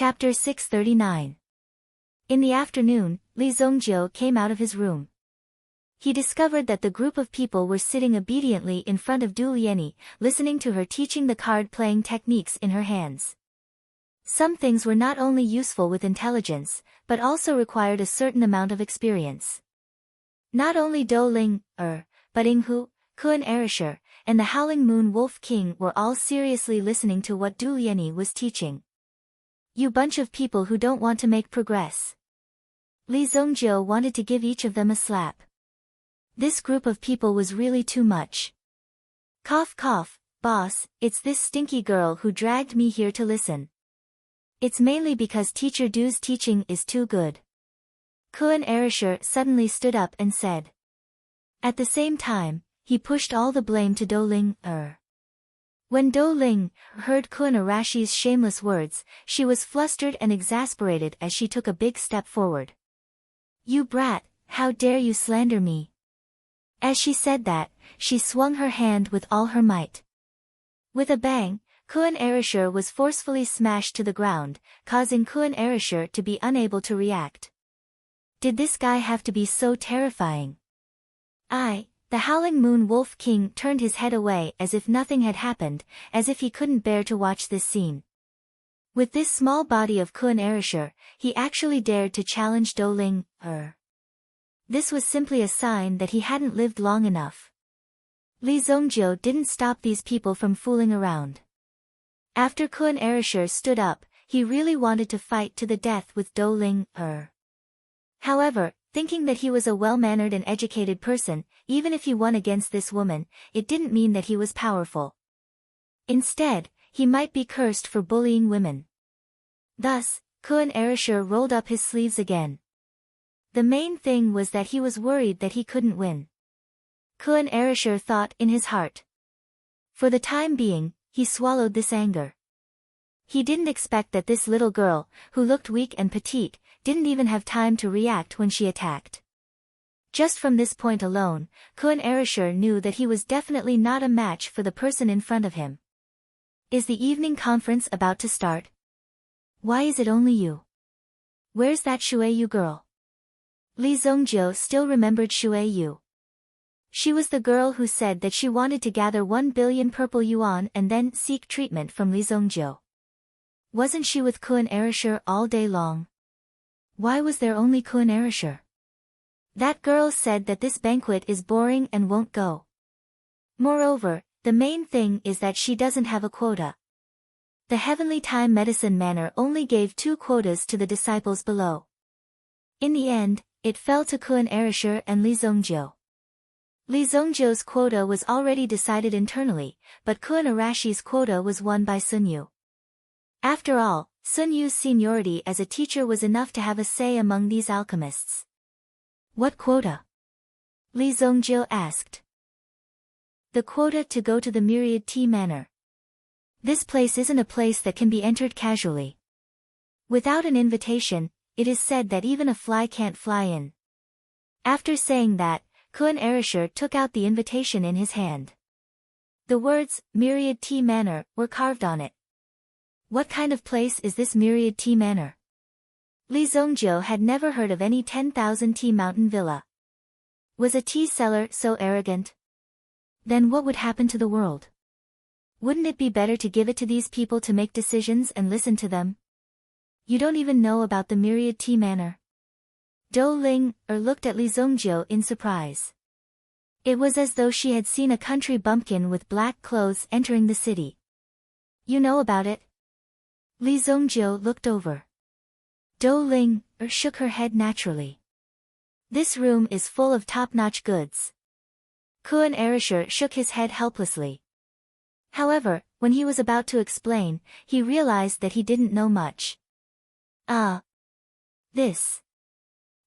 Chapter 639. In the afternoon, Li Zongjiu came out of his room. He discovered that the group of people were sitting obediently in front of Du Lieni, listening to her teaching the card-playing techniques in her hands. Some things were not only useful with intelligence, but also required a certain amount of experience. Not only Dou Ling, but Yinghu, Kun Erisher, and the Howling Moon Wolf King were all seriously listening to what Du Lieni was teaching. You bunch of people who don't want to make progress. Li Zongjiu wanted to give each of them a slap. This group of people was really too much. Cough cough, boss, it's this stinky girl who dragged me here to listen. It's mainly because Teacher Du's teaching is too good. Kun Erisher suddenly stood up and said. At the same time, he pushed all the blame to Dou Ling. When Dou Ling heard Kun Arashi's shameless words, she was flustered and exasperated as she took a big step forward. You brat, how dare you slander me? As she said that, she swung her hand with all her might. With a bang, Kun Erisher was forcefully smashed to the ground, causing Kun Erisher to be unable to react. Did this guy have to be so terrifying? The Howling Moon Wolf King turned his head away as if nothing had happened, as if he couldn't bear to watch this scene. With this small body of Kun Erisher, he actually dared to challenge Dou Ling. This was simply a sign that he hadn't lived long enough. Li Zongjiu didn't stop these people from fooling around. After Kun Erisher stood up, he really wanted to fight to the death with Dou Ling. However, thinking that he was a well-mannered and educated person, even if he won against this woman, it didn't mean that he was powerful. Instead, he might be cursed for bullying women. Thus, Kun Erisher rolled up his sleeves again. The main thing was that he was worried that he couldn't win. Kun Erisher thought in his heart. For the time being, he swallowed this anger. He didn't expect that this little girl, who looked weak and petite, didn't even have time to react when she attacked. Just from this point alone, Kun Erisher knew that he was definitely not a match for the person in front of him. Is the evening conference about to start? Why is it only you? Where's that Shui Yu girl? Li Zongjiu still remembered Shui Yu. She was the girl who said that she wanted to gather 1 billion purple yuan and then seek treatment from Li Zongjiu. Wasn't she with Kun Erisher all day long? Why was there only Kun Erisher? That girl said that this banquet is boring and won't go. Moreover, the main thing is that she doesn't have a quota. The Heavenly Time Medicine Manor only gave 2 quotas to the disciples below. In the end, it fell to Kun Erisher and Li Zongjiu. Li Zongjiu's quota was already decided internally, but Kun Arashi's quota was won by Sun Yu. After all, Sun Yu's seniority as a teacher was enough to have a say among these alchemists. What quota? Li Zongjiu asked. The quota to go to the Myriad Tea Manor. This place isn't a place that can be entered casually. Without an invitation, it is said that even a fly can't fly in. After saying that, Kun Erisher took out the invitation in his hand. The words, Myriad Tea Manor, were carved on it. What kind of place is this Myriad Tea Manor? Li Zongjiu had never heard of any 10,000 tea mountain villa. Was a tea seller so arrogant? Then what would happen to the world? Wouldn't it be better to give it to these people to make decisions and listen to them? You don't even know about the Myriad Tea Manor. Dou Ling looked at Li Zongjiu in surprise. It was as though she had seen a country bumpkin with black clothes entering the city. You know about it? Li Zongjiu looked over. Dou Ling shook her head naturally. This room is full of top-notch goods. Kun Erisher shook his head helplessly. However, when he was about to explain, he realized that he didn't know much. This.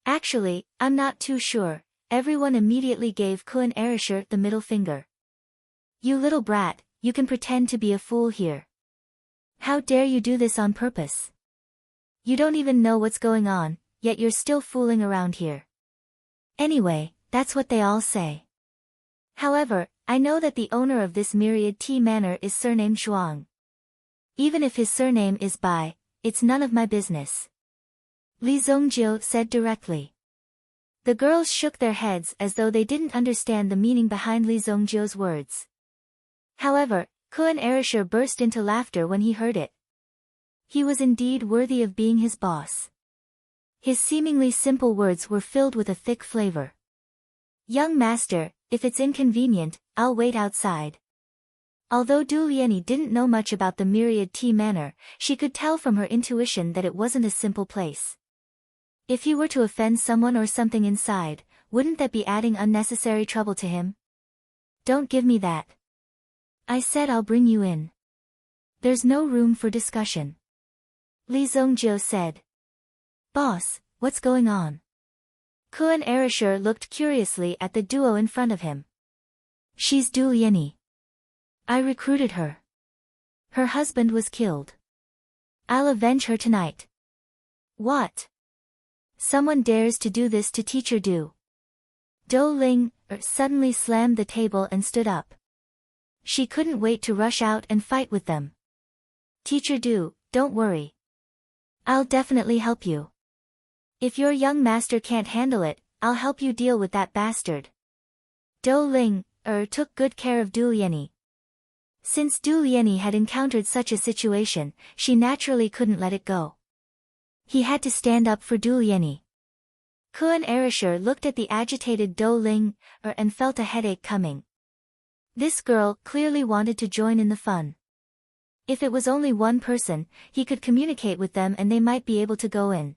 Actually, I'm not too sure. Everyone immediately gave Kun Erisher the middle finger. You little brat, you can pretend to be a fool here. How dare you do this on purpose? You don't even know what's going on, yet you're still fooling around here. Anyway, that's what they all say. However, I know that the owner of this Myriad Tea Manor is surnamed Zhuang. Even if his surname is Bai, it's none of my business," Li Zongjio said directly. The girls shook their heads as though they didn't understand the meaning behind Li Zongjio's words. However, Kun Erasure burst into laughter when he heard it. He was indeed worthy of being his boss. His seemingly simple words were filled with a thick flavor. "Young master, if it's inconvenient, I'll wait outside." Although Du Lieni didn't know much about the Myriad Tea Manor, she could tell from her intuition that it wasn't a simple place. If he were to offend someone or something inside, wouldn't that be adding unnecessary trouble to him? "Don't give me that. I said I'll bring you in. There's no room for discussion," Li Zongjio said. "Boss, what's going on?" Kun Erasure looked curiously at the duo in front of him. "She's Du Lieni. I recruited her. Her husband was killed. I'll avenge her tonight." "What? Someone dares to do this to Teacher Du?" Do Ling suddenly slammed the table and stood up. She couldn't wait to rush out and fight with them. "Teacher Du, don't worry. I'll definitely help you. If your young master can't handle it, I'll help you deal with that bastard." Do Ling took good care of Du Lieni. Since Du Lieni had encountered such a situation, she naturally couldn't let it go. He had to stand up for Du Lieni. Kun Erasure looked at the agitated Do Ling and felt a headache coming. This girl clearly wanted to join in the fun. If it was only one person, he could communicate with them and they might be able to go in.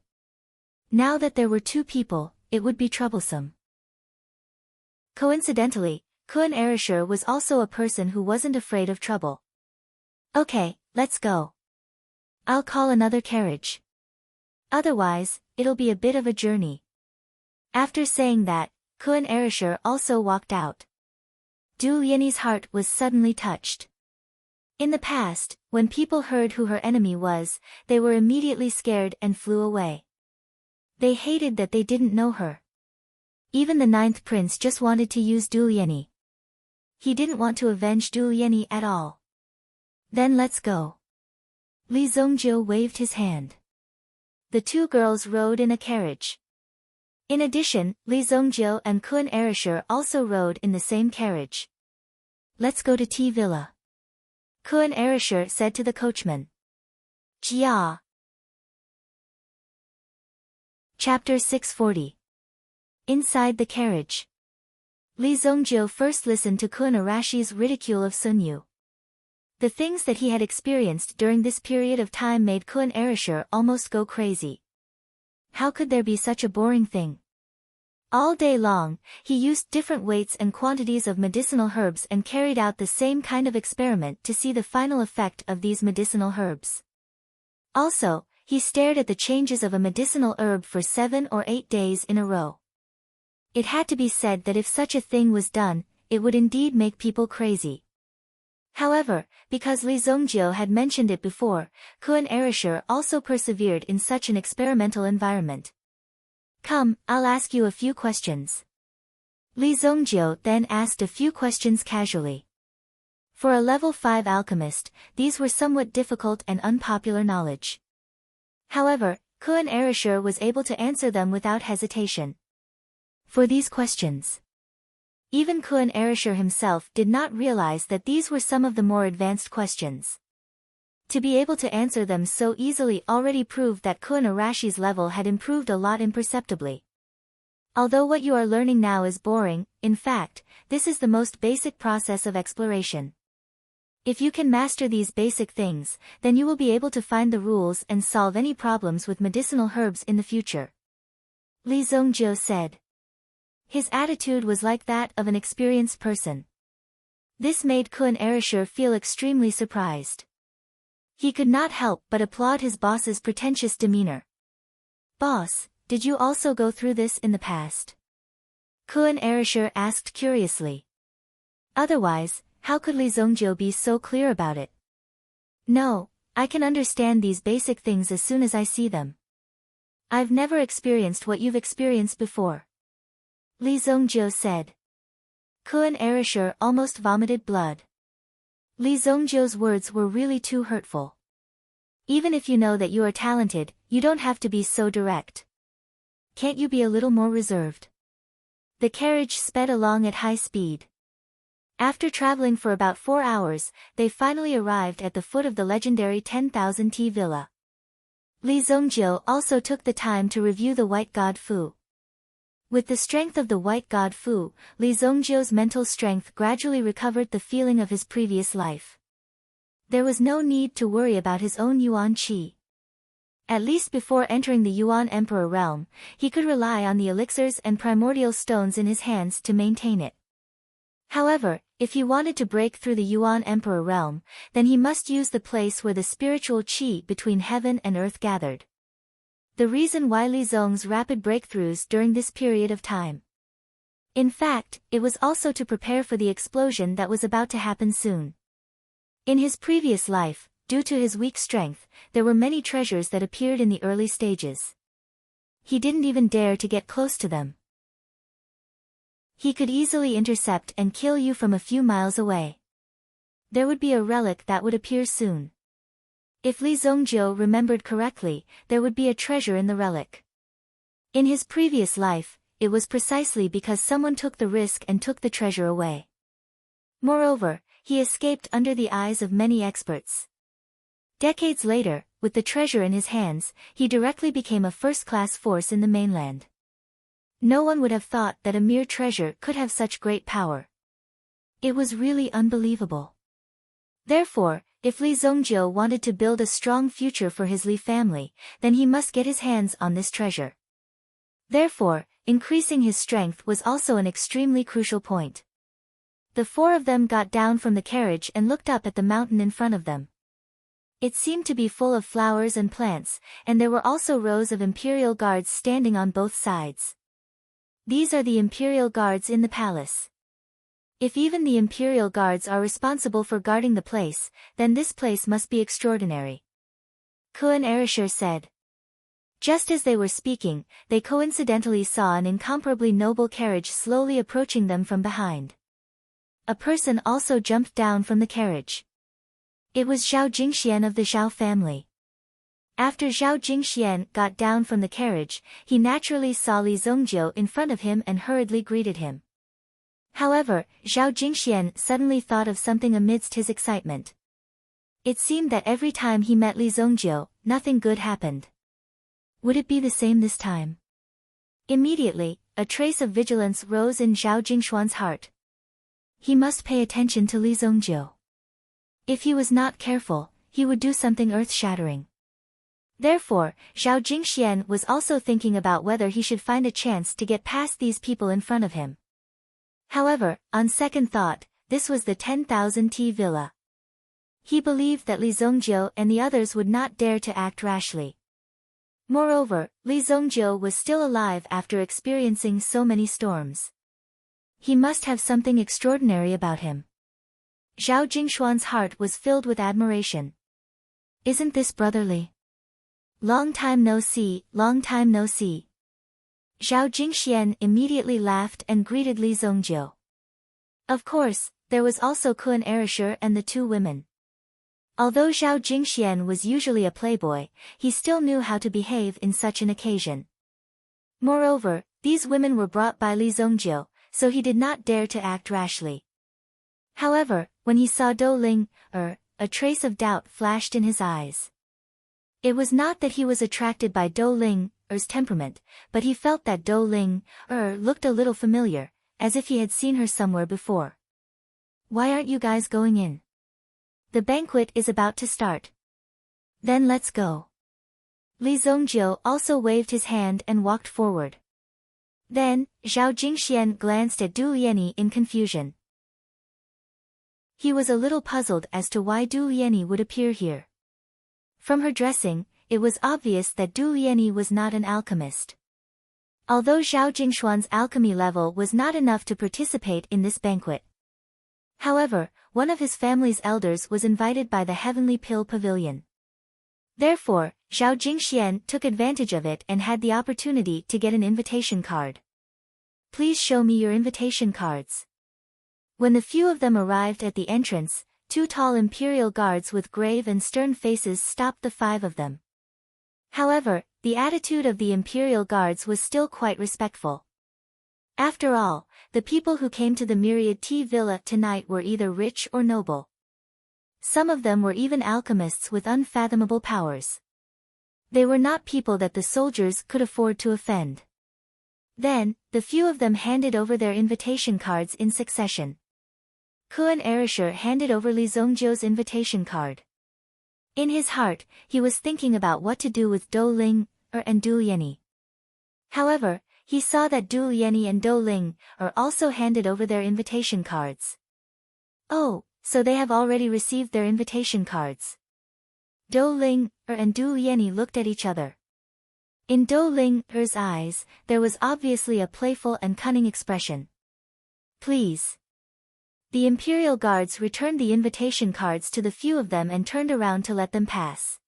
Now that there were two people, it would be troublesome. Coincidentally, Kun Erasure was also a person who wasn't afraid of trouble. "Okay, let's go. I'll call another carriage. Otherwise, it'll be a bit of a journey." After saying that, Kun Erasure also walked out. Du Lieni's heart was suddenly touched. In the past, when people heard who her enemy was, they were immediately scared and flew away. They hated that they didn't know her. Even the ninth prince just wanted to use Du Lieni. He didn't want to avenge Du Lieni at all. "Then let's go." Li Zongjio waved his hand. The two girls rode in a carriage. In addition, Li Zongjio and Kun Erasure also rode in the same carriage. "Let's go to Tea Villa," Kun Erasure said to the coachman. "Jia." Chapter 640. Inside the carriage. Li Zongjio first listened to Kun Arashi's ridicule of Sunyu. The things that he had experienced during this period of time made Kun Erasure almost go crazy. How could there be such a boring thing? All day long, he used different weights and quantities of medicinal herbs and carried out the same kind of experiment to see the final effect of these medicinal herbs. Also, he stared at the changes of a medicinal herb for 7 or 8 days in a row. It had to be said that if such a thing was done, it would indeed make people crazy. However, because Li Zongjio had mentioned it before, Kun Erasure also persevered in such an experimental environment. "Come, I'll ask you a few questions." Li Zongjio then asked a few questions casually. For a level 5 alchemist, these were somewhat difficult and unpopular knowledge. However, Kun Erasure was able to answer them without hesitation. For these questions, even Kun Erasure himself did not realize that these were some of the more advanced questions. To be able to answer them so easily already proved that Kun Arashi's level had improved a lot imperceptibly. Although what you are learning now is boring, in fact, this is the most basic process of exploration. If you can master these basic things, then you will be able to find the rules and solve any problems with medicinal herbs in the future. Li Zongjio said. His attitude was like that of an experienced person. This made Kun Erasure feel extremely surprised. He could not help but applaud his boss's pretentious demeanor. "Boss, did you also go through this in the past?" Kun Erasure asked curiously. Otherwise, how could Li Zongjio be so clear about it? "No, I can understand these basic things as soon as I see them. I've never experienced what you've experienced before," Li Zongjio said. Kun Erasure almost vomited blood. Li Zongjio's words were really too hurtful. Even if you know that you are talented, you don't have to be so direct. Can't you be a little more reserved? The carriage sped along at high speed. After traveling for about 4 hours, they finally arrived at the foot of the legendary 10,000T villa. Li Zongjil also took the time to review the white god Fu. With the strength of the white god Fu, Li Zongjil's mental strength gradually recovered the feeling of his previous life. There was no need to worry about his own Yuan Qi. At least before entering the Yuan Emperor realm, he could rely on the elixirs and primordial stones in his hands to maintain it. However, if he wanted to break through the Yuan Emperor realm, then he must use the place where the spiritual qi between heaven and earth gathered. The reason why Li Zong's rapid breakthroughs during this period of time. In fact, it was also to prepare for the explosion that was about to happen soon. In his previous life, due to his weak strength, there were many treasures that appeared in the early stages. He didn't even dare to get close to them. He could easily intercept and kill you from a few miles away. There would be a relic that would appear soon. If Li Zongjil remembered correctly, there would be a treasure in the relic. In his previous life, it was precisely because someone took the risk and took the treasure away. Moreover, he escaped under the eyes of many experts. Decades later, with the treasure in his hands, he directly became a first-class force in the mainland. No one would have thought that a mere treasure could have such great power. It was really unbelievable. Therefore, if Li Zongjil wanted to build a strong future for his Li family, then he must get his hands on this treasure. Therefore, increasing his strength was also an extremely crucial point. The four of them got down from the carriage and looked up at the mountain in front of them. It seemed to be full of flowers and plants, and there were also rows of imperial guards standing on both sides. These are the imperial guards in the palace. If even the imperial guards are responsible for guarding the place, then this place must be extraordinary. Kuan Erishir said. Just as they were speaking, they coincidentally saw an incomparably noble carriage slowly approaching them from behind. A person also jumped down from the carriage. It was Zhao Jingxian of the Zhao family. After Zhao Jingxian got down from the carriage, he naturally saw Li Zongjil in front of him and hurriedly greeted him. However, Zhao Jingxian suddenly thought of something amidst his excitement. It seemed that every time he met Li Zongjil, nothing good happened. Would it be the same this time? Immediately, a trace of vigilance rose in Zhao Jingshuan's heart. He must pay attention to Li Zongjil. If he was not careful, he would do something earth-shattering. Therefore, Zhao Jingxian was also thinking about whether he should find a chance to get past these people in front of him. However, on second thought, this was the 10,000T villa. He believed that Li Zongjil and the others would not dare to act rashly. Moreover, Li Zongjil was still alive after experiencing so many storms. He must have something extraordinary about him. Zhao Jingshuan's heart was filled with admiration. Isn't this brotherly? Long time no see, long time no see. Zhao Jingxian immediately laughed and greeted Li Zongjil. Of course, there was also Kuan Erishir and the two women. Although Zhao Jingxian was usually a playboy, he still knew how to behave in such an occasion. Moreover, these women were brought by Li Zongjil, so he did not dare to act rashly. However, when he saw Dou Ling, a trace of doubt flashed in his eyes. It was not that he was attracted by Dou Ling's temperament, but he felt that Dou Ling looked a little familiar, as if he had seen her somewhere before. Why aren't you guys going in? The banquet is about to start. Then let's go. Li Zongjil also waved his hand and walked forward. Then, Zhao Jingxian glanced at Du Liani in confusion. He was a little puzzled as to why Du Liani would appear here. From her dressing, it was obvious that Du Liani was not an alchemist. Although Zhao Jingshuan's alchemy level was not enough to participate in this banquet. However, one of his family's elders was invited by the Heavenly Pill Pavilion. Therefore, Zhao Jingxian took advantage of it and had the opportunity to get an invitation card. Please show me your invitation cards. When the few of them arrived at the entrance, two tall imperial guards with grave and stern faces stopped the five of them. However, the attitude of the imperial guards was still quite respectful. After all, the people who came to the Myriad Tea Villa tonight were either rich or noble. Some of them were even alchemists with unfathomable powers. They were not people that the soldiers could afford to offend. Then, the few of them handed over their invitation cards in succession. Kuan Erisher handed over Li Zongjiu's invitation card. In his heart, he was thinking about what to do with Dou Ling and Du Lianyi. However, he saw that Du Lianyi and Dou Ling also handed over their invitation cards. Oh, so they have already received their invitation cards. Dou Ling and Du Lianyi looked at each other. In Dou Ling's eyes, there was obviously a playful and cunning expression. Please. The imperial guards returned the invitation cards to the few of them and turned around to let them pass.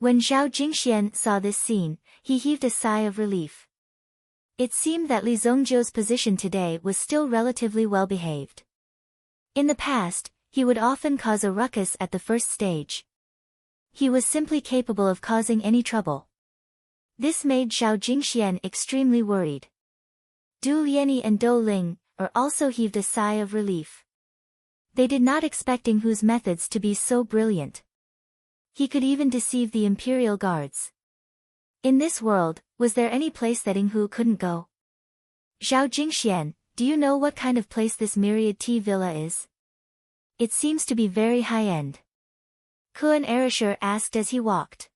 When Zhao Jingxian saw this scene, he heaved a sigh of relief. It seemed that Li Zongjiu's position today was still relatively well behaved. In the past, he would often cause a ruckus at the first stage. He was simply capable of causing any trouble. This made Zhao Jingxian extremely worried. Du Lianyi and Dou Ling also heaved a sigh of relief. They did not expect Ing Hu's methods to be so brilliant. He could even deceive the imperial guards. In this world, was there any place that Ing Hu couldn't go? Zhao Jingxian, do you know what kind of place this Myriad Tea Villa is? It seems to be very high-end. Kuan Erisher asked as he walked.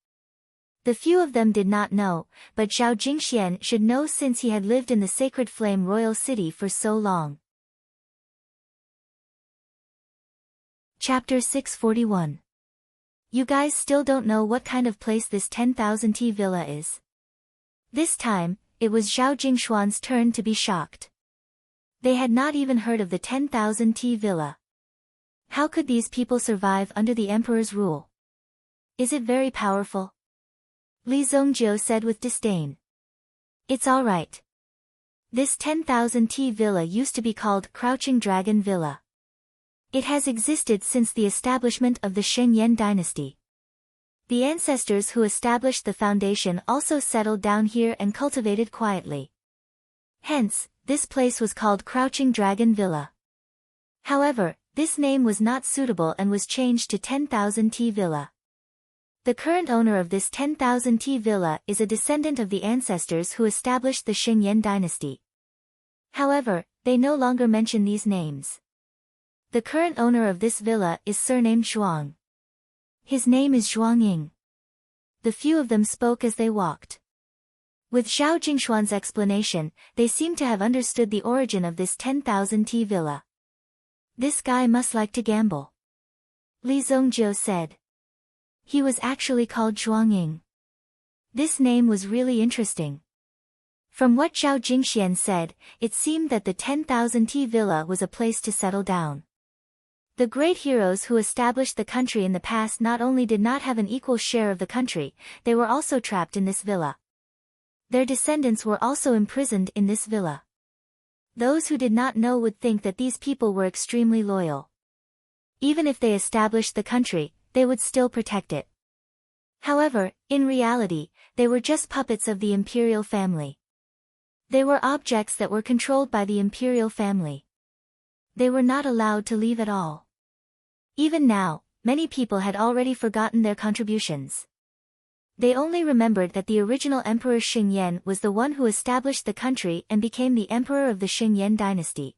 The few of them did not know, but Zhao Jingxian should know since he had lived in the Sacred Flame Royal City for so long. Chapter 641. You guys still don't know what kind of place this 10,000 tea villa is. This time, it was Zhao Jingshuan's turn to be shocked. They had not even heard of the 10,000 tea villa. How could these people survive under the emperor's rule? Is it very powerful? Li Zongjiu said with disdain. It's all right. This 10,000 tea villa used to be called Crouching Dragon Villa. It has existed since the establishment of the Shengyan dynasty. The ancestors who established the foundation also settled down here and cultivated quietly. Hence, this place was called Crouching Dragon Villa. However, this name was not suitable and was changed to 10,000 tea villa. The current owner of this 10,000 tea villa is a descendant of the ancestors who established the Shengyan dynasty. However, they no longer mention these names. The current owner of this villa is surnamed Zhuang. His name is Zhuang Ying. The few of them spoke as they walked. With Zhao Jingshuan's explanation, they seemed to have understood the origin of this 10,000 tea villa. This guy must like to gamble. Li Zongjiu said. He was actually called Zhuang Ying. This name was really interesting. From what Zhao Jingxian said, it seemed that the 10,000 tea villa was a place to settle down. The great heroes who established the country in the past not only did not have an equal share of the country, they were also trapped in this villa. Their descendants were also imprisoned in this villa. Those who did not know would think that these people were extremely loyal. Even if they established the country, they would still protect it. However, in reality, they were just puppets of the imperial family. They were objects that were controlled by the imperial family. They were not allowed to leave at all. Even now, many people had already forgotten their contributions. They only remembered that the original Emperor Shengyan was the one who established the country and became the emperor of the Shengyan dynasty.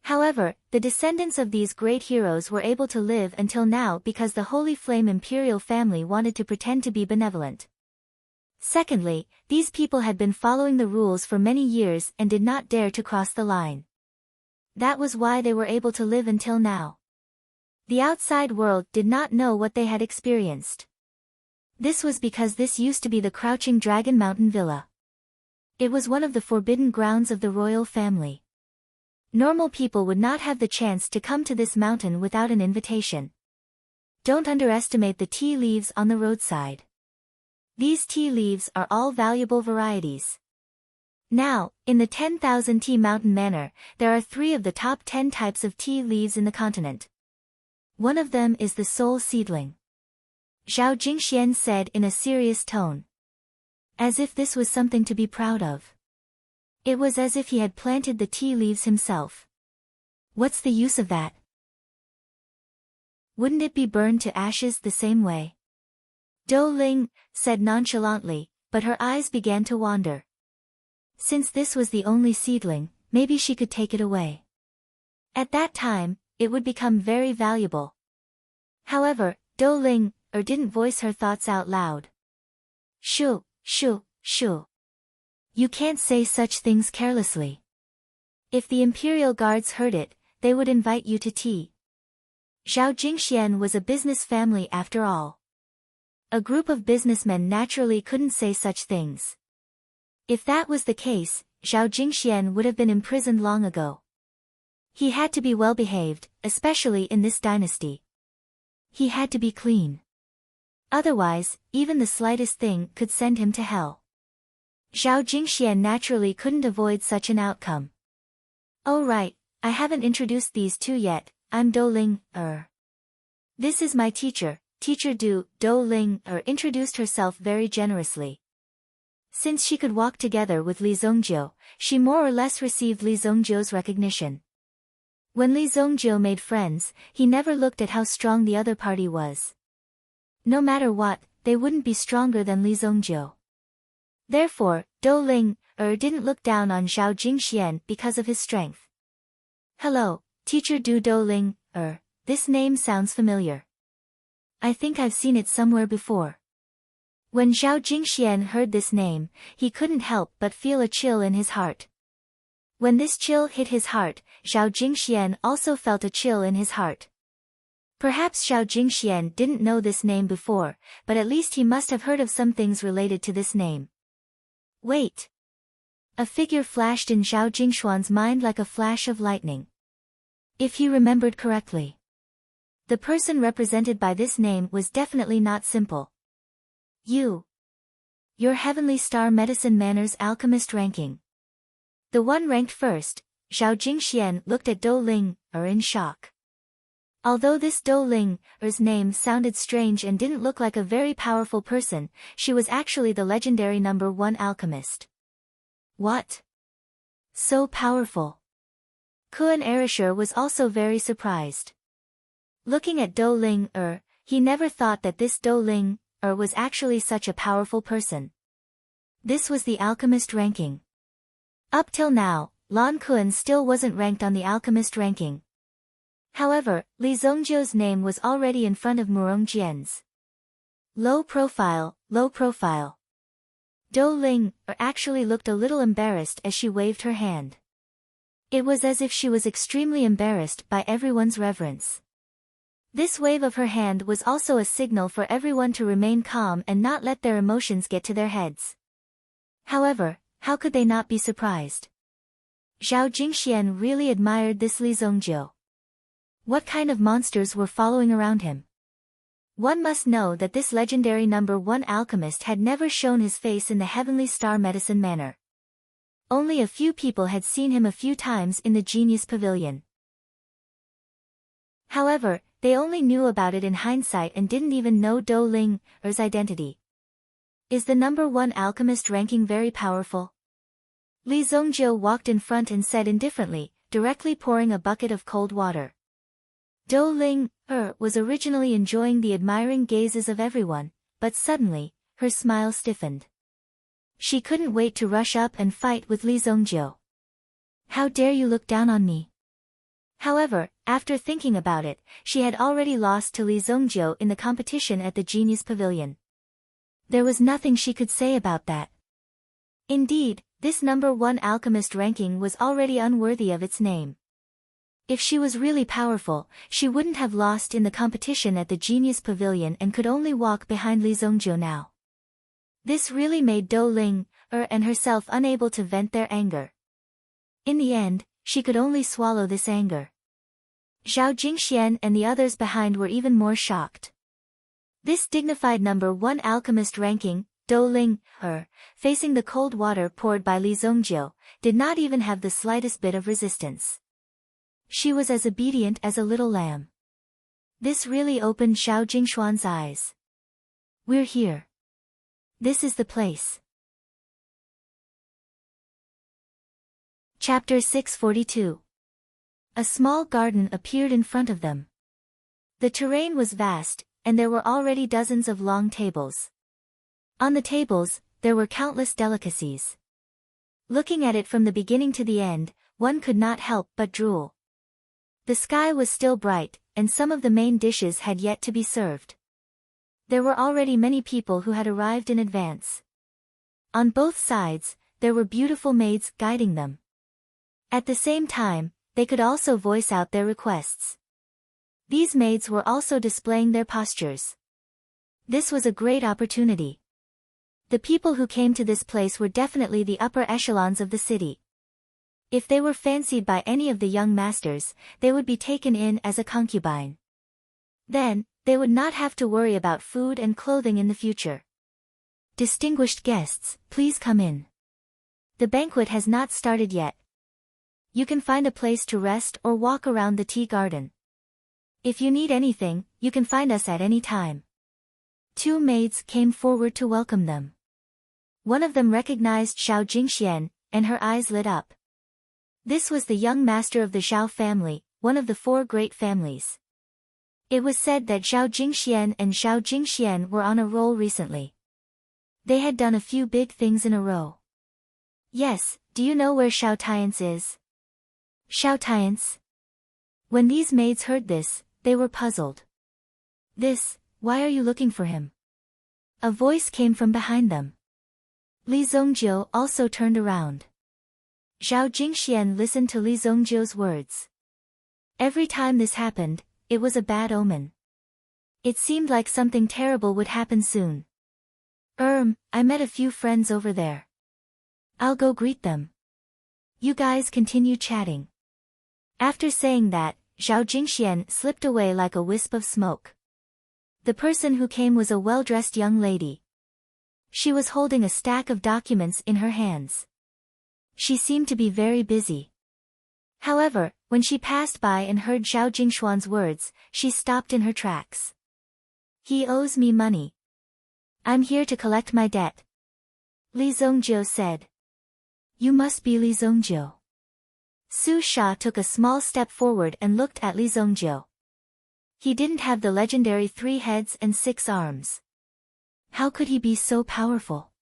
However, the descendants of these great heroes were able to live until now because the Holy Flame imperial family wanted to pretend to be benevolent. Secondly, these people had been following the rules for many years and did not dare to cross the line. That was why they were able to live until now. The outside world did not know what they had experienced. This was because this used to be the Crouching Dragon Mountain Villa. It was one of the forbidden grounds of the royal family. Normal people would not have the chance to come to this mountain without an invitation. Don't underestimate the tea leaves on the roadside. These tea leaves are all valuable varieties. Now, in the 10,000 tea mountain manor, there are 3 of the top 10 types of tea leaves in the continent. One of them is the soul seedling. Zhao Jingxian said in a serious tone. As if this was something to be proud of. It was as if he had planted the tea leaves himself. What's the use of that? Wouldn't it be burned to ashes the same way? Dou Ling said nonchalantly, but her eyes began to wander. Since this was the only seedling, maybe she could take it away. At that time, it would become very valuable. However, Dou Ling didn't voice her thoughts out loud. Shoo. You can't say such things carelessly. If the imperial guards heard it, they would invite you to tea. Zhao Jingxian was a business family after all. A group of businessmen naturally couldn't say such things. If that was the case, Zhao Jingxian would have been imprisoned long ago. He had to be well behaved, especially in this dynasty. He had to be clean. Otherwise, even the slightest thing could send him to hell. Zhao Jingxian naturally couldn't avoid such an outcome. Oh right, I haven't introduced these two yet, I'm Dou Ling. This is my teacher, Teacher Dou Ling introduced herself very generously. Since she could walk together with Li Zongjiu, she more or less received Li Zongjiu's recognition. When Li Zongjiu made friends, he never looked at how strong the other party was. No matter what, they wouldn't be stronger than Li Zongjiu. Therefore, Dou Ling didn't look down on Zhao Jingxian because of his strength. Hello, Teacher Dou Ling, this name sounds familiar. I think I've seen it somewhere before. When Zhao Jingxian heard this name, he couldn't help but feel a chill in his heart. When this chill hit his heart, Zhao Jingxian also felt a chill in his heart. Perhaps Zhao Jingxian didn't know this name before, but at least he must have heard of some things related to this name. Wait! A figure flashed in Zhao Jingxuan's mind like a flash of lightning. If he remembered correctly, the person represented by this name was definitely not simple. Your Heavenly Star Medicine Manners Alchemist ranking. The one ranked first, Zhao Jingxian looked at Dou Ling in shock. Although this Dou Ling's name sounded strange and didn't look like a very powerful person, she was actually the legendary number 1 alchemist. What? So powerful. Kuan Erasure was also very surprised. Looking at Dou Ling he never thought that this Dou Ling was actually such a powerful person. This was the alchemist ranking. Up till now, Lan Kuan still wasn't ranked on the alchemist ranking. However, Li Zongjiu's name was already in front of Murong Jian's. Low profile. Dou Ling actually looked a little embarrassed as she waved her hand. It was as if she was extremely embarrassed by everyone's reverence. This wave of her hand was also a signal for everyone to remain calm and not let their emotions get to their heads. However, how could they not be surprised? Zhao Jingxian really admired this Li Zongjiu. What kind of monsters were following around him? One must know that this legendary number 1 alchemist had never shown his face in the Heavenly Star Medicine Manor. Only a few people had seen him a few times in the Genius Pavilion. However, they only knew about it in hindsight and didn't even know Dou Ling's identity. Is the number 1 alchemist ranking very powerful? Li Zongjiu walked in front and said indifferently, directly pouring a bucket of cold water. Dou Ling was originally enjoying the admiring gazes of everyone, but suddenly, her smile stiffened. She couldn't wait to rush up and fight with Li Zongjiu. How dare you look down on me? However, after thinking about it, she had already lost to Li Zongjiu in the competition at the Genius Pavilion. There was nothing she could say about that. Indeed, this number 1 alchemist ranking was already unworthy of its name. If she was really powerful, she wouldn't have lost in the competition at the Genius Pavilion and could only walk behind Li Zongjiu now. This really made Dou Ling and herself unable to vent their anger. In the end, she could only swallow this anger. Zhao Jingxian and the others behind were even more shocked. This dignified number 1 alchemist ranking, Dou Ling facing the cold water poured by Li Zongjiu, did not even have the slightest bit of resistance. She was as obedient as a little lamb. This really opened Xiao Jingshuan's eyes. We're here. This is the place. Chapter 642. A small garden appeared in front of them. The terrain was vast, and there were already dozens of long tables. On the tables, there were countless delicacies. Looking at it from the beginning to the end, one could not help but drool. The sky was still bright, and some of the main dishes had yet to be served. There were already many people who had arrived in advance. On both sides, there were beautiful maids guiding them. At the same time, they could also voice out their requests. These maids were also displaying their postures. This was a great opportunity. The people who came to this place were definitely the upper echelons of the city. If they were fancied by any of the young masters, they would be taken in as a concubine. Then, they would not have to worry about food and clothing in the future. Distinguished guests, please come in. The banquet has not started yet. You can find a place to rest or walk around the tea garden. If you need anything, you can find us at any time. Two maids came forward to welcome them. One of them recognized Xiao Jingxian, and her eyes lit up. This was the young master of the Zhao family, one of the four great families. It was said that Xiao Jingxian and Xiao Jingxian were on a roll recently. They had done a few big things in a row. Yes, do you know where Xiao Tiance is? Xiao Tiance? When these maids heard this, they were puzzled. Why are you looking for him? A voice came from behind them. Li Zongjiu also turned around. Zhao Jingxian listened to Li Zongjiu's words. Every time this happened, it was a bad omen. It seemed like something terrible would happen soon. I met a few friends over there. I'll go greet them. You guys continue chatting. After saying that, Zhao Jingxian slipped away like a wisp of smoke. The person who came was a well-dressed young lady. She was holding a stack of documents in her hands. She seemed to be very busy. However, when she passed by and heard Xiao Jingshuan's words, she stopped in her tracks. He owes me money. I'm here to collect my debt. Li Zongjiu said. You must be Li Zongjiu. Su Sha took a small step forward and looked at Li Zongjiu. He didn't have the legendary 3 heads and 6 arms. How could he be so powerful?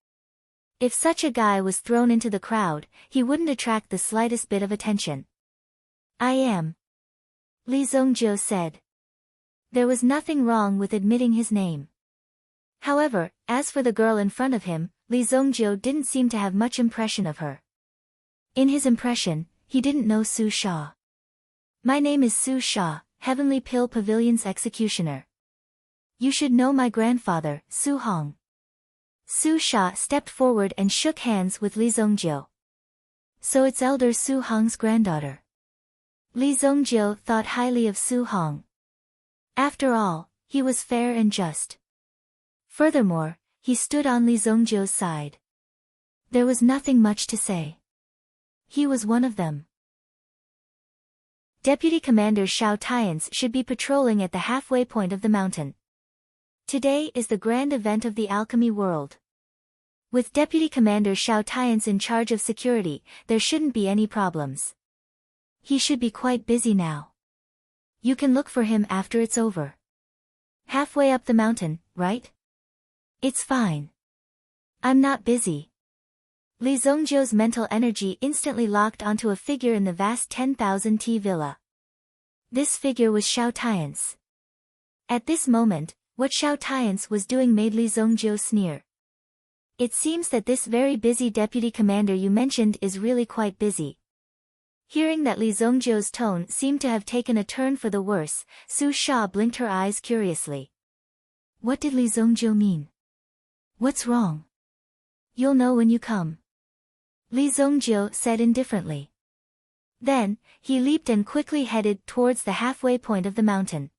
If such a guy was thrown into the crowd, he wouldn't attract the slightest bit of attention. I am. Li Zongjiu said. There was nothing wrong with admitting his name. However, as for the girl in front of him, Li Zongjiu didn't seem to have much impression of her. In his impression, he didn't know Su Sha. My name is Su Sha, Heavenly Pill Pavilion's executioner. You should know my grandfather, Su Hong. Su Sha stepped forward and shook hands with Li Zongjiu. So it's elder Su Hong's granddaughter. Li Zongjiu thought highly of Su Hong. After all, he was fair and just. Furthermore, he stood on Li Zongjiu's side. There was nothing much to say. He was one of them. Deputy Commander Xiao Tiance should be patrolling at the halfway point of the mountain. Today is the grand event of the alchemy world. With Deputy Commander Xiao Tiance in charge of security, there shouldn't be any problems. He should be quite busy now. You can look for him after it's over. Halfway up the mountain, right? It's fine. I'm not busy. Li Zongjiu's mental energy instantly locked onto a figure in the vast 10,000 T villa. This figure was Xiao Tiance. At this moment, what Xiao Tiance was doing made Li Zongjiu sneer. It seems that this very busy deputy commander you mentioned is really quite busy. Hearing that Li Zongjiu's tone seemed to have taken a turn for the worse, Su Sha blinked her eyes curiously. What did Li Zongjiu mean? What's wrong? You'll know when you come. Li Zongjiu said indifferently. Then, he leaped and quickly headed towards the halfway point of the mountain.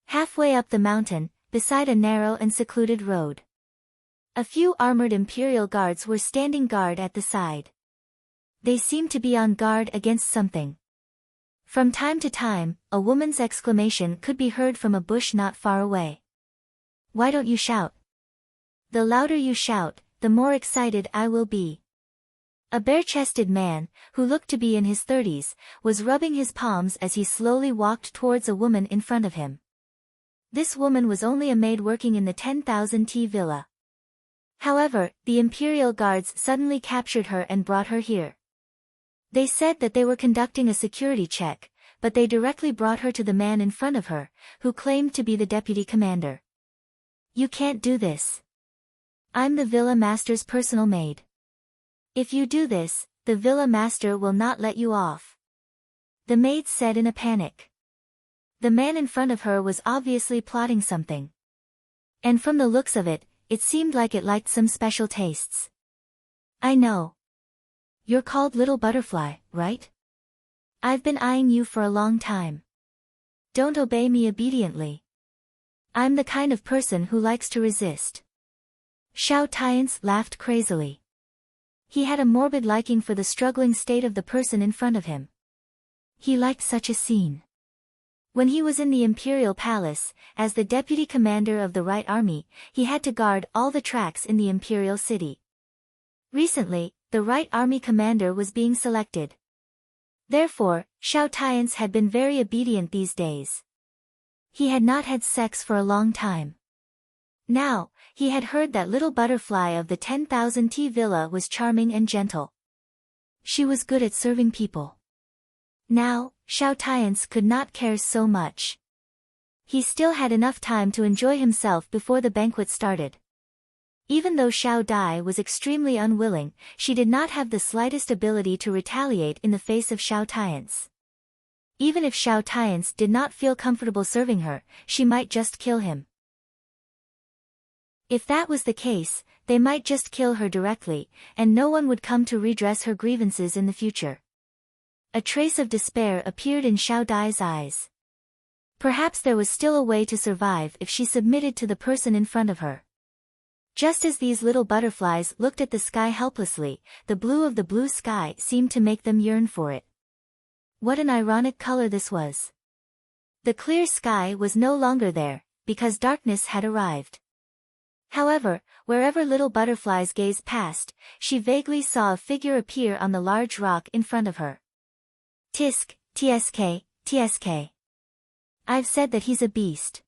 Halfway up the mountain, beside a narrow and secluded road, a few armored imperial guards were standing guard at the side. They seemed to be on guard against something. From time to time, a woman's exclamation could be heard from a bush not far away. Why don't you shout? The louder you shout, the more excited I will be. A bare-chested man, who looked to be in his 30s, was rubbing his palms as he slowly walked towards a woman in front of him. This woman was only a maid working in the 10,000T villa. However, the Imperial Guards suddenly captured her and brought her here. They said that they were conducting a security check, but they directly brought her to the man in front of her, who claimed to be the deputy commander. You can't do this. I'm the villa master's personal maid. If you do this, the villa master will not let you off. The maid said in a panic. The man in front of her was obviously plotting something. And from the looks of it, it seemed like it liked some special tastes. I know. You're called Little Butterfly, right? I've been eyeing you for a long time. Don't obey me obediently. I'm the kind of person who likes to resist. Xiao Tian's laughed crazily. He had a morbid liking for the struggling state of the person in front of him. He liked such a scene. When he was in the Imperial Palace, as the deputy commander of the Right Army, he had to guard all the tracks in the Imperial City. Recently, the Right Army commander was being selected. Therefore, Xiao Tian's had been very obedient these days. He had not had sex for a long time. Now, he had heard that Little Butterfly of the 10,000T villa was charming and gentle. She was good at serving people. Now, Xiao Tian's could not care so much. He still had enough time to enjoy himself before the banquet started. Even though Xiao Dai was extremely unwilling, she did not have the slightest ability to retaliate in the face of Xiao Tian's. Even if Xiao Tian's did not feel comfortable serving her, she might just kill him. If that was the case, they might just kill her directly, and no one would come to redress her grievances in the future. A trace of despair appeared in Xiao Dai's eyes. Perhaps there was still a way to survive if she submitted to the person in front of her. Just as these little butterflies looked at the sky helplessly, the blue of the blue sky seemed to make them yearn for it. What an ironic color this was. The clear sky was no longer there, because darkness had arrived. However, wherever Little Butterfly's gaze passed, she vaguely saw a figure appear on the large rock in front of her. Tisk, tsk, tsk. I've said that he's a beast.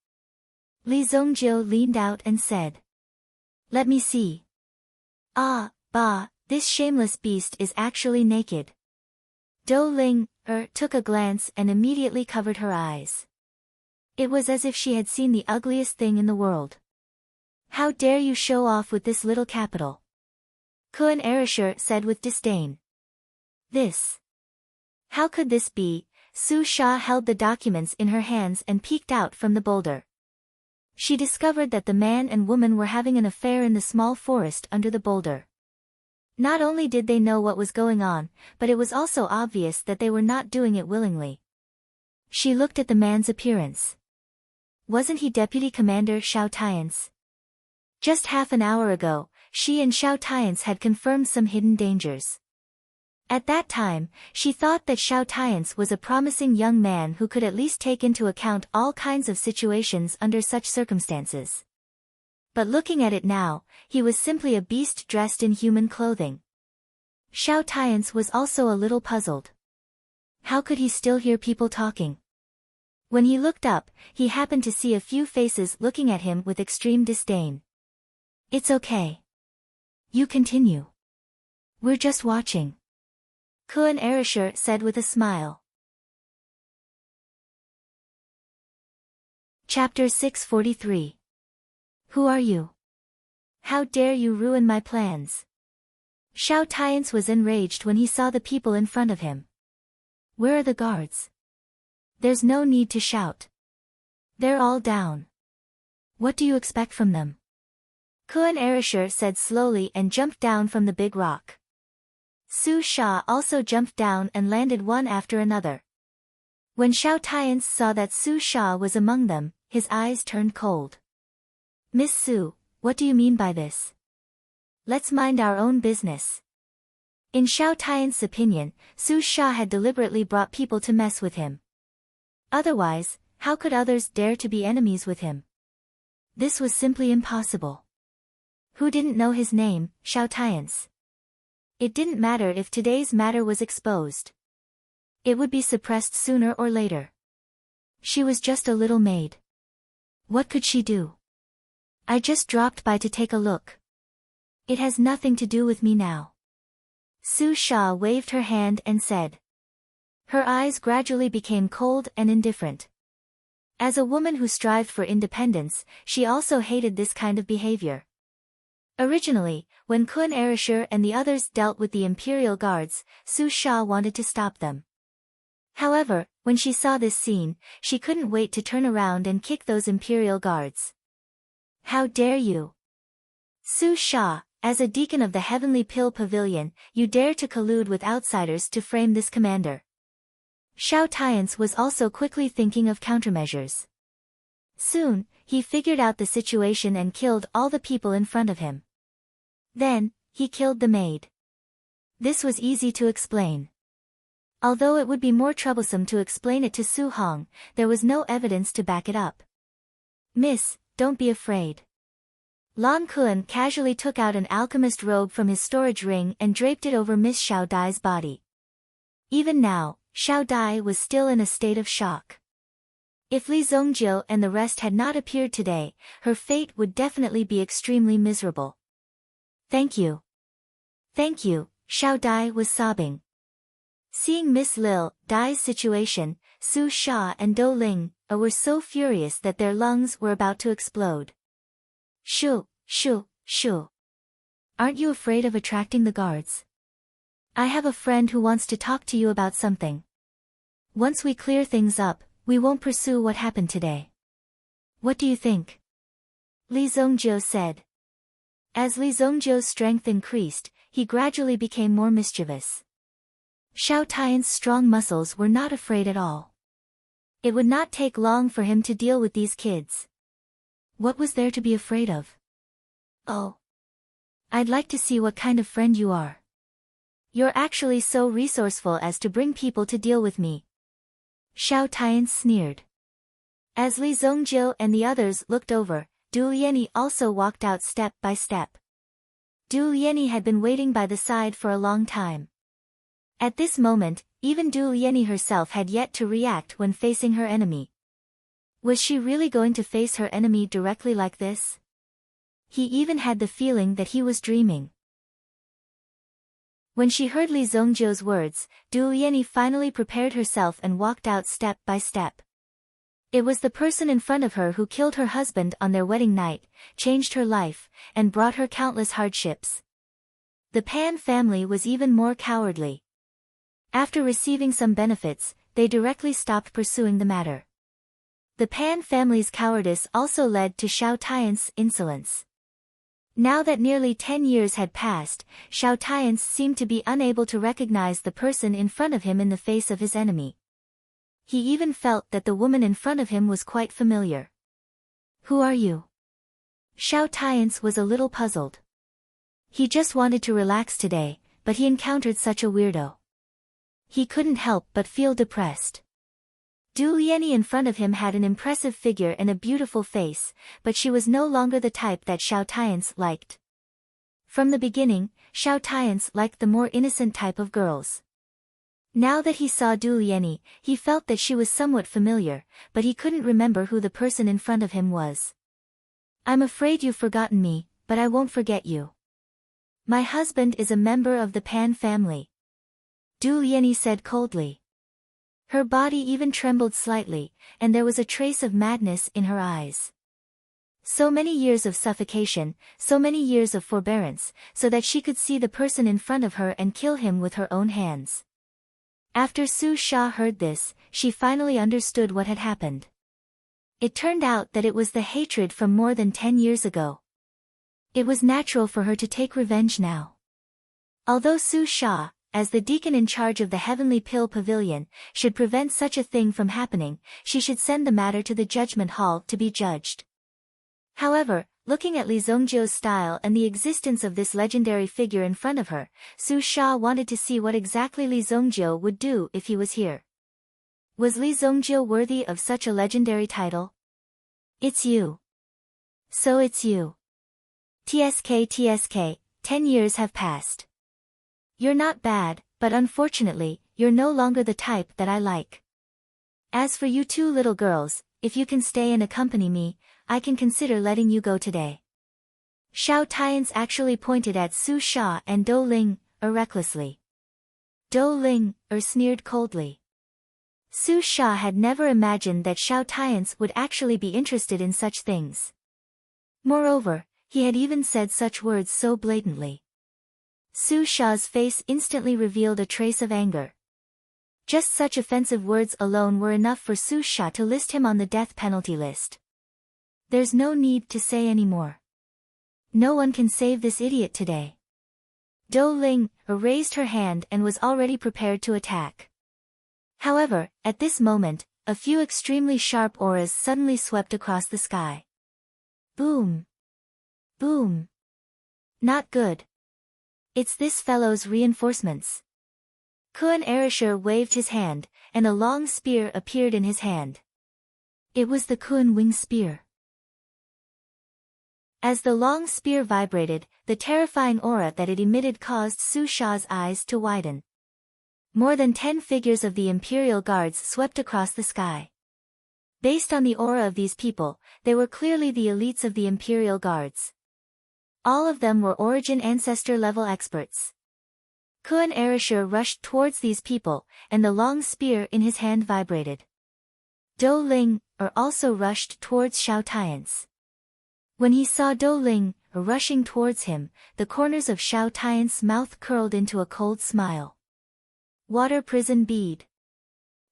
Li Zongjiu leaned out and said. Let me see. Ah, bah, this shameless beast is actually naked. Dou Ling, took a glance and immediately covered her eyes. It was as if she had seen the ugliest thing in the world. How dare you show off with this little capital? Kun Erasher said with disdain. This. How could this be? Su Sha held the documents in her hands and peeked out from the boulder. She discovered that the man and woman were having an affair in the small forest under the boulder. Not only did they know what was going on, but it was also obvious that they were not doing it willingly. She looked at the man's appearance. Wasn't he Deputy Commander Xiao Tian's? Just half an hour ago, she and Xiao Tian's had confirmed some hidden dangers. At that time, she thought that Xiao Tian's was a promising young man who could at least take into account all kinds of situations under such circumstances. But looking at it now, he was simply a beast dressed in human clothing. Xiao Tian's was also a little puzzled. How could he still hear people talking? When he looked up, he happened to see a few faces looking at him with extreme disdain. It's okay. You continue. We're just watching. Kun Erasher said with a smile. Chapter 643. Who are you? How dare you ruin my plans? Xiao Tian's was enraged when he saw the people in front of him. Where are the guards? There's no need to shout. They're all down. What do you expect from them? Kun Erasher said slowly and jumped down from the big rock. Su Sha also jumped down and landed one after another. When Xiao Tian's saw that Su Sha was among them, his eyes turned cold. Miss Su, what do you mean by this? Let's mind our own business. In Xiao Tian's opinion, Su Sha had deliberately brought people to mess with him. Otherwise, how could others dare to be enemies with him? This was simply impossible. Who didn't know his name, Xiao Tian's? It didn't matter if today's matter was exposed. It would be suppressed sooner or later. She was just a little maid. What could she do? I just dropped by to take a look. It has nothing to do with me now. Su Sha waved her hand and said. Her eyes gradually became cold and indifferent. As a woman who strived for independence, she also hated this kind of behavior. Originally, when Kun Erishir and the others dealt with the imperial guards, Su Sha wanted to stop them. However, when she saw this scene, she couldn't wait to turn around and kick those imperial guards. How dare you? Su Sha, as a deacon of the Heavenly Pill Pavilion, you dare to collude with outsiders to frame this commander. Xiao Tian's was also quickly thinking of countermeasures. Soon, he figured out the situation and killed all the people in front of him. Then, he killed the maid. This was easy to explain. Although it would be more troublesome to explain it to Su Hong, there was no evidence to back it up. Miss, don't be afraid. Lan Kun casually took out an alchemist robe from his storage ring and draped it over Miss Xiao Dai's body. Even now, Xiao Dai was still in a state of shock. If Li Zongjiu and the rest had not appeared today, her fate would definitely be extremely miserable. Thank you. Thank you, Xiao Dai was sobbing. Seeing Miss Lil Dai's situation, Su Sha and Dou Ling were so furious that their lungs were about to explode. Shoo, shoo, shoo. Aren't you afraid of attracting the guards? I have a friend who wants to talk to you about something. Once we clear things up, we won't pursue what happened today. What do you think? Li Zongjiu said. As Li Zongjiu's strength increased, he gradually became more mischievous. Xiao Tian's strong muscles were not afraid at all. It would not take long for him to deal with these kids. What was there to be afraid of? Oh. I'd like to see what kind of friend you are. You're actually so resourceful as to bring people to deal with me. Xiao Tian sneered. As Li Zongjiu and the others looked over, Du Lianyi also walked out step by step. Du Lianyi had been waiting by the side for a long time. At this moment, even Du Lianyi herself had yet to react when facing her enemy. Was she really going to face her enemy directly like this? He even had the feeling that he was dreaming. When she heard Li Zongjiu's words, Du Lianyi finally prepared herself and walked out step by step. It was the person in front of her who killed her husband on their wedding night, changed her life, and brought her countless hardships. The Pan family was even more cowardly. After receiving some benefits, they directly stopped pursuing the matter. The Pan family's cowardice also led to Xiao Tian's insolence. Now that nearly 10 years had passed, Xiao Tian seemed to be unable to recognize the person in front of him in the face of his enemy. He even felt that the woman in front of him was quite familiar. Who are you? Xiao Tian was a little puzzled. He just wanted to relax today, but he encountered such a weirdo. He couldn't help but feel depressed. Du Lianyi in front of him had an impressive figure and a beautiful face, but she was no longer the type that Xiao Tian liked. From the beginning, Xiao Tian liked the more innocent type of girls. Now that he saw Du Lianyi, he felt that she was somewhat familiar, but he couldn't remember who the person in front of him was. I'm afraid you've forgotten me, but I won't forget you. My husband is a member of the Pan family. Du Lianyi said coldly. Her body even trembled slightly, and there was a trace of madness in her eyes. So many years of suffocation, so many years of forbearance, so that she could see the person in front of her and kill him with her own hands. After Su Sha heard this, she finally understood what had happened. It turned out that it was the hatred from more than 10 years ago. It was natural for her to take revenge now. Although Su Sha, as the deacon in charge of the Heavenly Pill Pavilion, should prevent such a thing from happening, she should send the matter to the Judgment Hall to be judged. However, looking at Li Zongjiu's style and the existence of this legendary figure in front of her, Su Sha wanted to see what exactly Li Zongjiu would do if he was here. Was Li Zongjiu worthy of such a legendary title? It's you. So it's you. TSK, 10 years have passed. You're not bad, but unfortunately, you're no longer the type that I like. As for you two little girls, if you can stay and accompany me, I can consider letting you go today. Xiao Tians actually pointed at Su Sha and Dou Ling, recklessly. Dou Ling, sneered coldly. Su Sha had never imagined that Xiao Tians would actually be interested in such things. Moreover, he had even said such words so blatantly. Su Sha's face instantly revealed a trace of anger. Just such offensive words alone were enough for Su Sha to list him on the death penalty list. There's no need to say any more. No one can save this idiot today. Dou Ling raised her hand and was already prepared to attack. However, at this moment, a few extremely sharp auras suddenly swept across the sky. Boom! Boom! Not good. It's this fellow's reinforcements. Kuan Erasure waved his hand, and a long spear appeared in his hand. It was the Kuan Wing Spear. As the long spear vibrated, the terrifying aura that it emitted caused Su Sha's eyes to widen. More than 10 figures of the Imperial Guards swept across the sky. Based on the aura of these people, they were clearly the elites of the Imperial Guards. All of them were Origin Ancestor level experts. Kuan Erasure rushed towards these people, and the long spear in his hand vibrated. Dou Ling also rushed towards Xiao Tians. When he saw Dou Ling rushing towards him, the corners of Xiao Tian's mouth curled into a cold smile. Water prison bead.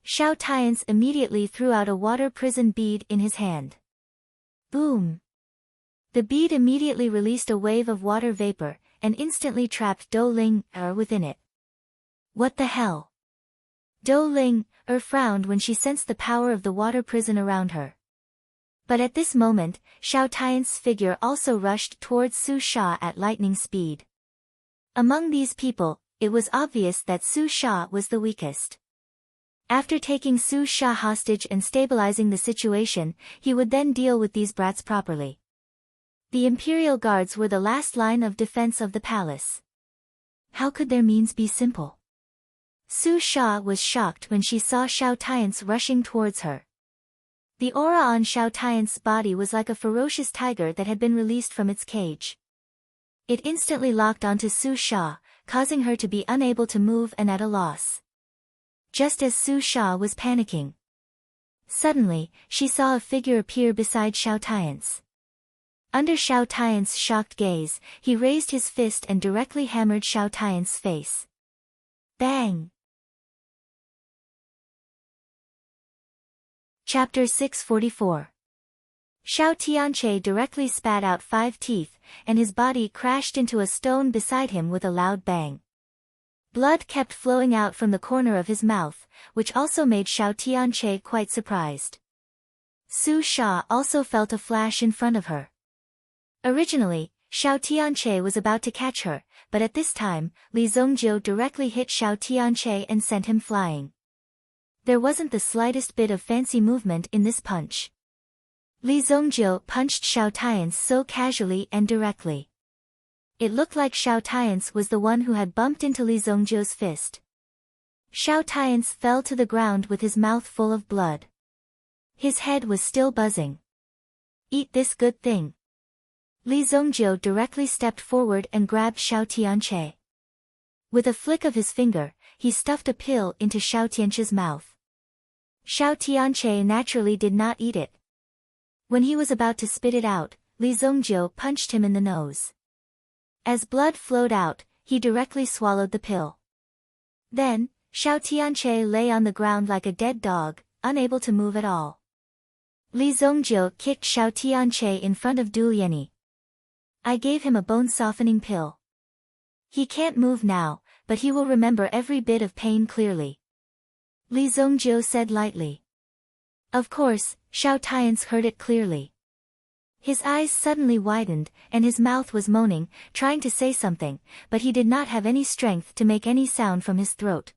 Xiao Tians immediately threw out a water prison bead in his hand. Boom! The bead immediately released a wave of water vapor, and instantly trapped Dou Ling within it. What the hell? Dou Ling frowned when she sensed the power of the water prison around her. But at this moment, Xiao Tian's figure also rushed towards Su Sha at lightning speed. Among these people, it was obvious that Su Sha was the weakest. After taking Su Sha hostage and stabilizing the situation, he would then deal with these brats properly. The Imperial Guards were the last line of defense of the palace. How could their means be simple? Su Sha was shocked when she saw Xiao Tian's rushing towards her. The aura on Xiao Tian's body was like a ferocious tiger that had been released from its cage. It instantly locked onto Su Sha, causing her to be unable to move and at a loss. Just as Su Sha was panicking. Suddenly, she saw a figure appear beside Xiao Tian's. Under Xiao Tian's shocked gaze, he raised his fist and directly hammered Xiao Tian's face. Bang! Chapter 644. Xiao Tianche directly spat out 5 teeth, and his body crashed into a stone beside him with a loud bang. Blood kept flowing out from the corner of his mouth, which also made Xiao Tianche quite surprised. Su Sha also felt a flash in front of her. Originally, Xiao Tianche was about to catch her, but at this time, Li Zongjiu directly hit Xiao Tianche and sent him flying. There wasn't the slightest bit of fancy movement in this punch. Li Zongjiu punched Xiao Tian's so casually and directly. It looked like Xiao Tian's was the one who had bumped into Li Zongjiu's fist. Xiao Tian's fell to the ground with his mouth full of blood. His head was still buzzing. Eat this good thing. Li Zongjiu directly stepped forward and grabbed Xiao Tianche. With a flick of his finger, he stuffed a pill into Xiao Tianche's mouth. Xiao Tianche naturally did not eat it. When he was about to spit it out, Li Zongjiu punched him in the nose. As blood flowed out, he directly swallowed the pill. Then, Xiao Tianche lay on the ground like a dead dog, unable to move at all. Li Zongjiu kicked Xiao Tianche in front of Du Lianyi. I gave him a bone-softening pill. He can't move now, but he will remember every bit of pain clearly. Li Zongjiu said lightly. Of course, Xiao Tian's heard it clearly. His eyes suddenly widened, and his mouth was moaning, trying to say something, but he did not have any strength to make any sound from his throat.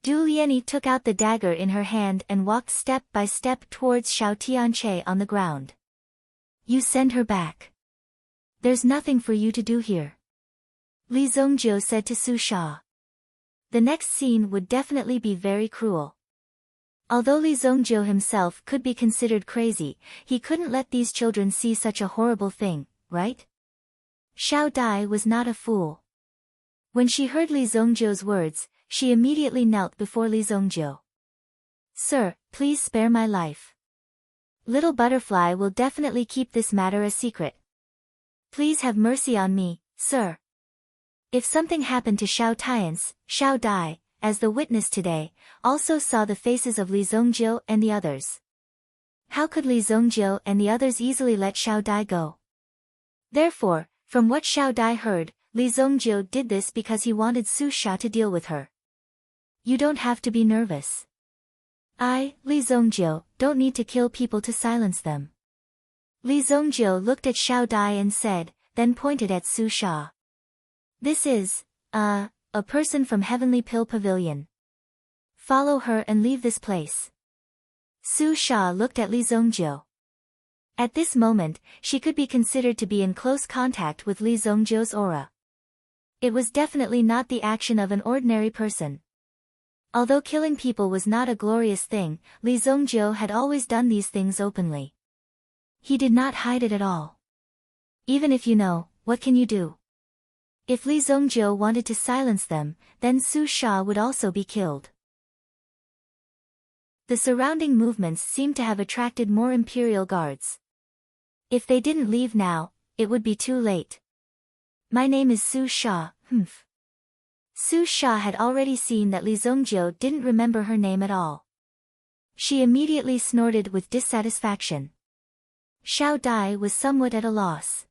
Du Liani took out the dagger in her hand and walked step by step towards Xiao Tianche on the ground. You send her back. There's nothing for you to do here, Li Zongjiu said to Su Sha. The next scene would definitely be very cruel. Although Li Zongjiu himself could be considered crazy, he couldn't let these children see such a horrible thing, right? Xiao Dai was not a fool. When she heard Li Zongjiu's words, she immediately knelt before Li Zongjiu. Sir, please spare my life. Little Butterfly will definitely keep this matter a secret. Please have mercy on me, sir. If something happened to Xiao Tian's, Xiao Dai, as the witness today, also saw the faces of Li Zongjiu and the others. How could Li Zongjiu and the others easily let Xiao Dai go? Therefore, from what Xiao Dai heard, Li Zongjiu did this because he wanted Su Sha to deal with her. You don't have to be nervous. I, Li Zongjiu, don't need to kill people to silence them. Li Zongjiu looked at Xiao Dai and said, then pointed at Su Sha. This is, a person from Heavenly Pill Pavilion. Follow her and leave this place. Su Sha looked at Li Zongjiu. At this moment, she could be considered to be in close contact with Li Zongjiu's aura. It was definitely not the action of an ordinary person. Although killing people was not a glorious thing, Li Zongjiu had always done these things openly. He did not hide it at all. Even if you know, what can you do? If Li Zongjiu wanted to silence them, then Su Sha would also be killed. The surrounding movements seemed to have attracted more imperial guards. If they didn't leave now, it would be too late. My name is Su Sha, humph. Su Sha had already seen that Li Zongjiu didn't remember her name at all. She immediately snorted with dissatisfaction. Xiao Dai was somewhat at a loss.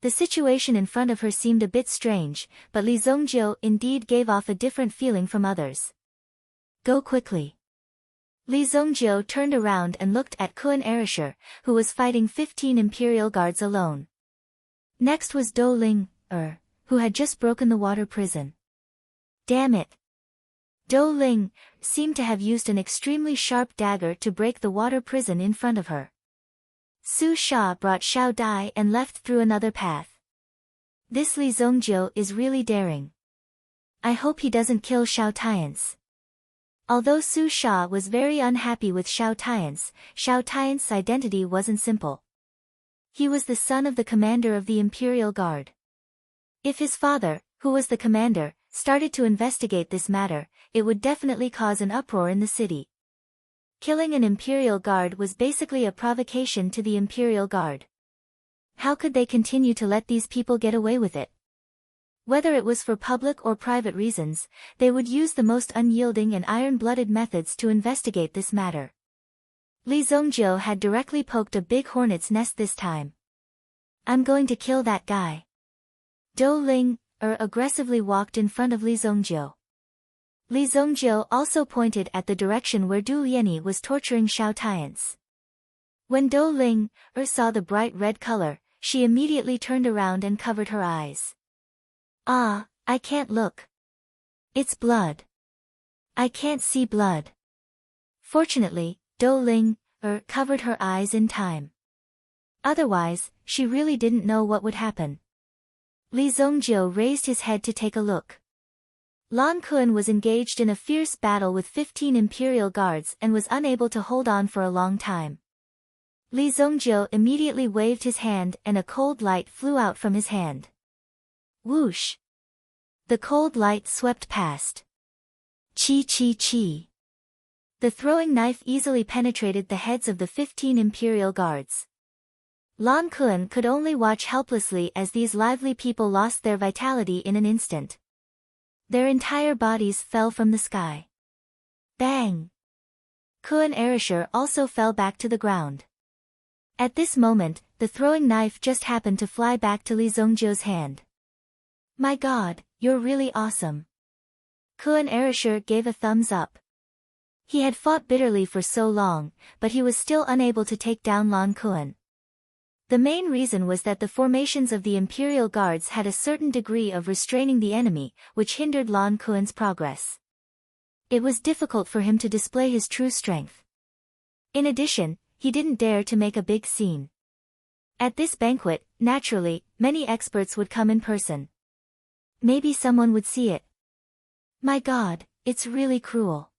The situation in front of her seemed a bit strange, but Li Zongjiu indeed gave off a different feeling from others. Go quickly. Li Zongjiu turned around and looked at Kun Erisher, who was fighting 15 imperial guards alone. Next was Dou Ling, who had just broken the water prison. Damn it. Dou Ling seemed to have used an extremely sharp dagger to break the water prison in front of her. Su Sha brought Xiao Dai and left through another path. This Li Zongjiu is really daring. I hope he doesn't kill Xiao Tian's. Although Su Sha was very unhappy with Xiao Tian's identity wasn't simple. He was the son of the commander of the Imperial Guard. If his father, who was the commander, started to investigate this matter, it would definitely cause an uproar in the city. Killing an Imperial Guard was basically a provocation to the Imperial Guard. How could they continue to let these people get away with it? Whether it was for public or private reasons, they would use the most unyielding and iron-blooded methods to investigate this matter. Li Zongjiu had directly poked a big hornet's nest this time. I'm going to kill that guy. Dou Ling, aggressively walked in front of Li Zongjiu. Li Zongjiu also pointed at the direction where Du Liani was torturing Xiao Tian's. When Dou Ling, saw the bright red color, she immediately turned around and covered her eyes. Ah, I can't look. It's blood. I can't see blood. Fortunately, Dou Ling, covered her eyes in time. Otherwise, she really didn't know what would happen. Li Zongjiu raised his head to take a look. Lan Kun was engaged in a fierce battle with 15 imperial guards and was unable to hold on for a long time. Li Zongjiu immediately waved his hand and a cold light flew out from his hand. Whoosh! The cold light swept past. Chi chi chi. The throwing knife easily penetrated the heads of the 15 imperial guards. Lan Kun could only watch helplessly as these lively people lost their vitality in an instant. Their entire bodies fell from the sky. Bang! Kun Erisher also fell back to the ground. At this moment, the throwing knife just happened to fly back to Li Zongjiu's hand. My god, you're really awesome. Kun Erisher gave a thumbs up. He had fought bitterly for so long, but he was still unable to take down Lan Kun. The main reason was that the formations of the Imperial Guards had a certain degree of restraining the enemy, which hindered Lan Kuan's progress. It was difficult for him to display his true strength. In addition, he didn't dare to make a big scene. At this banquet, naturally, many experts would come in person. Maybe someone would see it. My God, it's really cruel.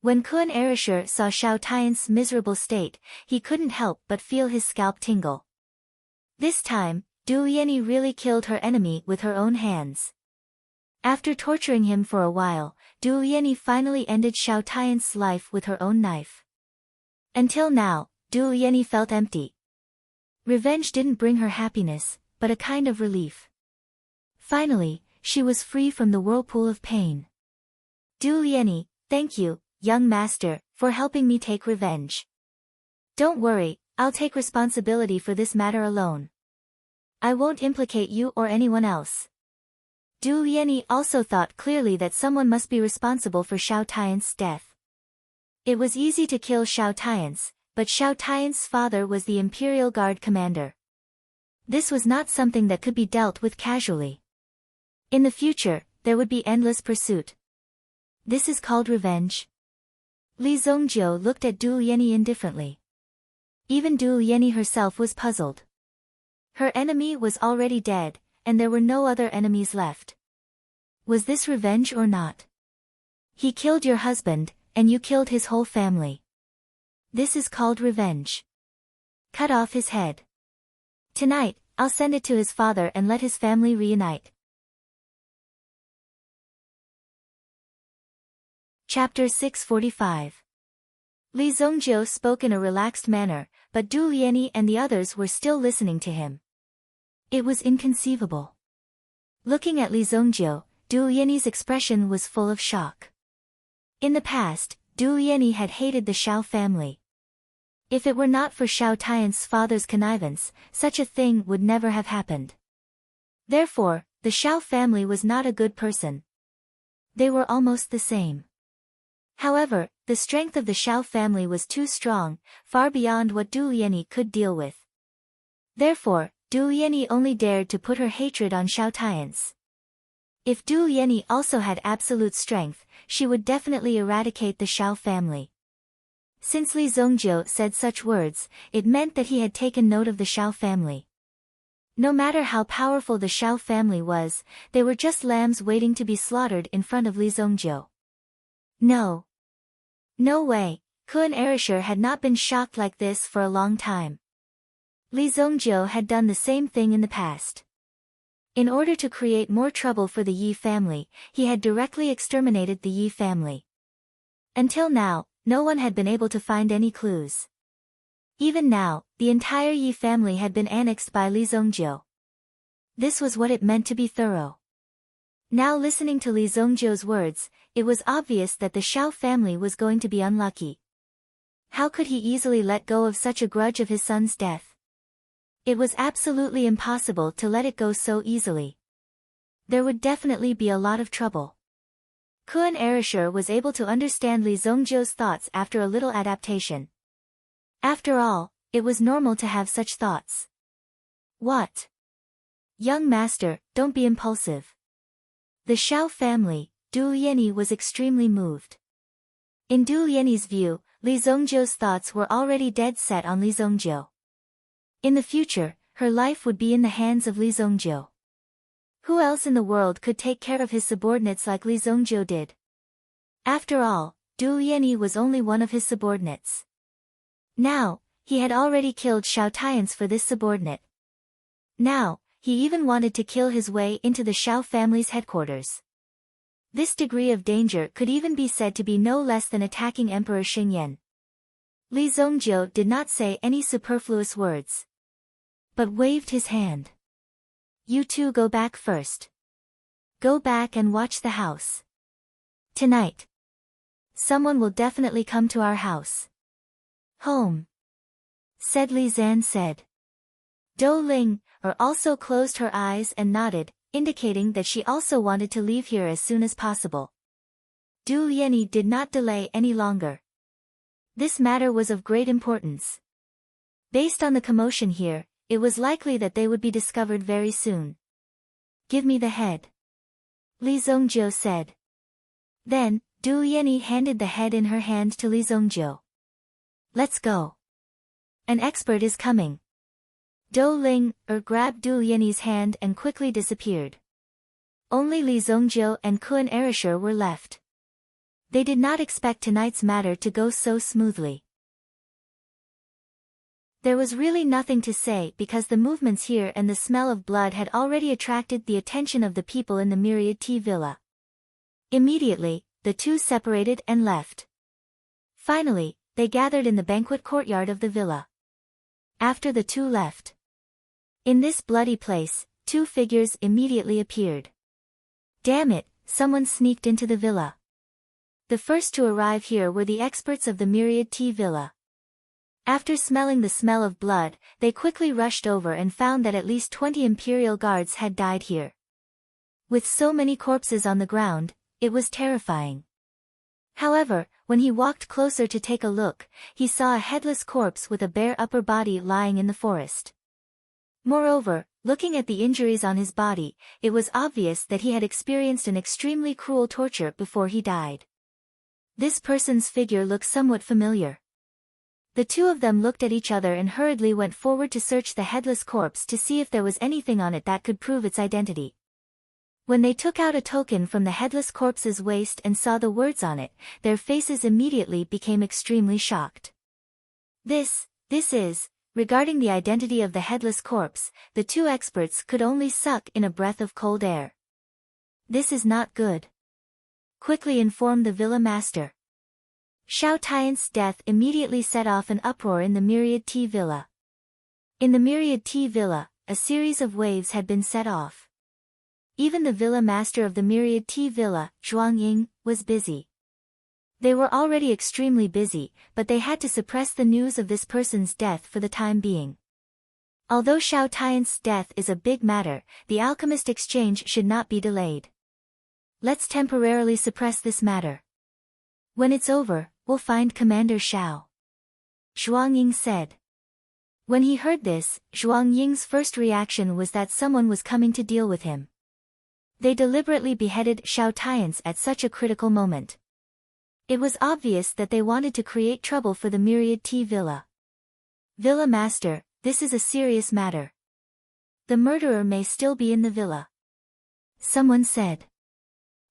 When Kun Erishur saw Xiao Tian's miserable state, he couldn't help but feel his scalp tingle. This time, Du Liani really killed her enemy with her own hands. After torturing him for a while, Du Liani finally ended Xiao Tian's life with her own knife. Until now, Du Liani felt empty. Revenge didn't bring her happiness, but a kind of relief. Finally, she was free from the whirlpool of pain. Du Liani, thank you, young master, for helping me take revenge. Don't worry, I'll take responsibility for this matter alone. I won't implicate you or anyone else. Du Liani also thought clearly that someone must be responsible for Xiao Tian's death. It was easy to kill Xiao Tian's, but Xiao Tian's father was the Imperial Guard commander. This was not something that could be dealt with casually. In the future, there would be endless pursuit. This is called revenge? Li Zongjiu looked at Du Liani indifferently. Even Du Liani herself was puzzled. Her enemy was already dead, and there were no other enemies left. Was this revenge or not? He killed your husband, and you killed his whole family. This is called revenge. Cut off his head. Tonight, I'll send it to his father and let his family reunite. Chapter 645. Li Zongjiu spoke in a relaxed manner, but Du Liani and the others were still listening to him. It was inconceivable. Looking at Li Zongjiu, Du Liani's expression was full of shock. In the past, Du Liani had hated the Xiao family. If it were not for Xiao Tian's father's connivance, such a thing would never have happened. Therefore, the Xiao family was not a good person. They were almost the same. However, the strength of the Xiao family was too strong, far beyond what Du Liani could deal with. Therefore, Du Liani only dared to put her hatred on Xiao Tian's. If Du Liani also had absolute strength, she would definitely eradicate the Xiao family. Since Li Zongjiu said such words, it meant that he had taken note of the Xiao family. No matter how powerful the Xiao family was, they were just lambs waiting to be slaughtered in front of Li Zongjiu. No. No way, Kun Erishur had not been shocked like this for a long time. Li Zongjiu had done the same thing in the past. In order to create more trouble for the Yi family, he had directly exterminated the Yi family. Until now, no one had been able to find any clues. Even now, the entire Yi family had been annexed by Li Zongjiu. This was what it meant to be thorough. Now listening to Li Zongjiu's words, it was obvious that the Xiao family was going to be unlucky. How could he easily let go of such a grudge of his son's death? It was absolutely impossible to let it go so easily. There would definitely be a lot of trouble. Kun Erishur was able to understand Li Zongjiu's thoughts after a little adaptation. After all, it was normal to have such thoughts. What? Young master, don't be impulsive. The Xiao family, Du Liani was extremely moved. In Du Liani's view, Li Zongjiu's thoughts were already dead set on Li Zongjiu. In the future, her life would be in the hands of Li Zongjiu. Who else in the world could take care of his subordinates like Li Zongjiu did? After all, Du Liani was only one of his subordinates. Now, he had already killed Xiao Tian's for this subordinate. Now, he even wanted to kill his way into the Xiao family's headquarters. This degree of danger could even be said to be no less than attacking Emperor Xingyan. Li Zongjiu did not say any superfluous words, but waved his hand. You two go back first. Go back and watch the house. Tonight, someone will definitely come to our house. Home, said Li Zan said. Dou Ling also closed her eyes and nodded, indicating that she also wanted to leave here as soon as possible. Du Liani did not delay any longer. This matter was of great importance. Based on the commotion here, it was likely that they would be discovered very soon. Give me the head, Li Zongjiu said. Then, Du Lianyi handed the head in her hand to Li Zongjiu. Let's go. An expert is coming. Dou Ling grabbed Du Lianyi's hand and quickly disappeared. Only Li Zongjiu and Kun Erisher were left. They did not expect tonight's matter to go so smoothly. There was really nothing to say because the movements here and the smell of blood had already attracted the attention of the people in the Myriad Tea Villa. Immediately, the two separated and left. Finally, they gathered in the banquet courtyard of the villa. After the two left. In this bloody place, two figures immediately appeared. Damn it, someone sneaked into the villa. The first to arrive here were the experts of the Myriad Tea Villa. After smelling the smell of blood, they quickly rushed over and found that at least 20 Imperial guards had died here. With so many corpses on the ground, it was terrifying. However, when he walked closer to take a look, he saw a headless corpse with a bare upper body lying in the forest. Moreover, looking at the injuries on his body, it was obvious that he had experienced an extremely cruel torture before he died. This person's figure looked somewhat familiar. The two of them looked at each other and hurriedly went forward to search the headless corpse to see if there was anything on it that could prove its identity. When they took out a token from the headless corpse's waist and saw the words on it, their faces immediately became extremely shocked. This is, regarding the identity of the headless corpse, the two experts could only suck in a breath of cold air. This is not good. Quickly inform the villa master. Xiao Tian's death immediately set off an uproar in the Myriad Tea Villa. In the Myriad Tea Villa, a series of waves had been set off. Even the villa master of the Myriad Tea Villa, Zhuang Ying, was busy. They were already extremely busy, but they had to suppress the news of this person's death for the time being. Although Xiao Tian's death is a big matter, the alchemist exchange should not be delayed. Let's temporarily suppress this matter. When it's over, we'll find Commander Xiao, Zhuang Ying said. When he heard this, Zhuang Ying's first reaction was that someone was coming to deal with him. They deliberately beheaded Xiao Tian's at such a critical moment. It was obvious that they wanted to create trouble for the Myriad Tea Villa. Villa Master, this is a serious matter. The murderer may still be in the villa, someone said.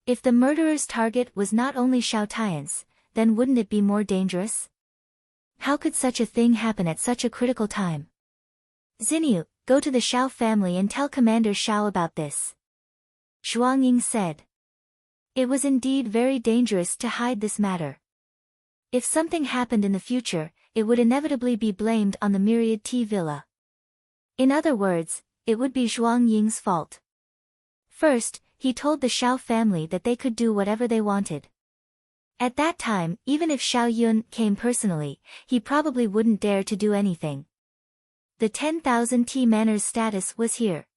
If the murderer's target was not only Xiao Tian's, then wouldn't it be more dangerous? How could such a thing happen at such a critical time? Xinyu, go to the Xiao family and tell Commander Xiao about this, Zhuang Ying said. It was indeed very dangerous to hide this matter. If something happened in the future, it would inevitably be blamed on the Myriad Tea Villa. In other words, it would be Zhuang Ying's fault. First, he told the Xiao family that they could do whatever they wanted. At that time, even if Xiao Yun came personally, he probably wouldn't dare to do anything. The 10,000 tea manors status was here.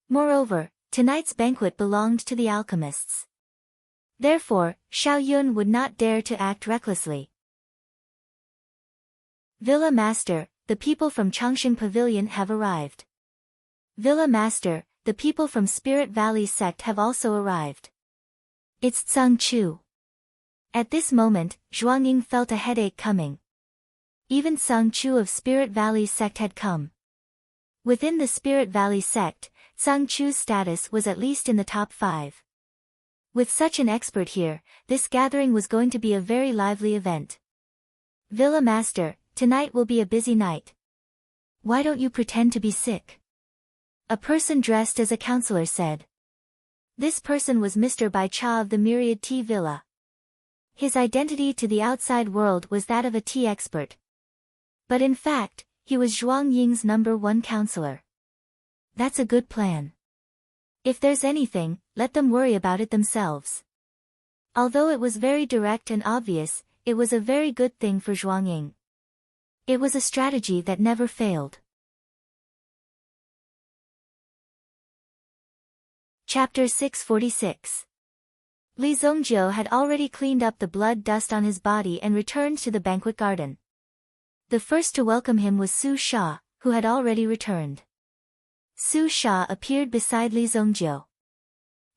Moreover, tonight's banquet belonged to the alchemists. Therefore, Xiao Yun would not dare to act recklessly. Villa Master, the people from Changxing Pavilion have arrived. Villa Master, the people from Spirit Valley sect have also arrived. It's Tsang Chu. At this moment, Zhuang Ying felt a headache coming. Even Tsang Chu of Spirit Valley sect had come. Within the Spirit Valley sect, Tsang Chu's status was at least in the top 5. With such an expert here, this gathering was going to be a very lively event. Villa Master, tonight will be a busy night. Why don't you pretend to be sick? A person dressed as a counselor said. This person was Mr. Bai Cha of the Myriad Tea Villa. His identity to the outside world was that of a tea expert. But in fact, he was Zhuang Ying's #1 counselor. That's a good plan. If there's anything, let them worry about it themselves. Although it was very direct and obvious, it was a very good thing for Zhuang Ying. It was a strategy that never failed. Chapter 646. Li Zongjiu had already cleaned up the blood dust on his body and returned to the banquet garden. The first to welcome him was Su Sha, who had already returned. Su Sha appeared beside Li Zongjio.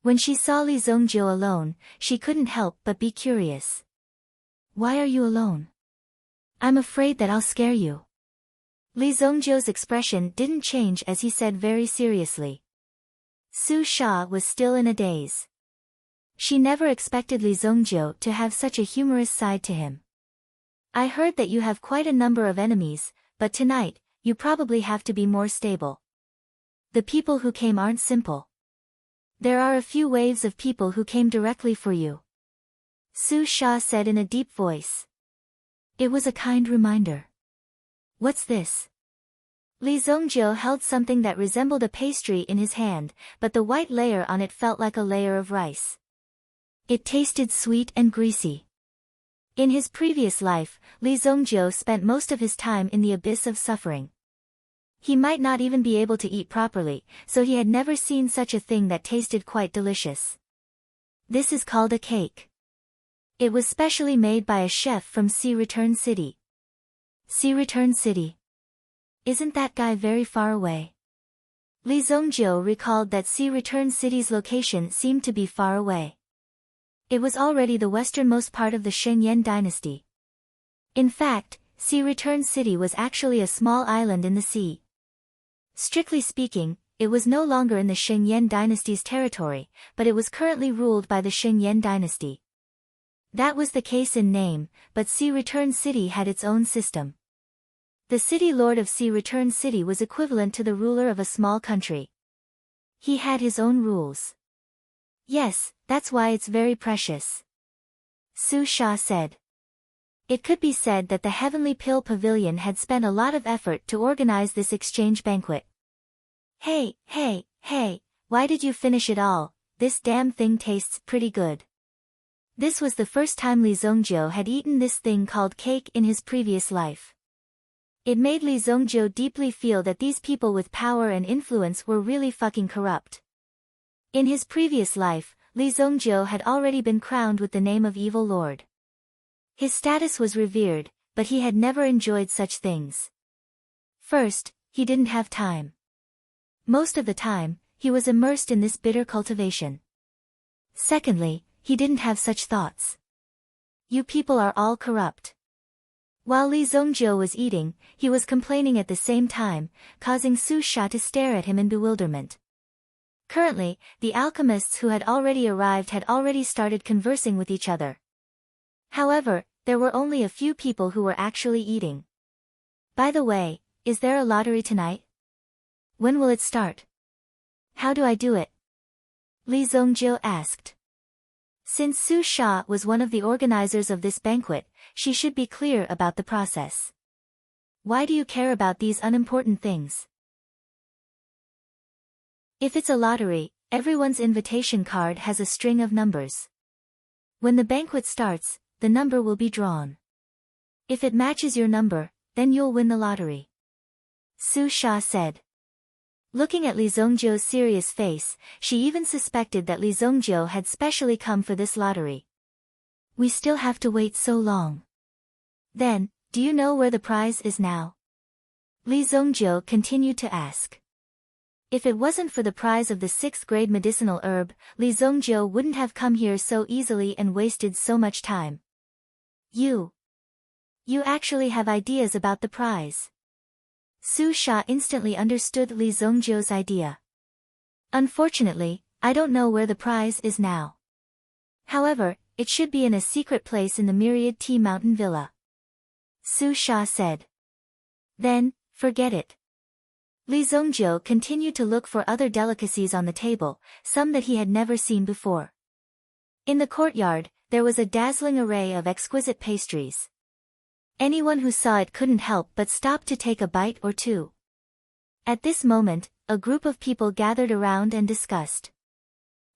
When she saw Li Zongjio alone, she couldn't help but be curious. "Why are you alone? I'm afraid that I'll scare you." Li Zongjio's expression didn't change as he said very seriously. Su Sha was still in a daze. She never expected Li Zongjio to have such a humorous side to him. "I heard that you have quite a number of enemies, but tonight, you probably have to be more stable. The people who came aren't simple. There are a few waves of people who came directly for you," Su Sha said in a deep voice. It was a kind reminder. "What's this?" Li Zongjio held something that resembled a pastry in his hand, but the white layer on it felt like a layer of rice. It tasted sweet and greasy. In his previous life, Li Zongjio spent most of his time in the abyss of suffering. He might not even be able to eat properly, so he had never seen such a thing that tasted quite delicious. This is called a cake. It was specially made by a chef from Sea Return City. Sea Return City. Isn't that guy very far away? Li Zongjio recalled that Sea Return City's location seemed to be far away. It was already the westernmost part of the Shengyan dynasty. In fact, Sea Return City was actually a small island in the sea. Strictly speaking, it was no longer in the Shengyan dynasty's territory, but it was currently ruled by the Shengyan dynasty. That was the case in name, but Sea Return City had its own system. The city lord of Sea Return City was equivalent to the ruler of a small country. He had his own rules. "Yes, that's why it's very precious," Su Sha said. It could be said that the Heavenly Pill Pavilion had spent a lot of effort to organize this exchange banquet. Hey, why did you finish it all? This damn thing tastes pretty good." This was the first time Li Zongjio had eaten this thing called cake in his previous life. It made Li Zongjio deeply feel that these people with power and influence were really fucking corrupt. In his previous life, Li Zongjio had already been crowned with the name of Evil Lord. His status was revered, but he had never enjoyed such things. First, he didn't have time. Most of the time, he was immersed in this bitter cultivation. Secondly, he didn't have such thoughts. "You people are all corrupt." While Li Zongjio was eating, he was complaining at the same time, causing Su Sha to stare at him in bewilderment. Currently, the alchemists who had already arrived had already started conversing with each other. However, there were only a few people who were actually eating. "By the way, is there a lottery tonight? When will it start? How do I do it?" Li Zongjio asked. Since Su Sha was one of the organizers of this banquet, she should be clear about the process. "Why do you care about these unimportant things?" If it's a lottery, everyone's invitation card has a string of numbers. When the banquet starts, the number will be drawn. If it matches your number, then you'll win the lottery, Su Sha said. Looking at Li Zongjio's serious face, she even suspected that Li Zongjio had specially come for this lottery. "We still have to wait so long. Then, do you know where the prize is now?" Li Zongjio continued to ask. If it wasn't for the prize of the 6th grade medicinal herb, Li Zongjio wouldn't have come here so easily and wasted so much time. You actually have ideas about the prize." Su Sha instantly understood Li Zongjio's idea. "Unfortunately, I don't know where the prize is now. However, it should be in a secret place in the Myriad Tea Mountain Villa," Su Sha said. "Then, forget it." Li Zongjio continued to look for other delicacies on the table, some that he had never seen before. In the courtyard, there was a dazzling array of exquisite pastries. Anyone who saw it couldn't help but stop to take a bite or two. At this moment, a group of people gathered around and discussed.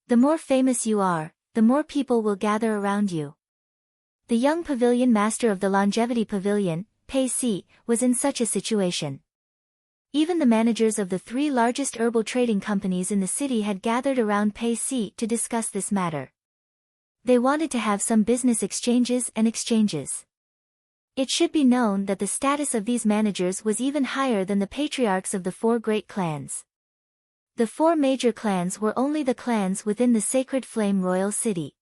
"The more famous you are, the more people will gather around you." The young pavilion master of the Longevity Pavilion, Pei Si, was in such a situation. Even the managers of the 3 largest herbal trading companies in the city had gathered around Pei Si to discuss this matter. They wanted to have some business exchanges. It should be known that the status of these managers was even higher than the patriarchs of the 4 great clans. The 4 major clans were only the clans within the Sacred Flame Royal City.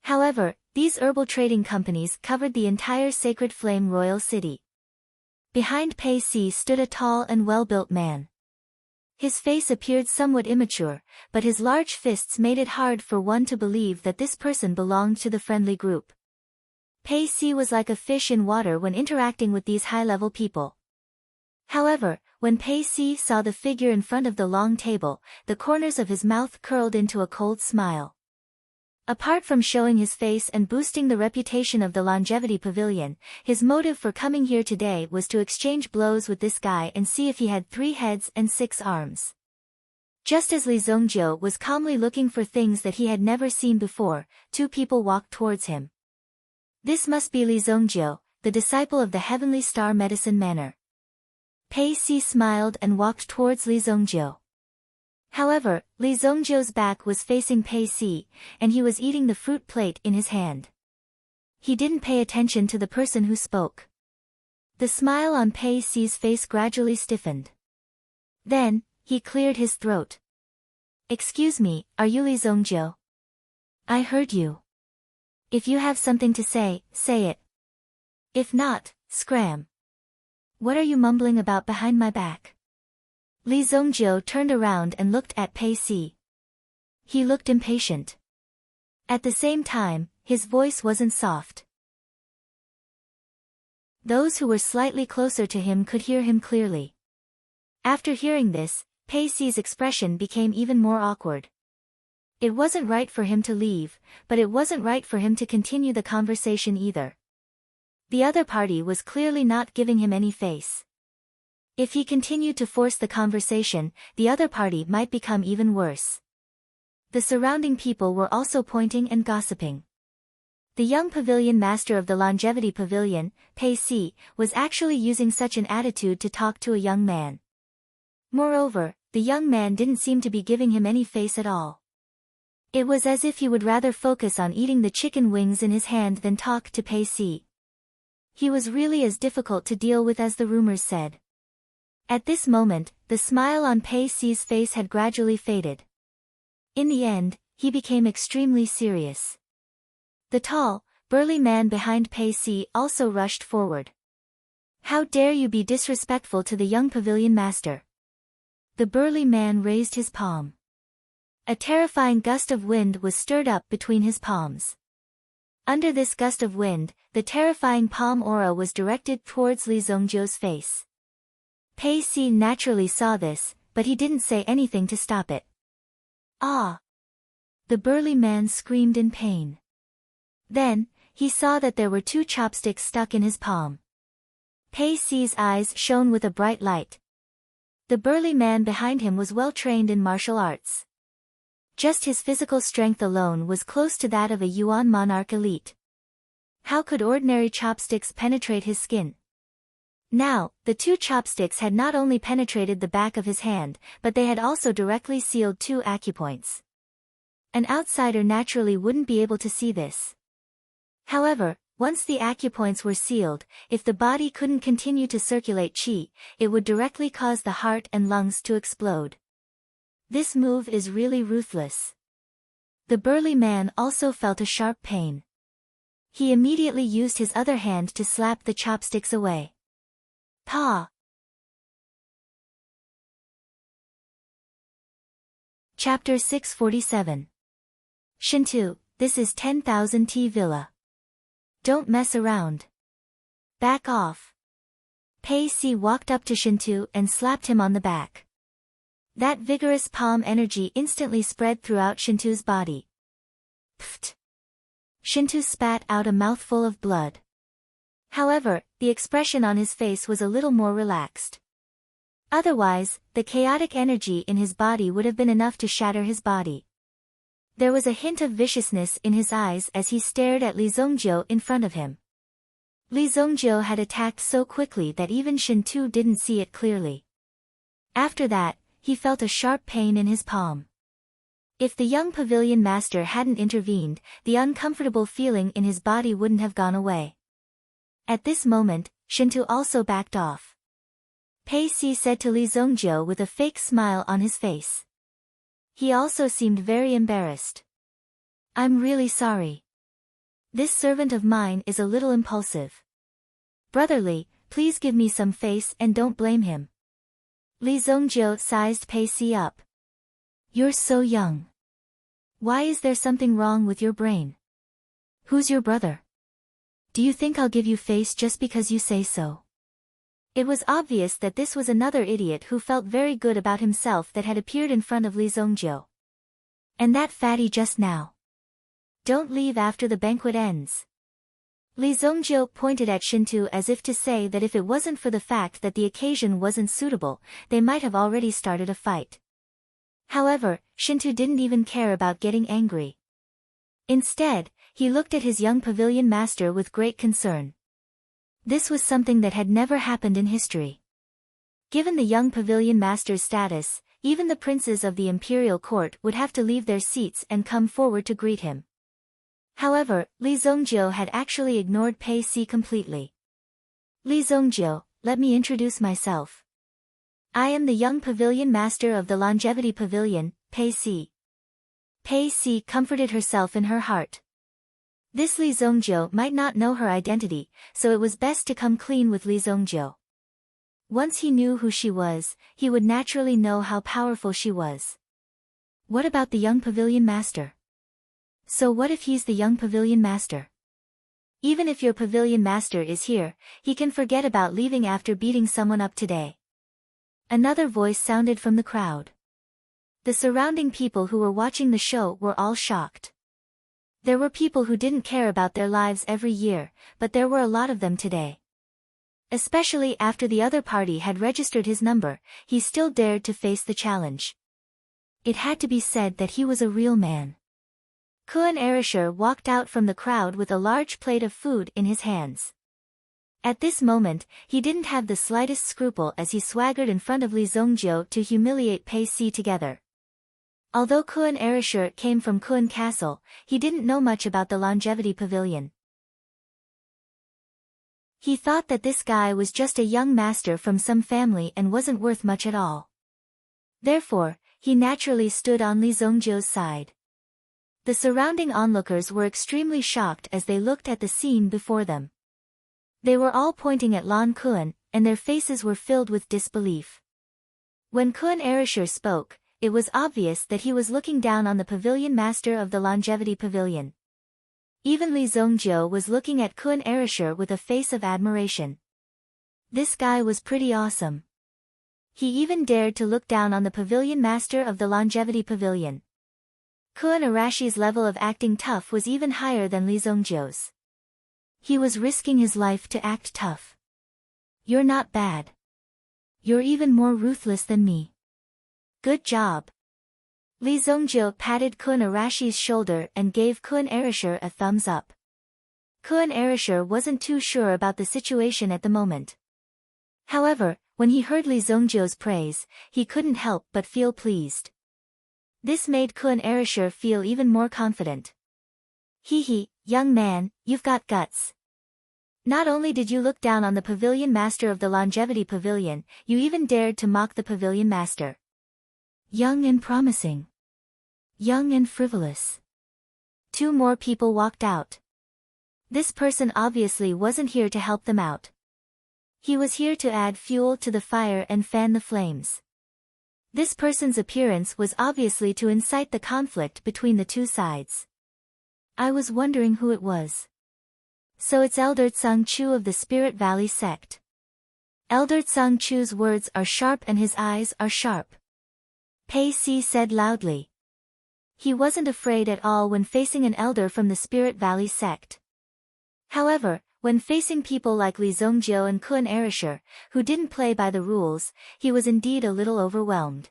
However, these herbal trading companies covered the entire Sacred Flame Royal City. Behind Pei Si stood a tall and well-built man. His face appeared somewhat immature, but his large fists made it hard for one to believe that this person belonged to the friendly group. Pei Si was like a fish in water when interacting with these high-level people. However, when Pei Si saw the figure in front of the long table, the corners of his mouth curled into a cold smile. Apart from showing his face and boosting the reputation of the Longevity Pavilion, his motive for coming here today was to exchange blows with this guy and see if he had 3 heads and 6 arms. Just as Li Zongjiu was calmly looking for things that he had never seen before, 2 people walked towards him. This must be Li Zongjiu, the disciple of the Heavenly Star Medicine Manor. Pei Si smiled and walked towards Li Zongjiu. However, Li Zongjiu's back was facing Pei Si, and he was eating the fruit plate in his hand. He didn't pay attention to the person who spoke. The smile on Pei Si's face gradually stiffened. Then, he cleared his throat. "Excuse me, are you Li Zongjiu? I heard you. If you have something to say, say it. If not, scram. What are you mumbling about behind my back?" Li Zongjiu turned around and looked at Pei Si. He looked impatient. At the same time, his voice wasn't soft. Those who were slightly closer to him could hear him clearly. After hearing this, Pei Si's expression became even more awkward. It wasn't right for him to leave, but it wasn't right for him to continue the conversation either. The other party was clearly not giving him any face. If he continued to force the conversation, the other party might become even worse. The surrounding people were also pointing and gossiping. The young pavilion master of the Longevity Pavilion, Pei Si, was actually using such an attitude to talk to a young man. Moreover, the young man didn't seem to be giving him any face at all. It was as if he would rather focus on eating the chicken wings in his hand than talk to Pei Si. He was really as difficult to deal with as the rumors said. At this moment, the smile on Pei Si's face had gradually faded. In the end, he became extremely serious. The tall, burly man behind Pei Si also rushed forward. "How dare you be disrespectful to the young pavilion master?" The burly man raised his palm. A terrifying gust of wind was stirred up between his palms. Under this gust of wind, the terrifying palm aura was directed towards Li Zongjiu's face. Pei Si naturally saw this, but he didn't say anything to stop it. "Ah!" The burly man screamed in pain. Then, he saw that there were 2 chopsticks stuck in his palm. Pei Si's eyes shone with a bright light. The burly man behind him was well trained in martial arts. Just his physical strength alone was close to that of a Yuan monarch elite. How could ordinary chopsticks penetrate his skin? Now, the 2 chopsticks had not only penetrated the back of his hand, but they had also directly sealed 2 acupoints. An outsider naturally wouldn't be able to see this. However, once the acupoints were sealed, if the body couldn't continue to circulate qi, it would directly cause the heart and lungs to explode. This move is really ruthless. The burly man also felt a sharp pain. He immediately used his other hand to slap the chopsticks away. Pa! Chapter 647. Shintu, this is 10,000 T Villa. Don't mess around. Back off. Pei Si walked up to Shintu and slapped him on the back. That vigorous palm energy instantly spread throughout Shintu's body. Pfft! Shintu spat out a mouthful of blood. However, the expression on his face was a little more relaxed. Otherwise, the chaotic energy in his body would have been enough to shatter his body. There was a hint of viciousness in his eyes as he stared at Li Zongjiu in front of him. Li Zongjiu had attacked so quickly that even Shintu didn't see it clearly. After that, he felt a sharp pain in his palm. If the young pavilion master hadn't intervened, the uncomfortable feeling in his body wouldn't have gone away. At this moment, Shintu also backed off. Pei Si said to Li Zongjiu with a fake smile on his face. He also seemed very embarrassed. I'm really sorry. This servant of mine is a little impulsive. Brotherly, please give me some face and don't blame him. Li Zongjiu sized Pei Si up. You're so young. Why is there something wrong with your brain? Who's your brother? Do you think I'll give you face just because you say so? It was obvious that this was another idiot who felt very good about himself that had appeared in front of Li Zongjiu. And that fatty just now. Don't leave after the banquet ends. Li Zongjiu pointed at Shintu as if to say that if it wasn't for the fact that the occasion wasn't suitable, they might have already started a fight. However, Shintu didn't even care about getting angry. Instead, he looked at his young pavilion master with great concern. This was something that had never happened in history. Given the young pavilion master's status, even the princes of the imperial court would have to leave their seats and come forward to greet him. However, Li Zongjiu had actually ignored Pei Si completely. Li Zongjiu, let me introduce myself. I am the young pavilion master of the Longevity Pavilion, Pei Si. Pei Si comforted herself in her heart. This Li Zongjiu might not know her identity, so it was best to come clean with Li Zongjiu. Once he knew who she was, he would naturally know how powerful she was. What about the young pavilion master? So what if he's the young pavilion master? Even if your pavilion master is here, he can forget about leaving after beating someone up today. Another voice sounded from the crowd. The surrounding people who were watching the show were all shocked. There were people who didn't care about their lives every year, but there were a lot of them today. Especially after the other party had registered his number, he still dared to face the challenge. It had to be said that he was a real man. Kuan Erishur walked out from the crowd with a large plate of food in his hands. At this moment, he didn't have the slightest scruple as he swaggered in front of Li Zongjiu to humiliate Pei Si together. Although Kuan Erishur came from Kuan Castle, he didn't know much about the Longevity Pavilion. He thought that this guy was just a young master from some family and wasn't worth much at all. Therefore, he naturally stood on Li Zongjiu's side. The surrounding onlookers were extremely shocked as they looked at the scene before them. They were all pointing at Lan Kuan, and their faces were filled with disbelief. When Kuan Erishur spoke, it was obvious that he was looking down on the pavilion master of the Longevity Pavilion. Even Li Zongjiu was looking at Kuan Erishur with a face of admiration. This guy was pretty awesome. He even dared to look down on the pavilion master of the Longevity Pavilion. Kuan Arashi's level of acting tough was even higher than Li Zongjiu's. He was risking his life to act tough. You're not bad. You're even more ruthless than me. Good job. Li Zongjiu patted Kuan Arashi's shoulder and gave Kuan Erishur a thumbs up. Kuan Erishur wasn't too sure about the situation at the moment. However, when he heard Li Zongjiu's praise, he couldn't help but feel pleased. This made Kuan Erishur feel even more confident. Hee, young man, you've got guts. Not only did you look down on the pavilion master of the Longevity Pavilion, you even dared to mock the pavilion master. Young and promising. Young and frivolous. 2 more people walked out. This person obviously wasn't here to help them out. He was here to add fuel to the fire and fan the flames. This person's appearance was obviously to incite the conflict between the 2 sides. I was wondering who it was. So it's Elder Tsang Chu of the Spirit Valley sect. Elder Tsang Chu's words are sharp and his eyes are sharp. Pei Si said loudly. He wasn't afraid at all when facing an elder from the Spirit Valley sect. However, when facing people like Li Zongjiu and Kuan Erishur, who didn't play by the rules, he was indeed a little overwhelmed.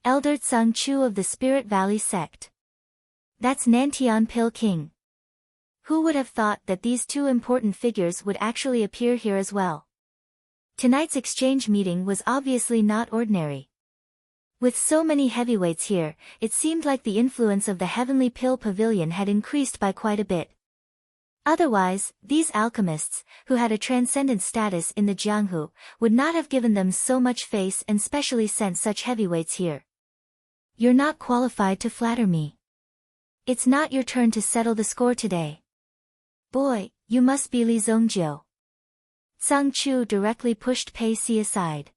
Elder Tsang Chu of the Spirit Valley sect. That's Nantian Pil King. Who would have thought that these 2 important figures would actually appear here as well? Tonight's exchange meeting was obviously not ordinary. With so many heavyweights here, it seemed like the influence of the Heavenly Pill Pavilion had increased by quite a bit. Otherwise, these alchemists, who had a transcendent status in the Jianghu, would not have given them so much face and specially sent such heavyweights here. You're not qualified to flatter me. It's not your turn to settle the score today. Boy, you must be Li Zongjiu. Sang Chu directly pushed Pei Si aside.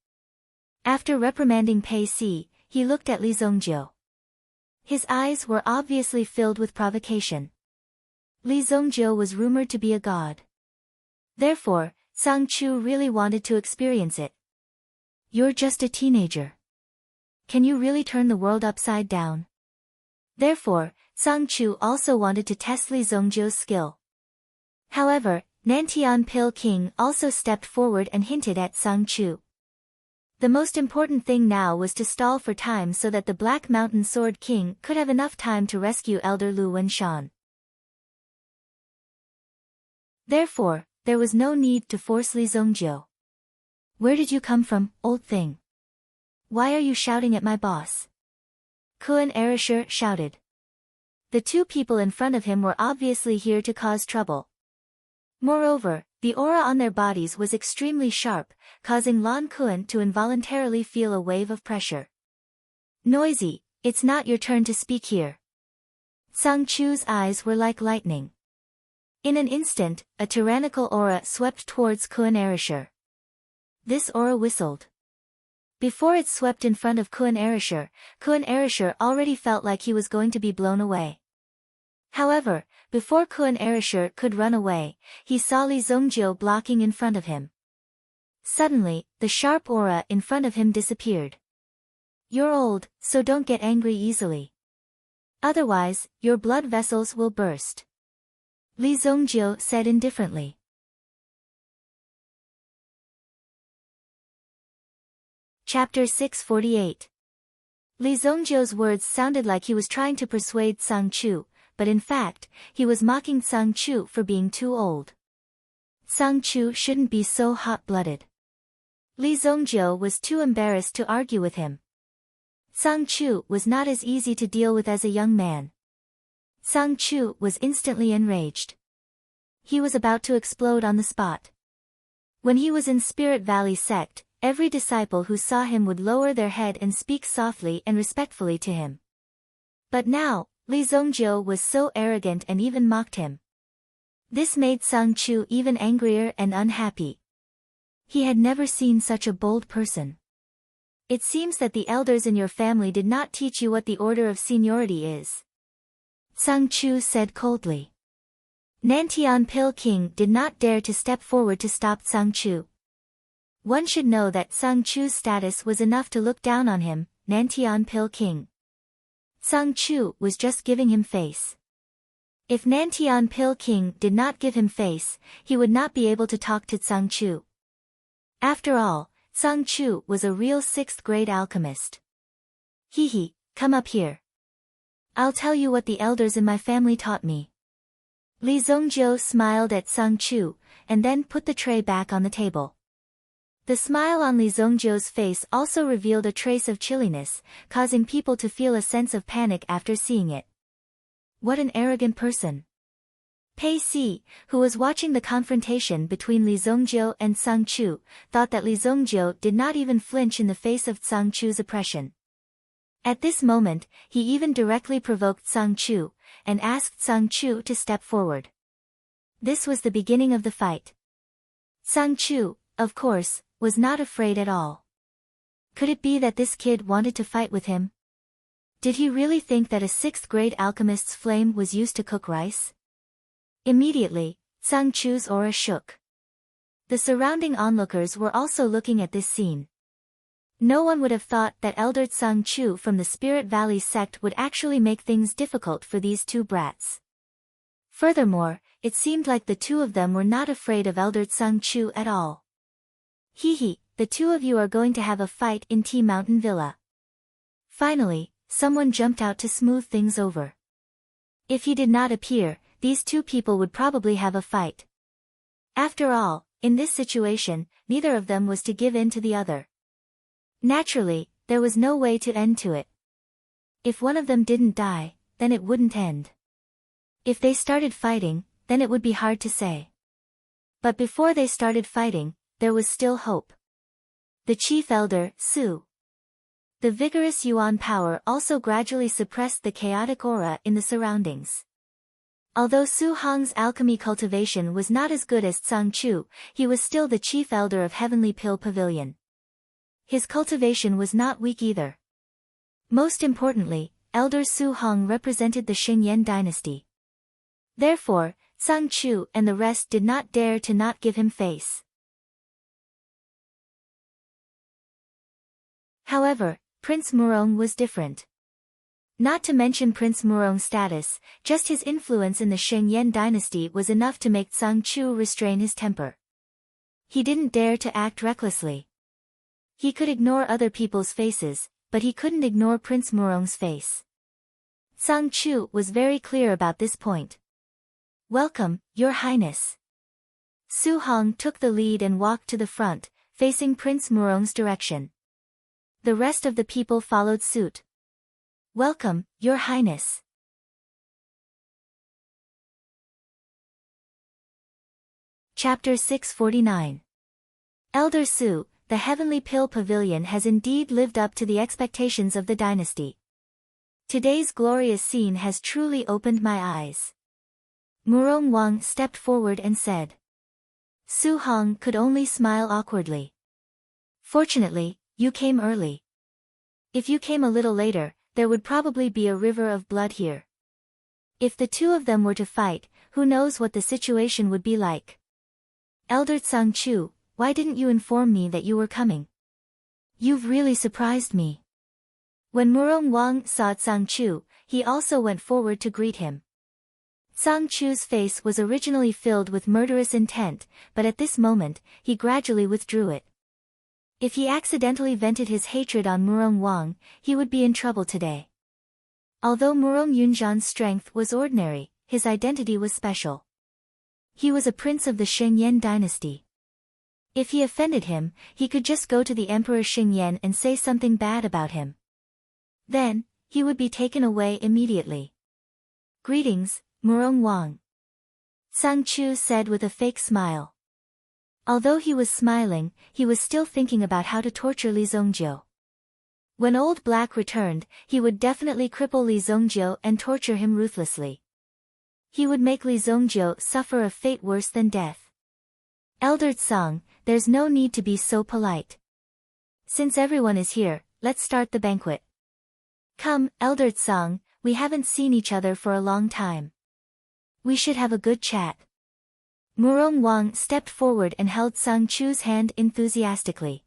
After reprimanding Pei Si, he looked at Li Zongjiu. His eyes were obviously filled with provocation. Li Zongjiu was rumored to be a god. Therefore, Sang Chu really wanted to experience it. You're just a teenager. Can you really turn the world upside down? Therefore, Sang Chu also wanted to test Li Zongjiu's skill. However, Nantian Pil King also stepped forward and hinted at Sang Chu. The most important thing now was to stall for time so that the Black Mountain Sword King could have enough time to rescue Elder Lu Wenshan. Therefore, there was no need to force Li Zongjiu. Where did you come from, old thing? Why are you shouting at my boss? Kuan Erisher shouted. The two people in front of him were obviously here to cause trouble. Moreover, the aura on their bodies was extremely sharp, causing Lan Kuan to involuntarily feel a wave of pressure. Noisy, it's not your turn to speak here. Sang Chu's eyes were like lightning. In an instant, a tyrannical aura swept towards Kuan Erisher. This aura whistled. Before it swept in front of Kuan Erisher already felt like he was going to be blown away. However, before Kuan Erisher could run away, he saw Li Zongjiu blocking in front of him. Suddenly, the sharp aura in front of him disappeared. You're old, so don't get angry easily. Otherwise, your blood vessels will burst. Li Zongjiu said indifferently. Chapter 648. Li Zongjiu's words sounded like he was trying to persuade Sang Chu, but in fact, he was mocking Sang Chu for being too old. Sang Chu shouldn't be so hot-blooded. Li Zongjiu was too embarrassed to argue with him. Sang Chu was not as easy to deal with as a young man. Sang Chu was instantly enraged. He was about to explode on the spot. When he was in Spirit Valley sect, every disciple who saw him would lower their head and speak softly and respectfully to him. But now, Li Zongjiu was so arrogant and even mocked him. This made Sang Chu even angrier and unhappy. He had never seen such a bold person. It seems that the elders in your family did not teach you what the order of seniority is. Sang Chu said coldly. Nantian Pil King did not dare to step forward to stop Sang Chu. One should know that Sang Chu's status was enough to look down on him, Nantian Pil King. Sang Chu was just giving him face. If Nantian Pil King did not give him face, he would not be able to talk to Sang Chu. After all, Sang Chu was a real 6th grade alchemist. Hee, come up here. I'll tell you what the elders in my family taught me. Li Zongjiu smiled at Sang Chu, and then put the tray back on the table. The smile on Li Zongjiu's face also revealed a trace of chilliness, causing people to feel a sense of panic after seeing it. What an arrogant person. Pei Si, who was watching the confrontation between Li Zongjiu and Sang Chu, thought that Li Zongjiu did not even flinch in the face of Sang Chu's oppression. At this moment, he even directly provoked Sang Chu, and asked Sang Chu to step forward. This was the beginning of the fight. Sang Chu, of course, was not afraid at all. Could it be that this kid wanted to fight with him? Did he really think that a 6th grade alchemist's flame was used to cook rice? Immediately, Sang Chu's aura shook. The surrounding onlookers were also looking at this scene. No one would have thought that Elder Sang Chu from the Spirit Valley sect would actually make things difficult for these two brats. Furthermore, it seemed like the two of them were not afraid of Elder Sang Chu at all. Hee, the two of you are going to have a fight in Tea Mountain Villa. Finally, someone jumped out to smooth things over. If he did not appear, these two people would probably have a fight. After all, in this situation, neither of them was to give in to the other. Naturally, there was no way to end to it. If one of them didn't die, then it wouldn't end. If they started fighting, then it would be hard to say. But before they started fighting, there was still hope. The chief elder, Su. The vigorous Yuan power also gradually suppressed the chaotic aura in the surroundings. Although Su Hong's alchemy cultivation was not as good as Tsang Chu, he was still the chief elder of Heavenly Pill Pavilion. His cultivation was not weak either. Most importantly, Elder Su Hong represented the Xingyan dynasty. Therefore, Tsang Chu and the rest did not dare to not give him face. However, Prince Murong was different. Not to mention Prince Murong's status, just his influence in the Xingyan dynasty was enough to make Tsang Chu restrain his temper. He didn't dare to act recklessly. He could ignore other people's faces, but he couldn't ignore Prince Murong's face. Tsang Chu was very clear about this point. "Welcome, Your Highness." Su Hong took the lead and walked to the front, facing Prince Murong's direction. The rest of the people followed suit. "Welcome, Your Highness." Chapter 649. Elder Su, the Heavenly Pill Pavilion has indeed lived up to the expectations of the dynasty. Today's glorious scene has truly opened my eyes. Murong Wang stepped forward and said. Su Hong could only smile awkwardly. "Fortunately, you came early. If you came a little later, there would probably be a river of blood here. If the two of them were to fight, who knows what the situation would be like. Elder Tsang Chu, why didn't you inform me that you were coming? You've really surprised me." When Murong Wang saw Tsang Chu, he also went forward to greet him. Tsang Chu's face was originally filled with murderous intent, but at this moment, he gradually withdrew it. If he accidentally vented his hatred on Murong Wang, he would be in trouble today. Although Murong Yunzhan's strength was ordinary, his identity was special. He was a prince of the Xingyan dynasty. If he offended him, he could just go to the Emperor Xingyan and say something bad about him. Then, he would be taken away immediately. "Greetings, Murong Wang," Tsang Chu said with a fake smile. Although he was smiling, he was still thinking about how to torture Li Zongjiu. When Old Black returned, he would definitely cripple Li Zongjiu and torture him ruthlessly. He would make Li Zongjiu suffer a fate worse than death. "Elder Tsang, there's no need to be so polite. Since everyone is here, let's start the banquet. Come, Elder Tsang, we haven't seen each other for a long time. We should have a good chat." Murong Wang stepped forward and held Tsang Chu's hand enthusiastically.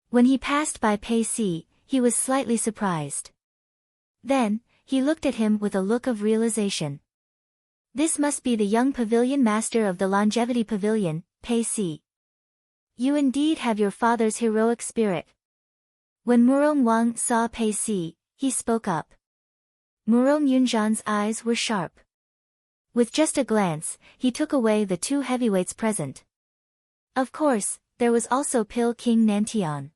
When he passed by Pei Si, he was slightly surprised. Then, he looked at him with a look of realization. This must be the young pavilion master of the Longevity Pavilion, Pei Si. You indeed have your father's heroic spirit. When Murong Wang saw Pei Si, he spoke up. Murong Yunzhan's eyes were sharp. With just a glance, he took away the two heavyweights present. Of course, there was also Pill King Nantian.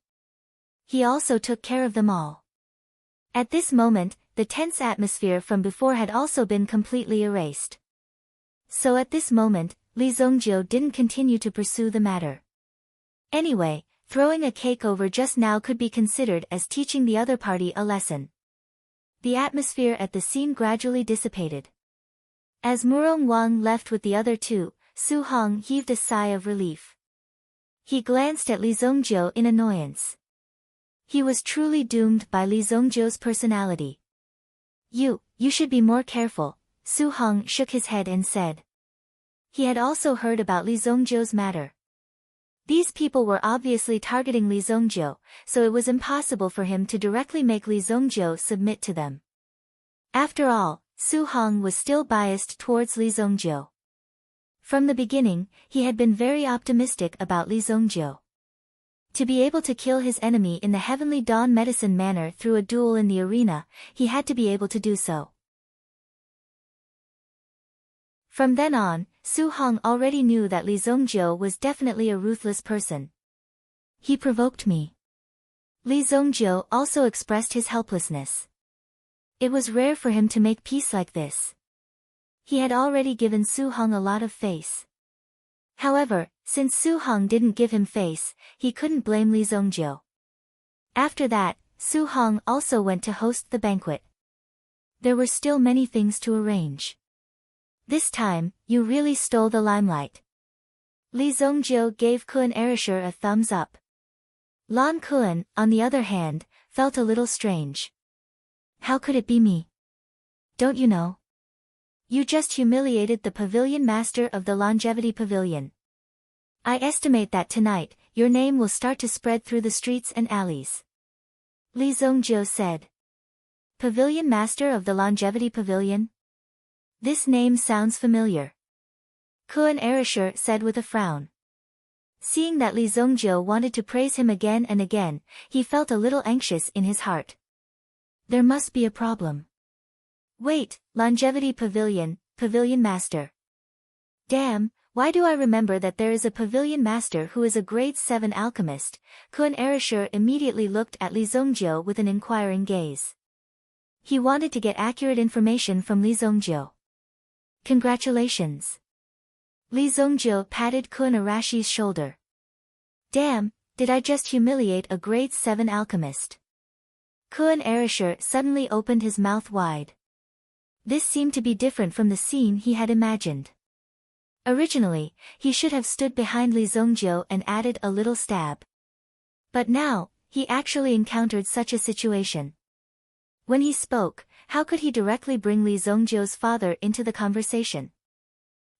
He also took care of them all. At this moment, the tense atmosphere from before had also been completely erased. So at this moment, Li Zongjiu didn't continue to pursue the matter. Anyway, throwing a cake over just now could be considered as teaching the other party a lesson. The atmosphere at the scene gradually dissipated. As Murong Wang left with the other two, Su Hong heaved a sigh of relief. He glanced at Li Zongjiu in annoyance. He was truly doomed by Li Zongjiu's personality. You should be more careful," Su Hong shook his head and said. He had also heard about Li Zongjiu's matter. These people were obviously targeting Li Zongjiu, so it was impossible for him to directly make Li Zongjiu submit to them. After all, Su Hong was still biased towards Li Zongjiu. From the beginning, he had been very optimistic about Li Zongjiu. To be able to kill his enemy in the Heavenly Dawn medicine manner through a duel in the arena, he had to be able to do so. From then on, Su Hong already knew that Li Zongjiu was definitely a ruthless person. He provoked me. Li Zongjiu also expressed his helplessness. It was rare for him to make peace like this. He had already given Su Hong a lot of face. However, since Su Hong didn't give him face, he couldn't blame Li Zongjiu. After that, Su Hong also went to host the banquet. There were still many things to arrange. This time, you really stole the limelight. Li Zongjiu gave Kun Erishur a thumbs up. Lan Kun, on the other hand, felt a little strange. How could it be me? Don't you know? You just humiliated the pavilion master of the Longevity Pavilion. I estimate that tonight, your name will start to spread through the streets and alleys. Li Zongjiu said. Pavilion master of the Longevity Pavilion? This name sounds familiar. Kun Erishur said with a frown. Seeing that Li Zongjiu wanted to praise him again and again, he felt a little anxious in his heart. There must be a problem. Wait, Longevity Pavilion, Pavilion Master. Damn, why do I remember that there is a Pavilion Master who is a grade 7 alchemist? Kun Erishur immediately looked at Li Zongjiu with an inquiring gaze. He wanted to get accurate information from Li Zongjiu. Congratulations. Li Zongjiu patted Kun Arashi's shoulder. Damn, did I just humiliate a grade 7 alchemist? Kun Erishur suddenly opened his mouth wide. This seemed to be different from the scene he had imagined. Originally, he should have stood behind Li Zongjiu and added a little stab. But now, he actually encountered such a situation. When he spoke, how could he directly bring Li Zongjiu's father into the conversation?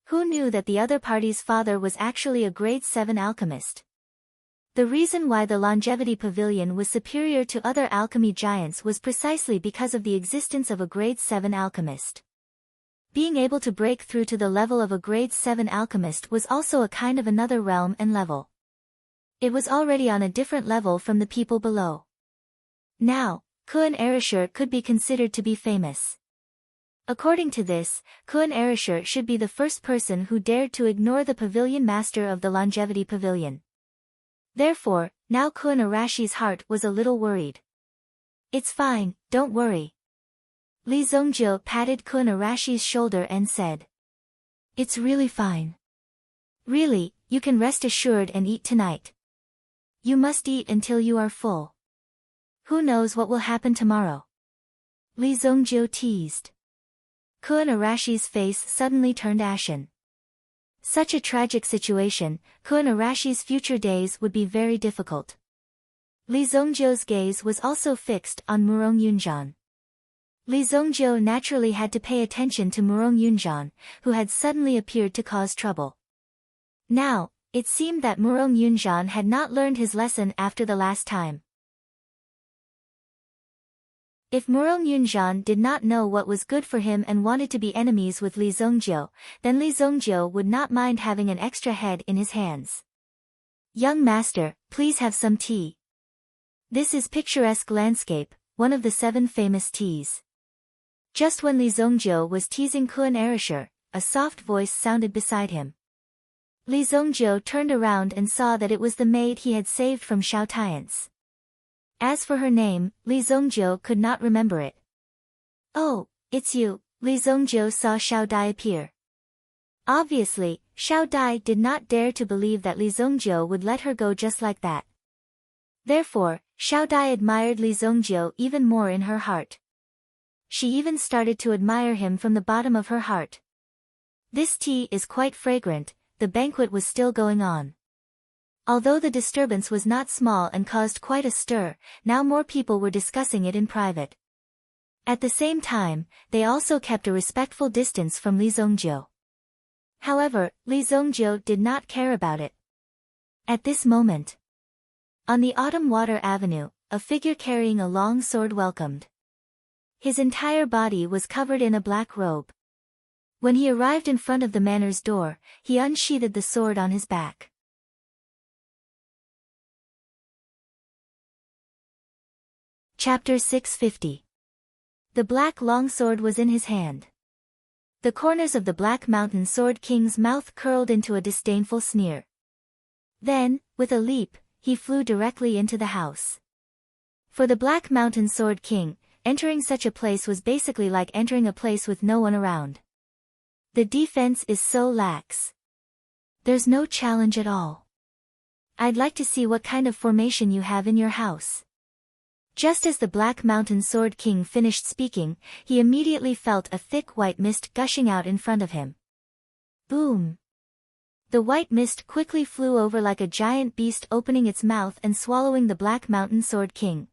Who knew that the other party's father was actually a grade 7 alchemist? The reason why the Longevity Pavilion was superior to other alchemy giants was precisely because of the existence of a grade 7 alchemist. Being able to break through to the level of a grade 7 alchemist was also a kind of another realm and level. It was already on a different level from the people below. Now, Kun Erishur could be considered to be famous. According to this, Kun Erishur should be the first person who dared to ignore the pavilion master of the Longevity Pavilion. Therefore, now Kun Arashi's heart was a little worried. It's fine, don't worry. Li Zongjiu patted Kun Arashi's shoulder and said. It's really fine. Really, you can rest assured and eat tonight. You must eat until you are full. Who knows what will happen tomorrow? Li Zongjiu teased. Kun Arashi's face suddenly turned ashen. Such a tragic situation, Kun Arashi's future days would be very difficult. Li Zongjiu's gaze was also fixed on Murong Yunjian. Li Zongjiu naturally had to pay attention to Murong Yunjian, who had suddenly appeared to cause trouble. Now, it seemed that Murong Yunjian had not learned his lesson after the last time. If Murong Yunjian did not know what was good for him and wanted to be enemies with Li Zongjiu, then Li Zongjiu would not mind having an extra head in his hands. Young master, please have some tea. This is picturesque landscape, one of the 7 famous teas. Just when Li Zongjiu was teasing Kun Erishur, a soft voice sounded beside him. Li Zongjiu turned around and saw that it was the maid he had saved from Xiao Tian's. As for her name, Li Zongjiu could not remember it. Oh, it's you, Li Zongjiu saw Xiao Dai appear. Obviously, Xiao Dai did not dare to believe that Li Zongjiu would let her go just like that. Therefore, Xiao Dai admired Li Zongjiu even more in her heart. She even started to admire him from the bottom of her heart. This tea is quite fragrant. The banquet was still going on. Although the disturbance was not small and caused quite a stir, now more people were discussing it in private. At the same time, they also kept a respectful distance from Li Zongjiu. However, Li Zongjiu did not care about it. At this moment, on the Autumn Water Avenue, a figure carrying a long sword welcomed. His entire body was covered in a black robe. When he arrived in front of the manor's door, he unsheathed the sword on his back. Chapter 650. The black longsword was in his hand. The corners of the Black Mountain Sword King's mouth curled into a disdainful sneer. Then, with a leap, he flew directly into the house. For the Black Mountain Sword King, entering such a place was basically like entering a place with no one around. The defense is so lax. There's no challenge at all. I'd like to see what kind of formation you have in your house. Just as the Black Mountain Sword King finished speaking, he immediately felt a thick white mist gushing out in front of him. Boom! The white mist quickly flew over like a giant beast, opening its mouth and swallowing the Black Mountain Sword King.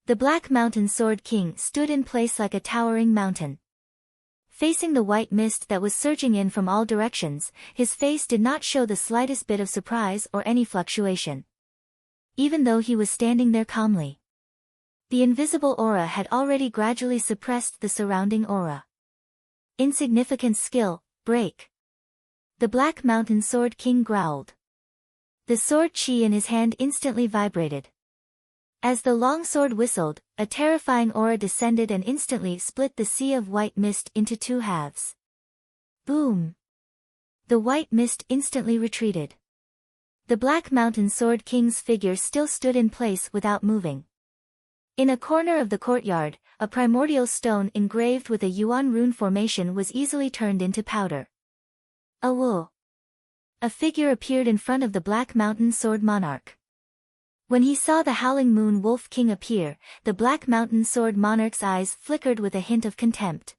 The Black Mountain Sword King stood in place like a towering mountain. Facing the white mist that was surging in from all directions, his face did not show the slightest bit of surprise or any fluctuation. Even though he was standing there calmly. The invisible aura had already gradually suppressed the surrounding aura. Insignificant skill, break. The Black Mountain Sword King growled. The sword chi in his hand instantly vibrated. As the long sword whistled, a terrifying aura descended and instantly split the sea of white mist into two halves. Boom! The white mist instantly retreated. The Black Mountain Sword King's figure still stood in place without moving. In a corner of the courtyard, a primordial stone engraved with a Yuan rune formation was easily turned into powder. Awoo! A figure appeared in front of the Black Mountain Sword Monarch. When he saw the Howling Moon Wolf King appear, the Black Mountain Sword Monarch's eyes flickered with a hint of contempt.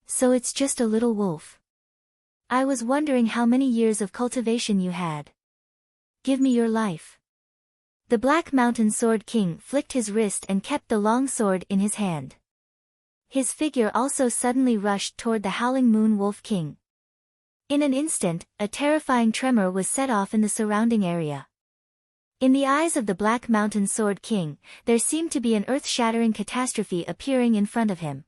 So it's just a little wolf. I was wondering how many years of cultivation you had. Give me your life. The Black Mountain Sword King flicked his wrist and kept the long sword in his hand. His figure also suddenly rushed toward the Howling Moon Wolf King. In an instant, a terrifying tremor was set off in the surrounding area. In the eyes of the Black Mountain Sword King, there seemed to be an earth-shattering catastrophe appearing in front of him.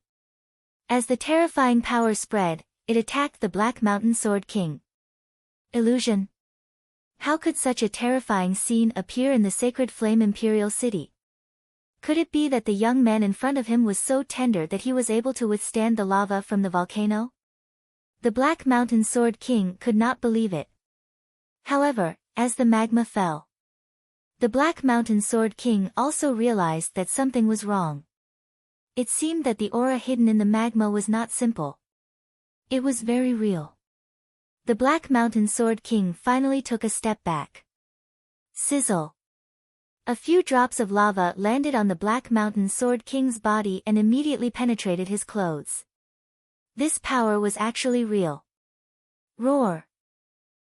As the terrifying power spread, it attacked the Black Mountain Sword King. Illusion. How could such a terrifying scene appear in the Sacred Flame Imperial City? Could it be that the young man in front of him was so tender that he was able to withstand the lava from the volcano? The Black Mountain Sword King could not believe it. However, as the magma fell, the Black Mountain Sword King also realized that something was wrong. It seemed that the aura hidden in the magma was not simple. It was very real. The Black Mountain Sword King finally took a step back. Sizzle. A few drops of lava landed on the Black Mountain Sword King's body and immediately penetrated his clothes. This power was actually real. Roar.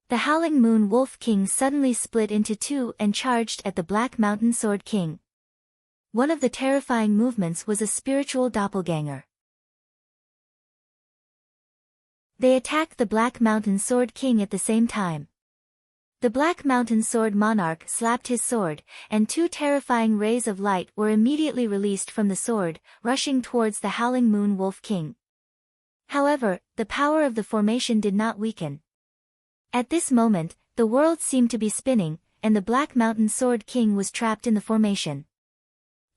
The Howling Moon Wolf King suddenly split into two and charged at the Black Mountain Sword King. One of the terrifying movements was a spiritual doppelganger. They attacked the Black Mountain Sword King at the same time. The Black Mountain Sword Monarch slapped his sword, and two terrifying rays of light were immediately released from the sword, rushing towards the Howling Moon Wolf King. However, the power of the formation did not weaken. At this moment, the world seemed to be spinning, and the Black Mountain Sword King was trapped in the formation.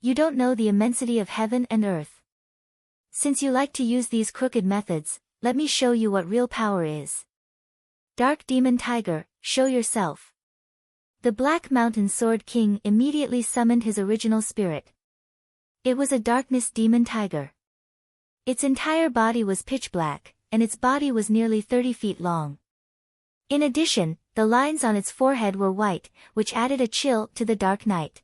You don't know the immensity of heaven and earth. Since you like to use these crooked methods, let me show you what real power is. Dark Demon Tiger, show yourself. The Black Mountain Sword King immediately summoned his original spirit. It was a darkness demon tiger. Its entire body was pitch black, and its body was nearly 30 feet long. In addition, the lines on its forehead were white, which added a chill to the dark night.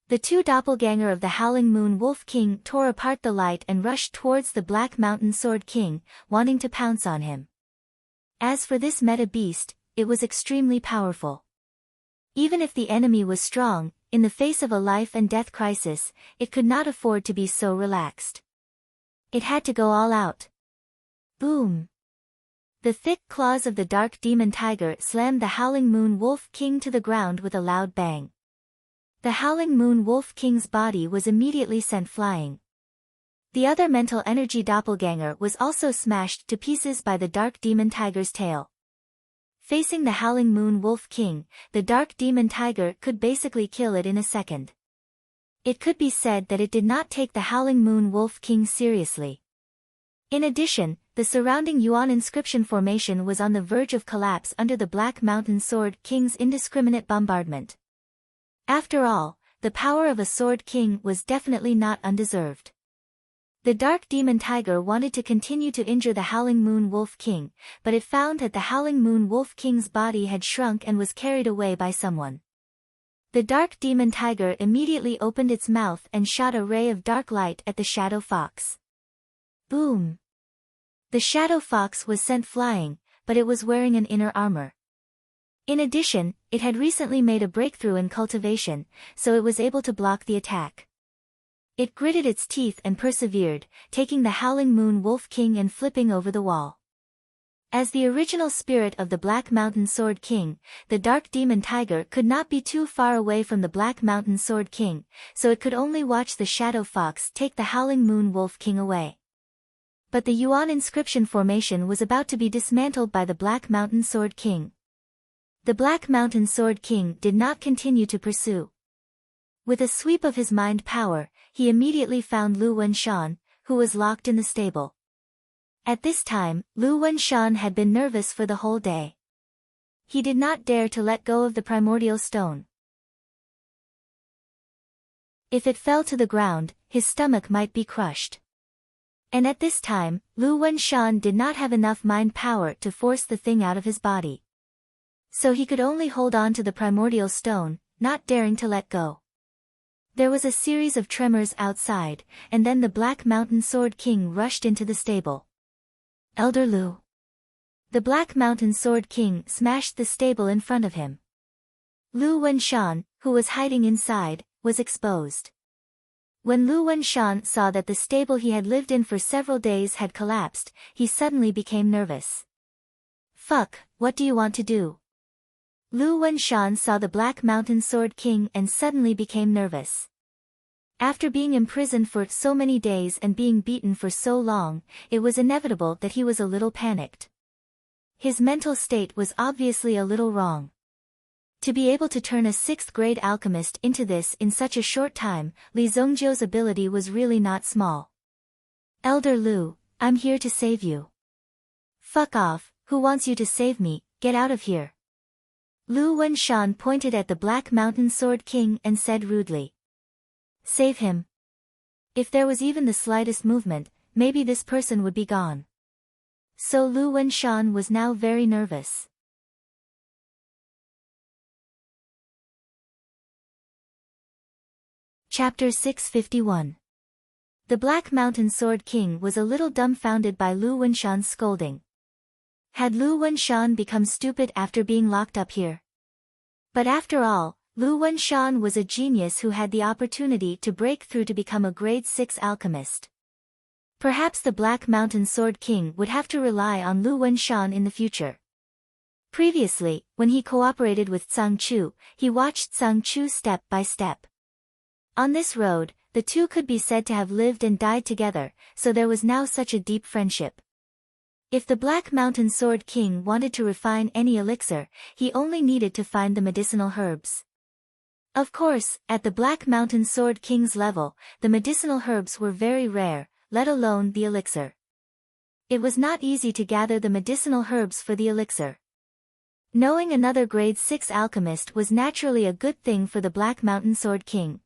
The two doppelganger of the Howling Moon Wolf King tore apart the light and rushed towards the Black Mountain Sword King, wanting to pounce on him. As for this meta beast, it was extremely powerful. Even if the enemy was strong, in the face of a life and death crisis, it could not afford to be so relaxed. It had to go all out. Boom! The thick claws of the Dark Demon Tiger slammed the Howling Moon Wolf King to the ground with a loud bang. The Howling Moon Wolf King's body was immediately sent flying. The other mental energy doppelganger was also smashed to pieces by the Dark Demon Tiger's tail. Facing the Howling Moon Wolf King, the Dark Demon Tiger could basically kill it in a second. It could be said that it did not take the Howling Moon Wolf King seriously. In addition, the surrounding Yuan inscription formation was on the verge of collapse under the Black Mountain Sword King's indiscriminate bombardment. After all, the power of a Sword King was definitely not undeserved. The dark demon tiger wanted to continue to injure the Howling Moon Wolf King, but it found that the Howling Moon Wolf King's body had shrunk and was carried away by someone. The dark demon tiger immediately opened its mouth and shot a ray of dark light at the shadow fox. Boom! The shadow fox was sent flying, but it was wearing an inner armor. In addition, it had recently made a breakthrough in cultivation, so it was able to block the attack. It gritted its teeth and persevered, taking the Howling Moon Wolf King and flipping over the wall. As the original spirit of the Black Mountain Sword King, the Dark Demon Tiger could not be too far away from the Black Mountain Sword King, so it could only watch the Shadow Fox take the Howling Moon Wolf King away. But the Yuan inscription formation was about to be dismantled by the Black Mountain Sword King. The Black Mountain Sword King did not continue to pursue. With a sweep of his mind power, he immediately found Lu Wenshan, who was locked in the stable. At this time, Lu Wenshan had been nervous for the whole day. He did not dare to let go of the primordial stone. If it fell to the ground, his stomach might be crushed. And at this time, Lu Wenshan did not have enough mind power to force the thing out of his body. So he could only hold on to the primordial stone, not daring to let go. There was a series of tremors outside, and then the Black Mountain Sword King rushed into the stable. Elder Lu. The Black Mountain Sword King smashed the stable in front of him. Lu Wenshan, who was hiding inside, was exposed. When Lu Wenshan saw that the stable he had lived in for several days had collapsed, he suddenly became nervous. Fuck, what do you want to do? Lu Wenshan saw the Black Mountain Sword King and suddenly became nervous. After being imprisoned for so many days and being beaten for so long, it was inevitable that he was a little panicked. His mental state was obviously a little wrong. To be able to turn a 6th-grade alchemist into this in such a short time, Li Zongjiu's ability was really not small. Elder Lu, I'm here to save you. Fuck off, who wants you to save me, get out of here. Lu Wenshan pointed at the Black Mountain Sword King and said rudely. Save him. If there was even the slightest movement, maybe this person would be gone. So Lu Wenshan was now very nervous. Chapter 651. The Black Mountain Sword King was a little dumbfounded by Lu Wenshan's scolding. Had Lu Wenshan become stupid after being locked up here? But after all, Lu Wenshan was a genius who had the opportunity to break through to become a grade 6 alchemist. Perhaps the Black Mountain Sword King would have to rely on Lu Wenshan in the future. Previously, when he cooperated with Tsang Chu, he watched Tsang Chu step by step. On this road, the two could be said to have lived and died together, so there was now such a deep friendship. If the Black Mountain Sword King wanted to refine any elixir, he only needed to find the medicinal herbs. Of course, at the Black Mountain Sword King's level, the medicinal herbs were very rare, let alone the elixir. It was not easy to gather the medicinal herbs for the elixir. Knowing another grade 6 alchemist was naturally a good thing for the Black Mountain Sword King.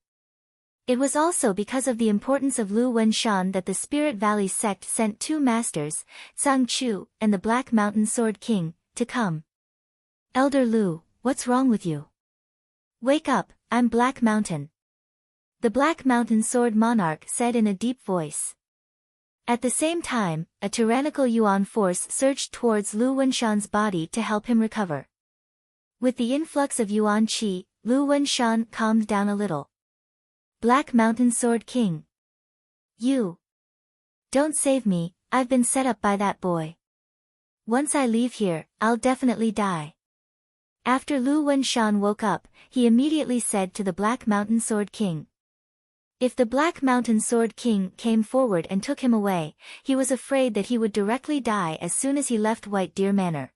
It was also because of the importance of Lu Wenshan that the Spirit Valley sect sent 2 masters, Tsang Chu and the Black Mountain Sword King, to come. Elder Lu, what's wrong with you? Wake up, I'm Black Mountain. The Black Mountain Sword Monarch said in a deep voice. At the same time, a tyrannical Yuan force surged towards Lu Wenshan's body to help him recover. With the influx of Yuan Qi, Lu Wenshan calmed down a little. Black Mountain Sword King. You. Don't save me, I've been set up by that boy. Once I leave here, I'll definitely die. After Lu Wenshan woke up, he immediately said to the Black Mountain Sword King. If the Black Mountain Sword King came forward and took him away, he was afraid that he would directly die as soon as he left White Deer Manor.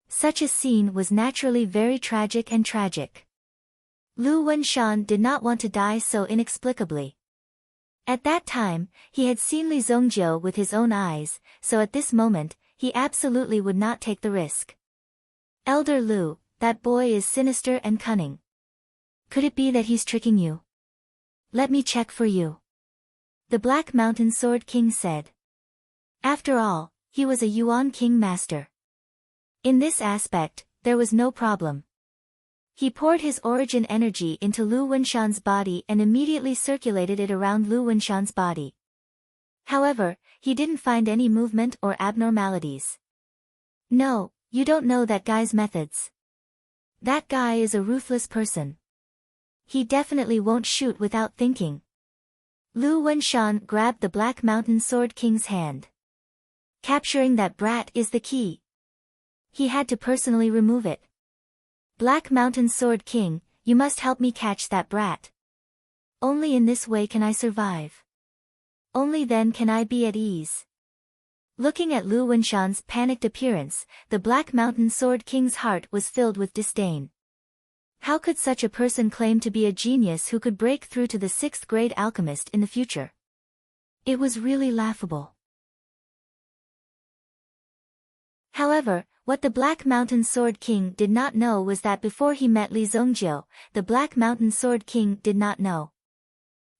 Such a scene was naturally very tragic and tragic. Lu Wenshan did not want to die so inexplicably. At that time, he had seen Li Zongjiu with his own eyes, so at this moment, he absolutely would not take the risk. Elder Lu, that boy is sinister and cunning. Could it be that he's tricking you? Let me check for you. the Black Mountain Sword King said. After all, he was a Yuan King master. In this aspect, there was no problem. He poured his origin energy into Lu Wenshan's body and immediately circulated it around Lu Wenshan's body. However, he didn't find any movement or abnormalities. No, you don't know that guy's methods. That guy is a ruthless person. He definitely won't shoot without thinking. Lu Wenshan grabbed the Black Mountain Sword King's hand. Capturing that brat is the key. He had to personally remove it. Black Mountain Sword King, you must help me catch that brat. Only in this way can I survive. Only then can I be at ease. Looking at Lu Wenshan's panicked appearance, the Black Mountain Sword King's heart was filled with disdain. How could such a person claim to be a genius who could break through to the 6th grade alchemist in the future? It was really laughable. However, what the Black Mountain Sword King did not know was that before he met Li Zongjiu, the Black Mountain Sword King did not know.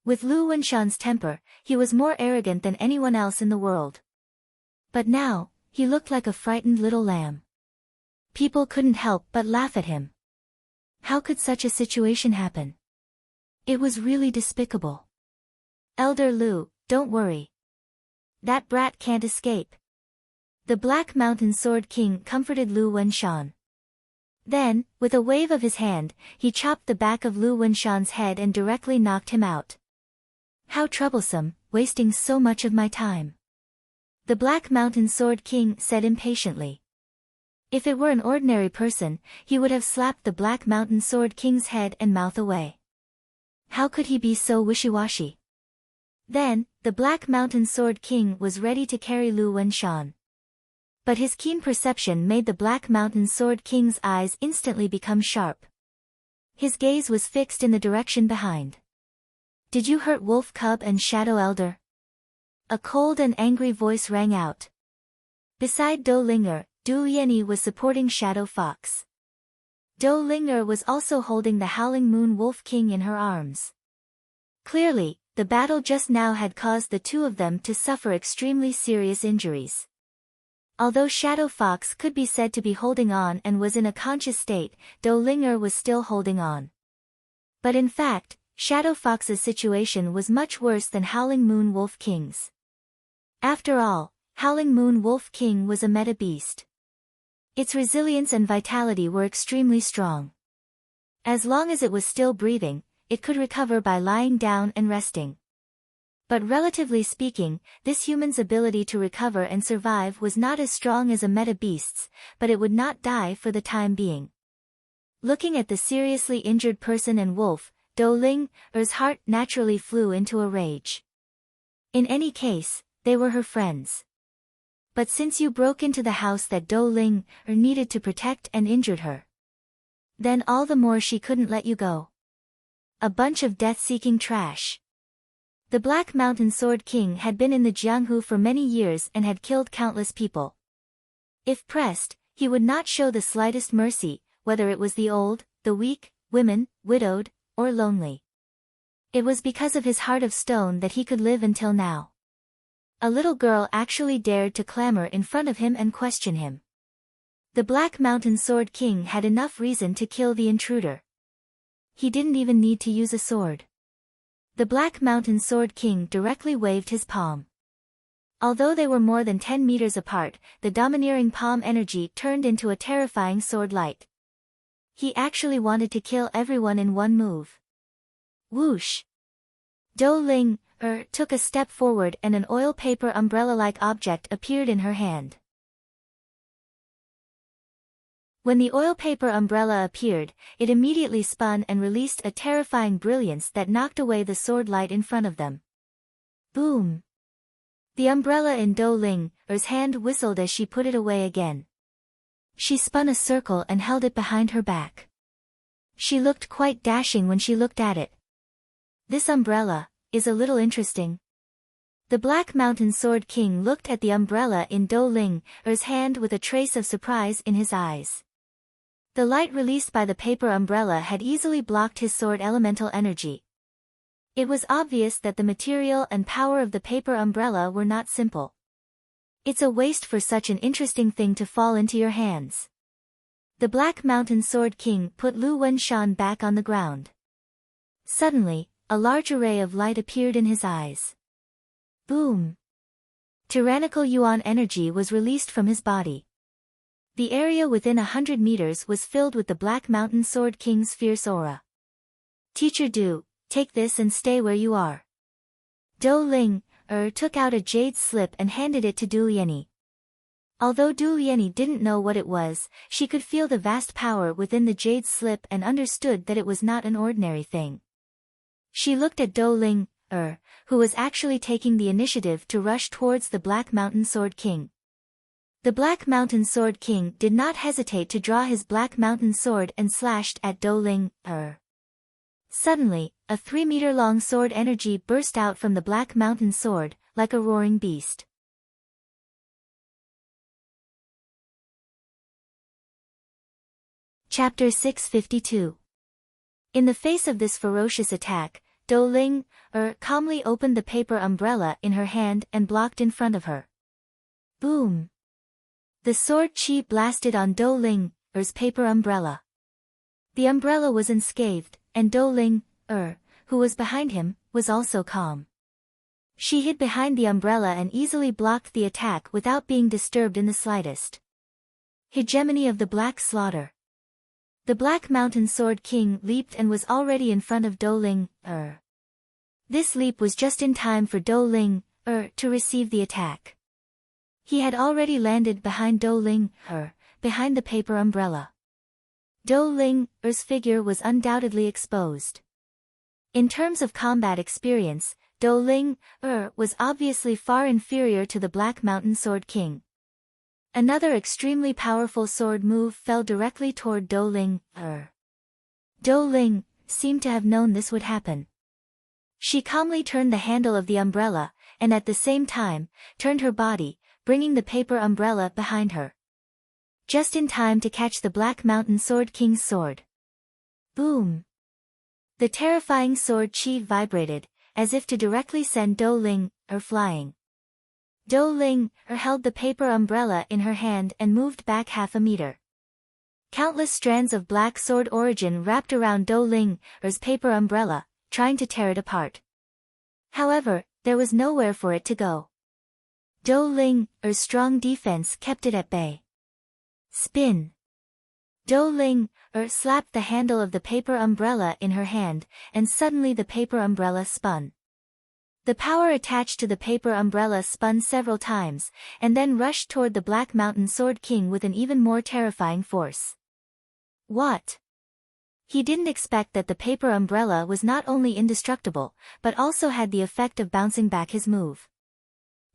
With Lu Wenshan's temper, he was more arrogant than anyone else in the world. But now, he looked like a frightened little lamb. People couldn't help but laugh at him. How could such a situation happen? It was really despicable. Elder Lu, don't worry. That brat can't escape. The Black Mountain Sword King comforted Lu Wenshan. Then, with a wave of his hand, he chopped the back of Lu Wenshan's head and directly knocked him out. How troublesome, wasting so much of my time. The Black Mountain Sword King said impatiently. If it were an ordinary person, he would have slapped the Black Mountain Sword King's head and mouth away. How could he be so wishy-washy? Then, the Black Mountain Sword King was ready to carry Lu Wenshan. But his keen perception made the Black Mountain Sword King's eyes instantly become sharp. His gaze was fixed in the direction behind. Did you hurt Wolf Cub and Shadow Elder? A cold and angry voice rang out. Beside Do Linger, Du Lianyi was supporting Shadow Fox. Do Linger was also holding the Howling Moon Wolf King in her arms. Clearly, the battle just now had caused the two of them to suffer extremely serious injuries. Although Shadow Fox could be said to be holding on and was in a conscious state, Do Linger was still holding on. But in fact, Shadow Fox's situation was much worse than Howling Moon Wolf King's. After all, Howling Moon Wolf King was a meta beast. Its resilience and vitality were extremely strong. As long as it was still breathing, it could recover by lying down and resting. But relatively speaking, this human's ability to recover and survive was not as strong as a meta beast's, but it would not die for the time being. Looking at the seriously injured person and wolf, Do Linger's heart naturally flew into a rage. In any case, they were her friends. But since you broke into the house that Do Linger needed to protect and injured her, then all the more she couldn't let you go. A bunch of death-seeking trash. The Black Mountain Sword King had been in the Jianghu for many years and had killed countless people. If pressed, he would not show the slightest mercy, whether it was the old, the weak, women, widowed, or lonely. It was because of his heart of stone that he could live until now. A little girl actually dared to clamor in front of him and question him. The Black Mountain Sword King had enough reason to kill the intruder. He didn't even need to use a sword. The Black Mountain Sword King directly waved his palm. Although they were more than 10 meters apart, the domineering palm energy turned into a terrifying sword light. He actually wanted to kill everyone in one move. Whoosh! Do Linger took a step forward and an oil paper umbrella-like object appeared in her hand. When the oil paper umbrella appeared, it immediately spun and released a terrifying brilliance that knocked away the sword light in front of them. Boom! The umbrella in Do Linger's hand whistled as she put it away again. She spun a circle and held it behind her back. She looked quite dashing when she looked at it. This umbrella is a little interesting. The Black Mountain Sword King looked at the umbrella in Do Linger's hand with a trace of surprise in his eyes. The light released by the paper umbrella had easily blocked his sword elemental energy. It was obvious that the material and power of the paper umbrella were not simple. It's a waste for such an interesting thing to fall into your hands. The Black Mountain Sword King put Lu Wenshan back on the ground. Suddenly, a large array of light appeared in his eyes. Boom! Tyrannical yuan energy was released from his body. The area within 100 meters was filled with the Black Mountain Sword King's fierce aura. Teacher Du, take this and stay where you are. Dou Ling took out a jade slip and handed it to Du Lianyi. Although Du Lianyi didn't know what it was, she could feel the vast power within the jade slip and understood that it was not an ordinary thing. She looked at Dou Ling, who was actually taking the initiative to rush towards the Black Mountain Sword King. The Black Mountain Sword King did not hesitate to draw his Black Mountain Sword and slashed at Dou Ling, Suddenly, a 3-meter-long sword energy burst out from the Black Mountain Sword, like a roaring beast. Chapter 652. In the face of this ferocious attack, Dou Ling, calmly opened the paper umbrella in her hand and blocked in front of her. Boom! The sword chi blasted on Dou Ling's paper umbrella. The umbrella was unscathed, and Dou Ling, who was behind him, was also calm. She hid behind the umbrella and easily blocked the attack without being disturbed in the slightest. Hegemony of the Black Slaughter. The Black Mountain Sword King leaped and was already in front of Dou Ling, This leap was just in time for Dou Ling, to receive the attack. He had already landed behind Dou Ling, behind the paper umbrella. Dou Ling's figure was undoubtedly exposed. In terms of combat experience, Dou Ling, was obviously far inferior to the Black Mountain Sword King. Another extremely powerful sword move fell directly toward Dou Ling, Dou Ling seemed to have known this would happen. She calmly turned the handle of the umbrella, and at the same time, turned her body, bringing the paper umbrella behind her. Just in time to catch the Black Mountain Sword King's sword. Boom! The terrifying sword chi vibrated, as if to directly send Dou Ling, flying. Dou Ling, held the paper umbrella in her hand and moved back half a meter. Countless strands of black sword origin wrapped around Dou Ling's paper umbrella, trying to tear it apart. However, there was nowhere for it to go. Dou Ling's strong defense kept it at bay. Spin. Dou Ling, slapped the handle of the paper umbrella in her hand, and suddenly the paper umbrella spun. The power attached to the paper umbrella spun several times, and then rushed toward the Black Mountain Sword King with an even more terrifying force. What? He didn't expect that the paper umbrella was not only indestructible, but also had the effect of bouncing back his move.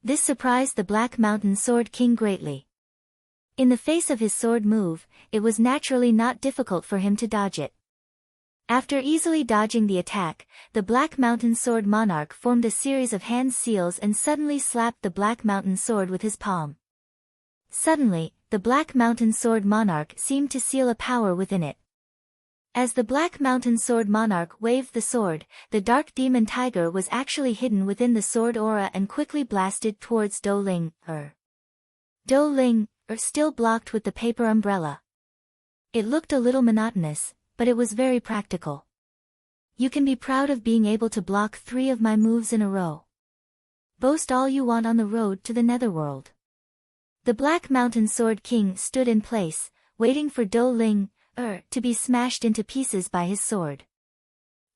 This surprised the Black Mountain Sword King greatly. In the face of his sword move, it was naturally not difficult for him to dodge it. After easily dodging the attack, the Black Mountain Sword Monarch formed a series of hand seals and suddenly slapped the Black Mountain Sword with his palm. Suddenly, the Black Mountain Sword Monarch seemed to seal a power within it. As the Black Mountain Sword Monarch waved the sword, the Dark Demon Tiger was actually hidden within the sword aura and quickly blasted towards Dou Ling, Dou Ling, still blocked with the paper umbrella. It looked a little monotonous, but it was very practical. You can be proud of being able to block 3 of my moves in a row. Boast all you want on the road to the netherworld. The Black Mountain Sword King stood in place, waiting for Dou Ling, to be smashed into pieces by his sword.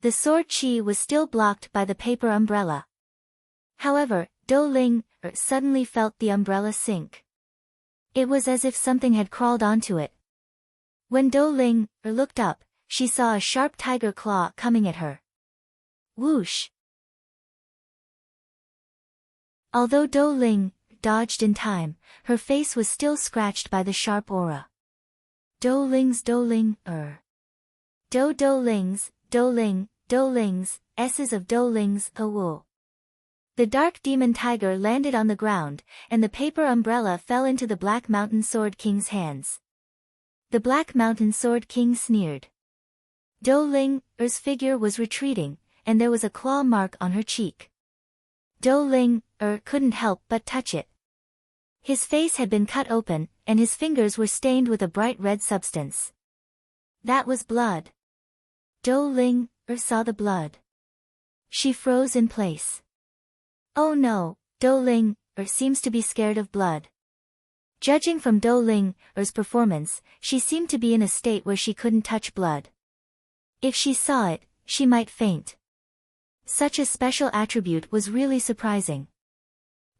The sword chi was still blocked by the paper umbrella. However, Dou Ling, suddenly felt the umbrella sink. It was as if something had crawled onto it. When Dou Ling, looked up, she saw a sharp tiger claw coming at her. Whoosh! Although Dou Ling dodged in time, her face was still scratched by the sharp aura. Dou Ling's, Dou Ling's, S's of Dou Ling's, wool. The Dark Demon Tiger landed on the ground, and the paper umbrella fell into the Black Mountain Sword King's hands. The Black Mountain Sword King sneered. Dou Ling's figure was retreating, and there was a claw mark on her cheek. Dou Ling couldn't help but touch it. His face had been cut open, and his fingers were stained with a bright red substance. That was blood. Dou Ling saw the blood. She froze in place. Oh no, Dou Ling seems to be scared of blood. Judging from Dou Ling's performance, she seemed to be in a state where she couldn't touch blood. If she saw it, she might faint. Such a special attribute was really surprising.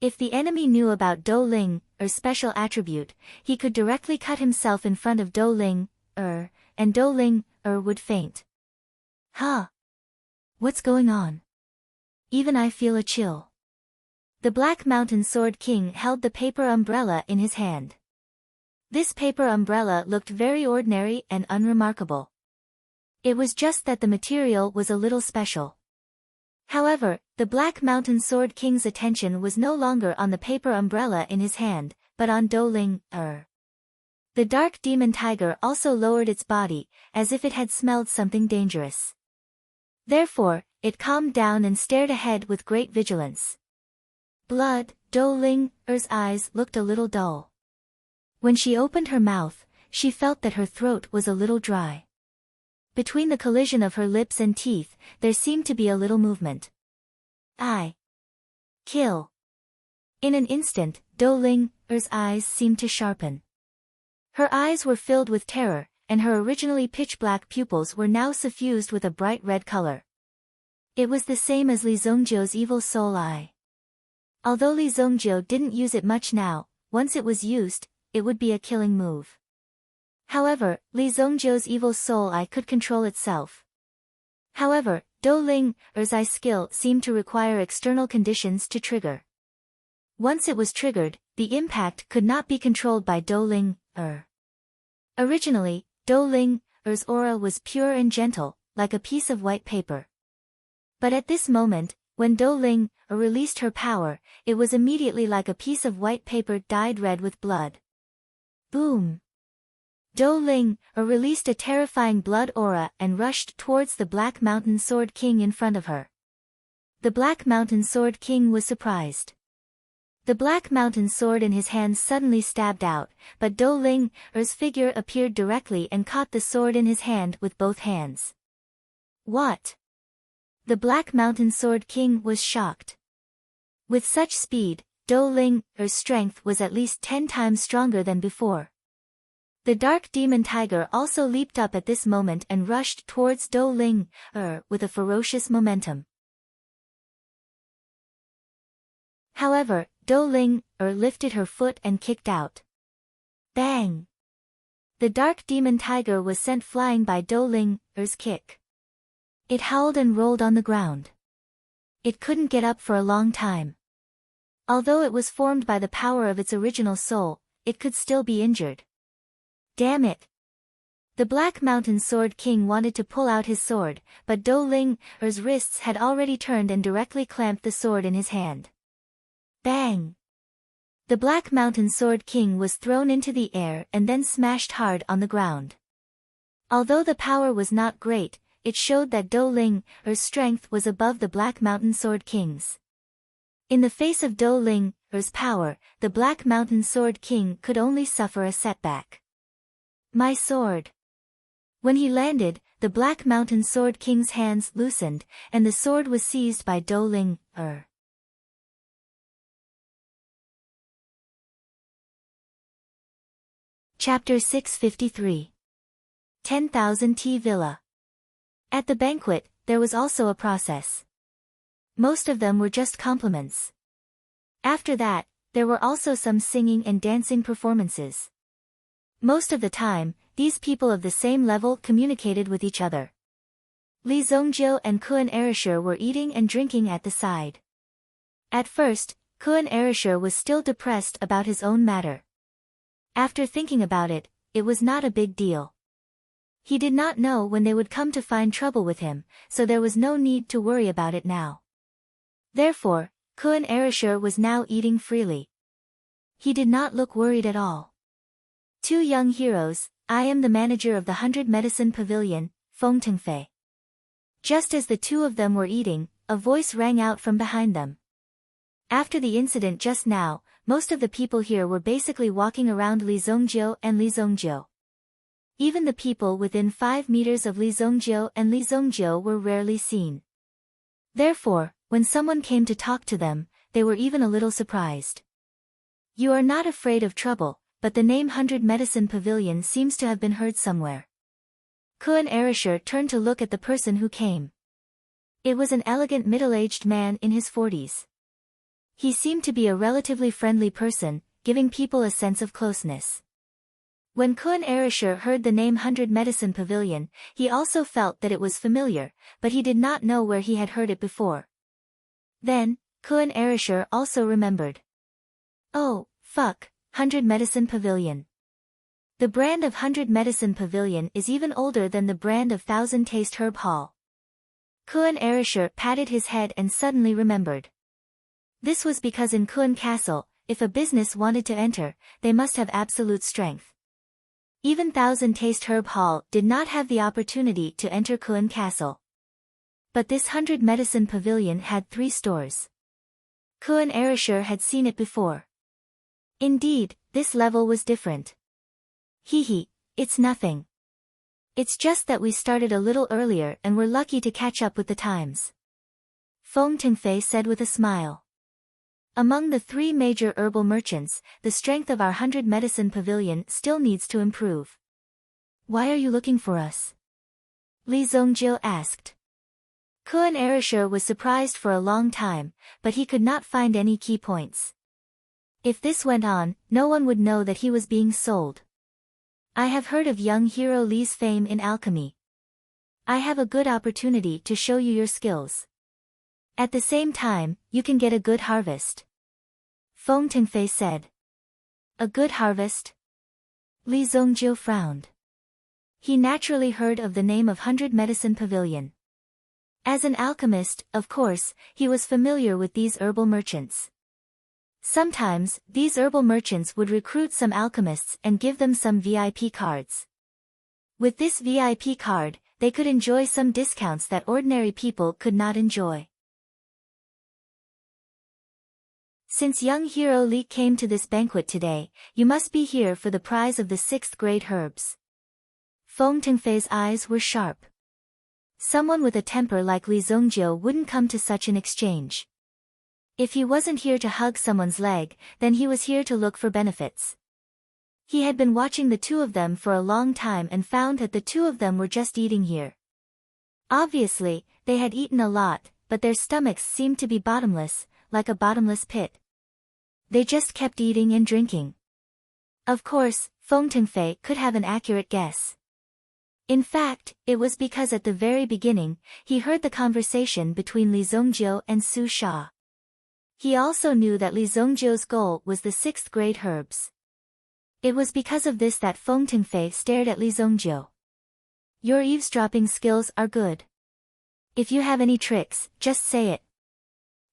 If the enemy knew about Dou Ling's special attribute, he could directly cut himself in front of Dou Ling, and Dou Ling would faint. Huh? What's going on? Even I feel a chill. The Black Mountain Sword King held the paper umbrella in his hand. This paper umbrella looked very ordinary and unremarkable. It was just that the material was a little special. However, the Black Mountain Sword King's attention was no longer on the paper umbrella in his hand, but on Dou Ling. The dark demon tiger also lowered its body, as if it had smelled something dangerous. Therefore, it calmed down and stared ahead with great vigilance. Blood. Dou Ling's eyes looked a little dull. When she opened her mouth, she felt that her throat was a little dry. Between the collision of her lips and teeth, there seemed to be a little movement. Kill. In an instant, Dou Ling's eyes seemed to sharpen. Her eyes were filled with terror, and her originally pitch-black pupils were now suffused with a bright red color. It was the same as Li Zongjiu's evil soul eye. Although Li Zongjiu didn't use it much now, once it was used, it would be a killing move. However, Li Zongjiu's evil soul eye could control itself. However, Dou Ling's eye skill seemed to require external conditions to trigger. Once it was triggered, the impact could not be controlled by Dou Ling. Originally, Dou Ling's aura was pure and gentle, like a piece of white paper. But at this moment, when Dou Ling released her power, it was immediately like a piece of white paper dyed red with blood. Boom! Dou Ling released a terrifying blood aura and rushed towards the Black Mountain Sword King in front of her. The Black Mountain Sword King was surprised. The Black Mountain sword in his hand suddenly stabbed out, but Dou Ling's figure appeared directly and caught the sword in his hand with both hands. What? The Black Mountain Sword King was shocked. With such speed, Dou Ling's strength was at least 10 times stronger than before. The dark demon tiger also leaped up at this moment and rushed towards Dou Ling with a ferocious momentum. However, Dou Ling lifted her foot and kicked out. Bang! The dark demon tiger was sent flying by Dou Ling's kick. It howled and rolled on the ground. It couldn't get up for a long time. Although it was formed by the power of its original soul, it could still be injured. Damn it! The Black Mountain Sword King wanted to pull out his sword, but Dou Ling's wrists had already turned and directly clamped the sword in his hand. Bang! The Black Mountain Sword King was thrown into the air and then smashed hard on the ground. Although the power was not great, it showed that Dou Ling's strength was above the Black Mountain Sword King's. In the face of Dou Ling's power, the Black Mountain Sword King could only suffer a setback. My sword! When he landed, the Black Mountain Sword King's hands loosened, and the sword was seized by Dou Ling. Chapter 653. 10,000 Tea Villa. At the banquet, there was also a process. Most of them were just compliments. After that, there were also some singing and dancing performances. Most of the time, these people of the same level communicated with each other. Li Zongjiu and Kuan Erishur were eating and drinking at the side. At first, Kuan Erishur was still depressed about his own matter. After thinking about it, it was not a big deal. He did not know when they would come to find trouble with him, so there was no need to worry about it now. Therefore, Kuan Erishur was now eating freely. He did not look worried at all. Two young heroes. I am the manager of the 100 Medicine Pavilion, Feng Tengfei. Just as the two of them were eating, a voice rang out from behind them. After the incident just now, most of the people here were basically walking around Li Zongjiu and Li Zongjiu. Even the people within 5 meters of Li Zongjiu and Li Zongjiu were rarely seen. Therefore, when someone came to talk to them, they were even a little surprised. You are not afraid of trouble, but the name 100 Medicine Pavilion seems to have been heard somewhere. Kun Erisher turned to look at the person who came. It was an elegant middle-aged man in his 40s. He seemed to be a relatively friendly person, giving people a sense of closeness. When Kun Erisher heard the name 100 Medicine Pavilion, he also felt that it was familiar, but he did not know where he had heard it before. Then, Kun Erisher also remembered. Oh, fuck, 100 Medicine Pavilion. The brand of 100 Medicine Pavilion is even older than the brand of 1000 Taste Herb Hall. Kun Erisher patted his head and suddenly remembered. This was because in Kun Castle, if a business wanted to enter, they must have absolute strength. Even 1000 Taste Herb Hall did not have the opportunity to enter Kun Castle. But this 100 Medicine Pavilion had 3 stores. Kun Erisher had seen it before. Indeed, this level was different. Hee, it's nothing. It's just that we started a little earlier and were lucky to catch up with the times. Feng Tengfei said with a smile. Among the 3 major herbal merchants, the strength of our 100 Medicine Pavilion still needs to improve. Why are you looking for us? Li Zongjiu asked. Kun Erisher was surprised for a long time, but he could not find any key points. If this went on, no one would know that he was being sold. I have heard of young hero Li's fame in alchemy. I have a good opportunity to show you your skills. At the same time, you can get a good harvest. Feng Tengfei said. A good harvest? Li Zongjiu frowned. He naturally heard of the name of 100 Medicine Pavilion. As an alchemist, of course, he was familiar with these herbal merchants. Sometimes, these herbal merchants would recruit some alchemists and give them some VIP cards. With this VIP card, they could enjoy some discounts that ordinary people could not enjoy. Since young hero Li came to this banquet today, you must be here for the prize of the 6th grade herbs. Feng Tengfei's eyes were sharp. Someone with a temper like Li Zongjiu wouldn't come to such an exchange. If he wasn't here to hug someone's leg, then he was here to look for benefits. He had been watching the two of them for a long time and found that the two of them were just eating here. Obviously, they had eaten a lot, but their stomachs seemed to be bottomless, like a bottomless pit. They just kept eating and drinking. Of course, Feng Tengfei could have an accurate guess. In fact, it was because at the very beginning, he heard the conversation between Li Zongjiu and Su Sha. He also knew that Li Zongjiu's goal was the 6th grade herbs. It was because of this that Feng Tengfei stared at Li Zongjiu. Your eavesdropping skills are good. If you have any tricks, just say it.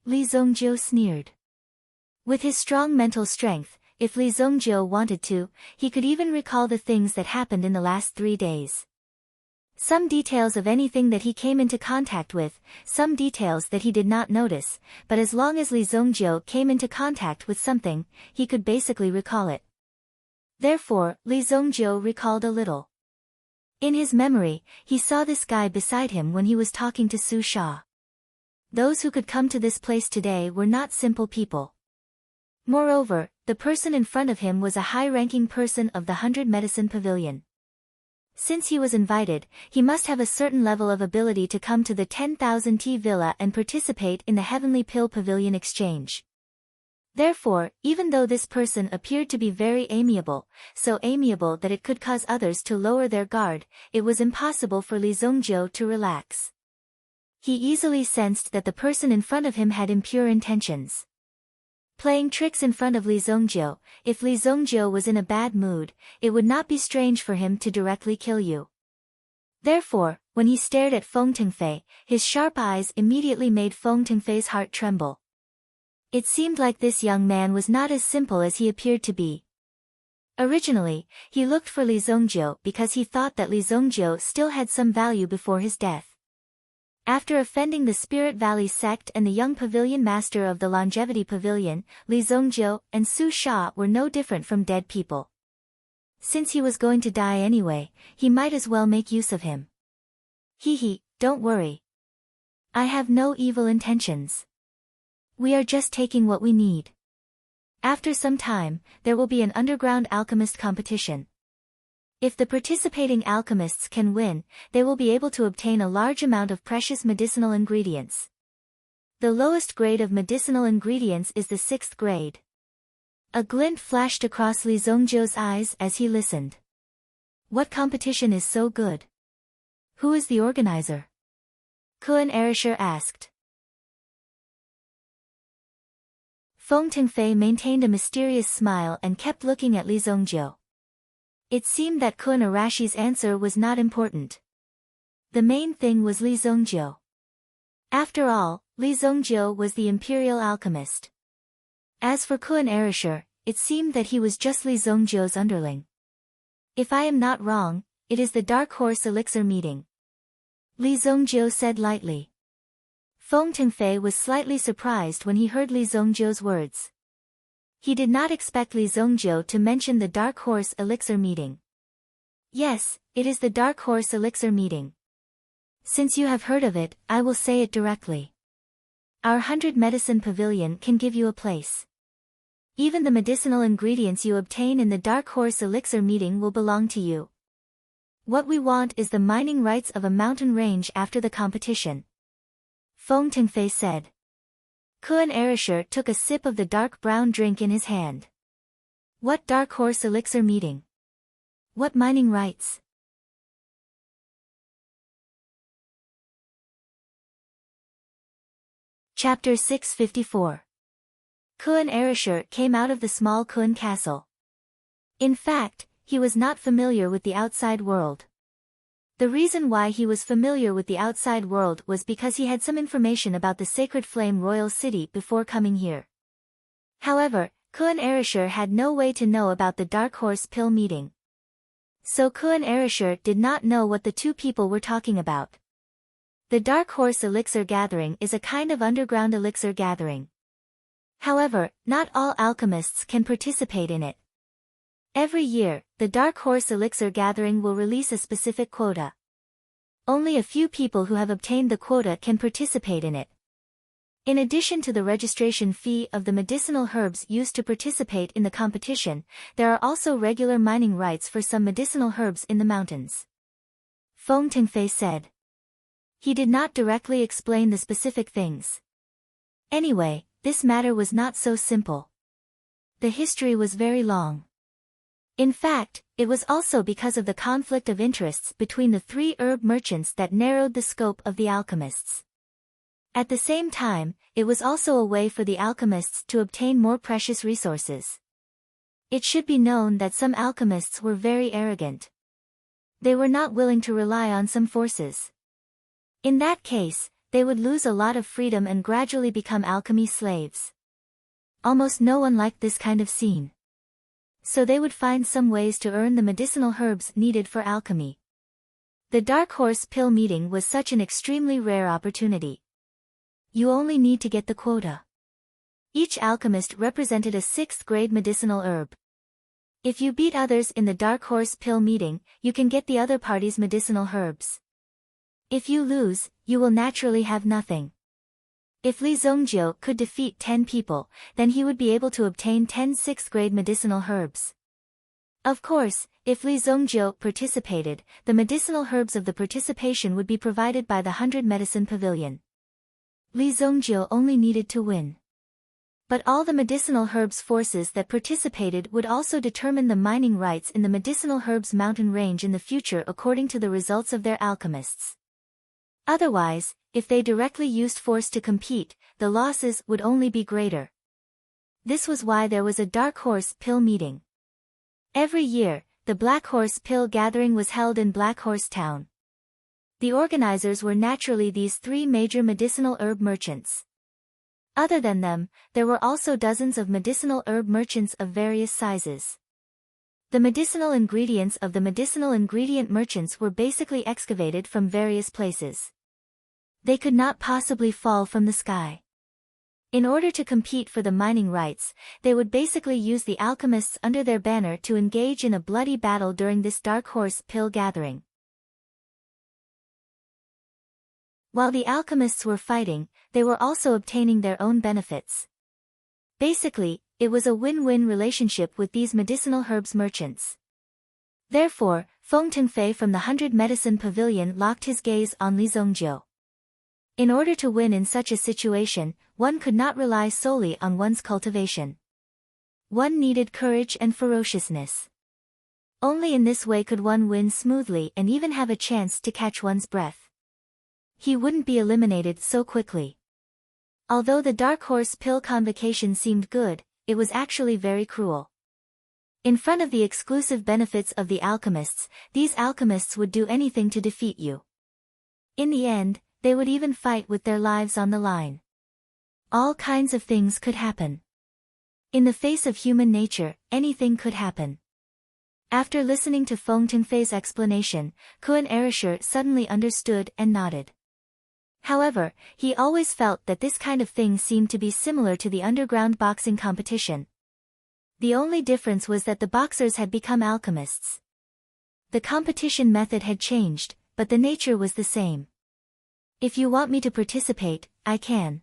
Li Zongjiu sneered. With his strong mental strength, if Li Zongjiu wanted to, he could even recall the things that happened in the last 3 days. Some details of anything that he came into contact with, some details that he did not notice, but as long as Li Zongjiu came into contact with something, he could basically recall it. Therefore, Li Zongjiu recalled a little. In his memory, he saw this guy beside him when he was talking to Su Sha. Those who could come to this place today were not simple people. Moreover, the person in front of him was a high-ranking person of the 100 Medicine Pavilion. Since he was invited, he must have a certain level of ability to come to the 10,000 T Villa and participate in the Heavenly Pill Pavilion exchange. Therefore, even though this person appeared to be very amiable, so amiable that it could cause others to lower their guard, it was impossible for Li Zongjiu to relax. He easily sensed that the person in front of him had impure intentions. Playing tricks in front of Li Zongjiu, if Li Zongjiu was in a bad mood, it would not be strange for him to directly kill you. Therefore, when he stared at Feng Tengfei, his sharp eyes immediately made Feng Tengfei's heart tremble. It seemed like this young man was not as simple as he appeared to be. Originally, he looked for Li Zongjiu because he thought that Li Zongjiu still had some value before his death. After offending the Spirit Valley sect and the young pavilion master of the Longevity Pavilion, Li Zongjiu and Su Sha were no different from dead people. Since he was going to die anyway, he might as well make use of him. Hee, don't worry. I have no evil intentions. We are just taking what we need. After some time, there will be an underground alchemist competition. If the participating alchemists can win, they will be able to obtain a large amount of precious medicinal ingredients. The lowest grade of medicinal ingredients is the 6th grade. A glint flashed across Li Zongjiu's eyes as he listened. What competition is so good? Who is the organizer? Kun Erisher asked. Feng Tingfei maintained a mysterious smile and kept looking at Li Zongjiu. It seemed that Kun Arashi's answer was not important. The main thing was Li Zongjiu. After all, Li Zongjiu was the imperial alchemist. As for Kun Erisher, it seemed that he was just Li Zongjiu's underling. If I am not wrong, it is the Dark Horse Elixir meeting. Li Zongjiu said lightly. Feng Tingfei was slightly surprised when he heard Li Zongjiu's words. He did not expect Li Zongjiu to mention the Dark Horse Elixir meeting. Yes, it is the Dark Horse Elixir meeting. Since you have heard of it, I will say it directly. Our 100 Medicine Pavilion can give you a place. Even the medicinal ingredients you obtain in the Dark Horse Elixir meeting will belong to you. What we want is the mining rights of a mountain range after the competition. Feng Tingfei said. Kun Erisher took a sip of the dark brown drink in his hand. What Dark Horse Elixir meeting? What mining rights? Chapter 654. Kun Erisher came out of the small Kun castle. In fact, he was not familiar with the outside world. The reason why he was familiar with the outside world was because he had some information about the Sacred Flame Royal City before coming here. However, Kun Erisher had no way to know about the Dark Horse Pill meeting. So Kun Erisher did not know what the two people were talking about. The Dark Horse Elixir Gathering is a kind of underground elixir gathering. However, not all alchemists can participate in it. Every year, the Dark Horse Elixir Gathering will release a specific quota. Only a few people who have obtained the quota can participate in it. In addition to the registration fee of the medicinal herbs used to participate in the competition, there are also regular mining rights for some medicinal herbs in the mountains. Feng Tingfei said. He did not directly explain the specific things. Anyway, this matter was not so simple. The history was very long. In fact, it was also because of the conflict of interests between the 3 herb merchants that narrowed the scope of the alchemists. At the same time, it was also a way for the alchemists to obtain more precious resources. It should be known that some alchemists were very arrogant. They were not willing to rely on some forces. In that case, they would lose a lot of freedom and gradually become alchemy slaves. Almost no one liked this kind of scene. So they would find some ways to earn the medicinal herbs needed for alchemy. The Dark Horse Pill meeting was such an extremely rare opportunity. You only need to get the quota. Each alchemist represented a 6th grade medicinal herb. If you beat others in the Dark Horse Pill meeting, you can get the other party's medicinal herbs. If you lose, you will naturally have nothing. If Li Zongjiu could defeat 10 people, then he would be able to obtain 10 6th grade medicinal herbs. Of course, if Li Zongjiu participated, the medicinal herbs of the participation would be provided by the 100 Medicine Pavilion. Li Zongjiu only needed to win. But all the medicinal herbs forces that participated would also determine the mining rights in the medicinal herbs mountain range in the future according to the results of their alchemists. Otherwise, if they directly used force to compete, the losses would only be greater. This was why there was a Dark Horse Pill meeting. Every year, the Black Horse Pill gathering was held in Black Horse Town. The organizers were naturally these 3 major medicinal herb merchants. Other than them, there were also dozens of medicinal herb merchants of various sizes. The medicinal ingredients of the medicinal ingredient merchants were basically excavated from various places. They could not possibly fall from the sky. In order to compete for the mining rights, they would basically use the alchemists under their banner to engage in a bloody battle during this dark horse pill gathering. While the alchemists were fighting, they were also obtaining their own benefits. Basically, it was a win-win relationship with these medicinal herbs merchants. Therefore, Feng Tengfei from the 100 Medicine Pavilion locked his gaze on Li Zongjiu. In order to win in such a situation, one could not rely solely on one's cultivation. One needed courage and ferociousness. Only in this way could one win smoothly and even have a chance to catch one's breath. He wouldn't be eliminated so quickly. Although the dark horse pill convocation seemed good, it was actually very cruel. In front of the exclusive benefits of the alchemists, these alchemists would do anything to defeat you. In the end, they would even fight with their lives on the line. All kinds of things could happen. In the face of human nature, anything could happen. After listening to Feng Tengfei's explanation, Kuan Erisher suddenly understood and nodded. However, he always felt that this kind of thing seemed to be similar to the underground boxing competition. The only difference was that the boxers had become alchemists. The competition method had changed, but the nature was the same. If you want me to participate, I can.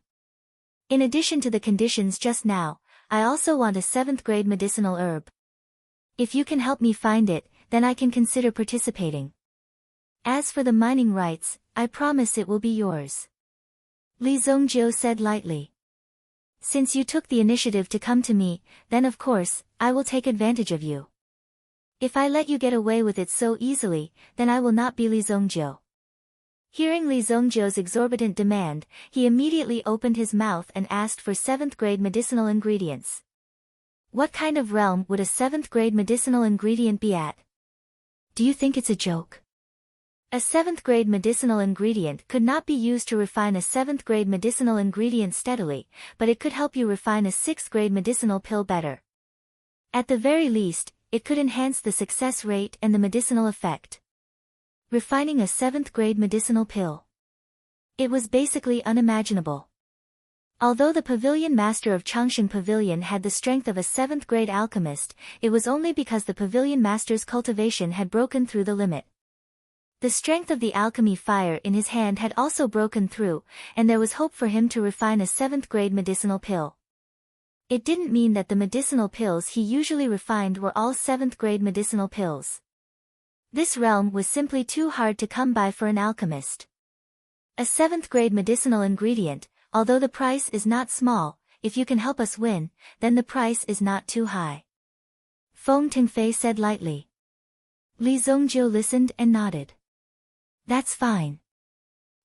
In addition to the conditions just now, I also want a 7th grade medicinal herb. If you can help me find it, then I can consider participating. As for the mining rights, I promise it will be yours. Li Zongjiu said lightly. Since you took the initiative to come to me, then of course, I will take advantage of you. If I let you get away with it so easily, then I will not be Li Zongjiu. Hearing Li Zongjiu's exorbitant demand, he immediately opened his mouth and asked for 7th grade medicinal ingredients. What kind of realm would a 7th grade medicinal ingredient be at? Do you think it's a joke? A 7th grade medicinal ingredient could not be used to refine a 7th grade medicinal ingredient steadily, but it could help you refine a 6th grade medicinal pill better. At the very least, it could enhance the success rate and the medicinal effect. Refining a 7th grade medicinal pill. It was basically unimaginable. Although the pavilion master of Changxing Pavilion had the strength of a 7th grade alchemist, it was only because the pavilion master's cultivation had broken through the limit. The strength of the alchemy fire in his hand had also broken through, and there was hope for him to refine a 7th grade medicinal pill. It didn't mean that the medicinal pills he usually refined were all 7th grade medicinal pills. This realm was simply too hard to come by for an alchemist. A 7th grade medicinal ingredient, although the price is not small, if you can help us win, then the price is not too high. Feng Tengfei said lightly. Li Zongjiu listened and nodded. That's fine.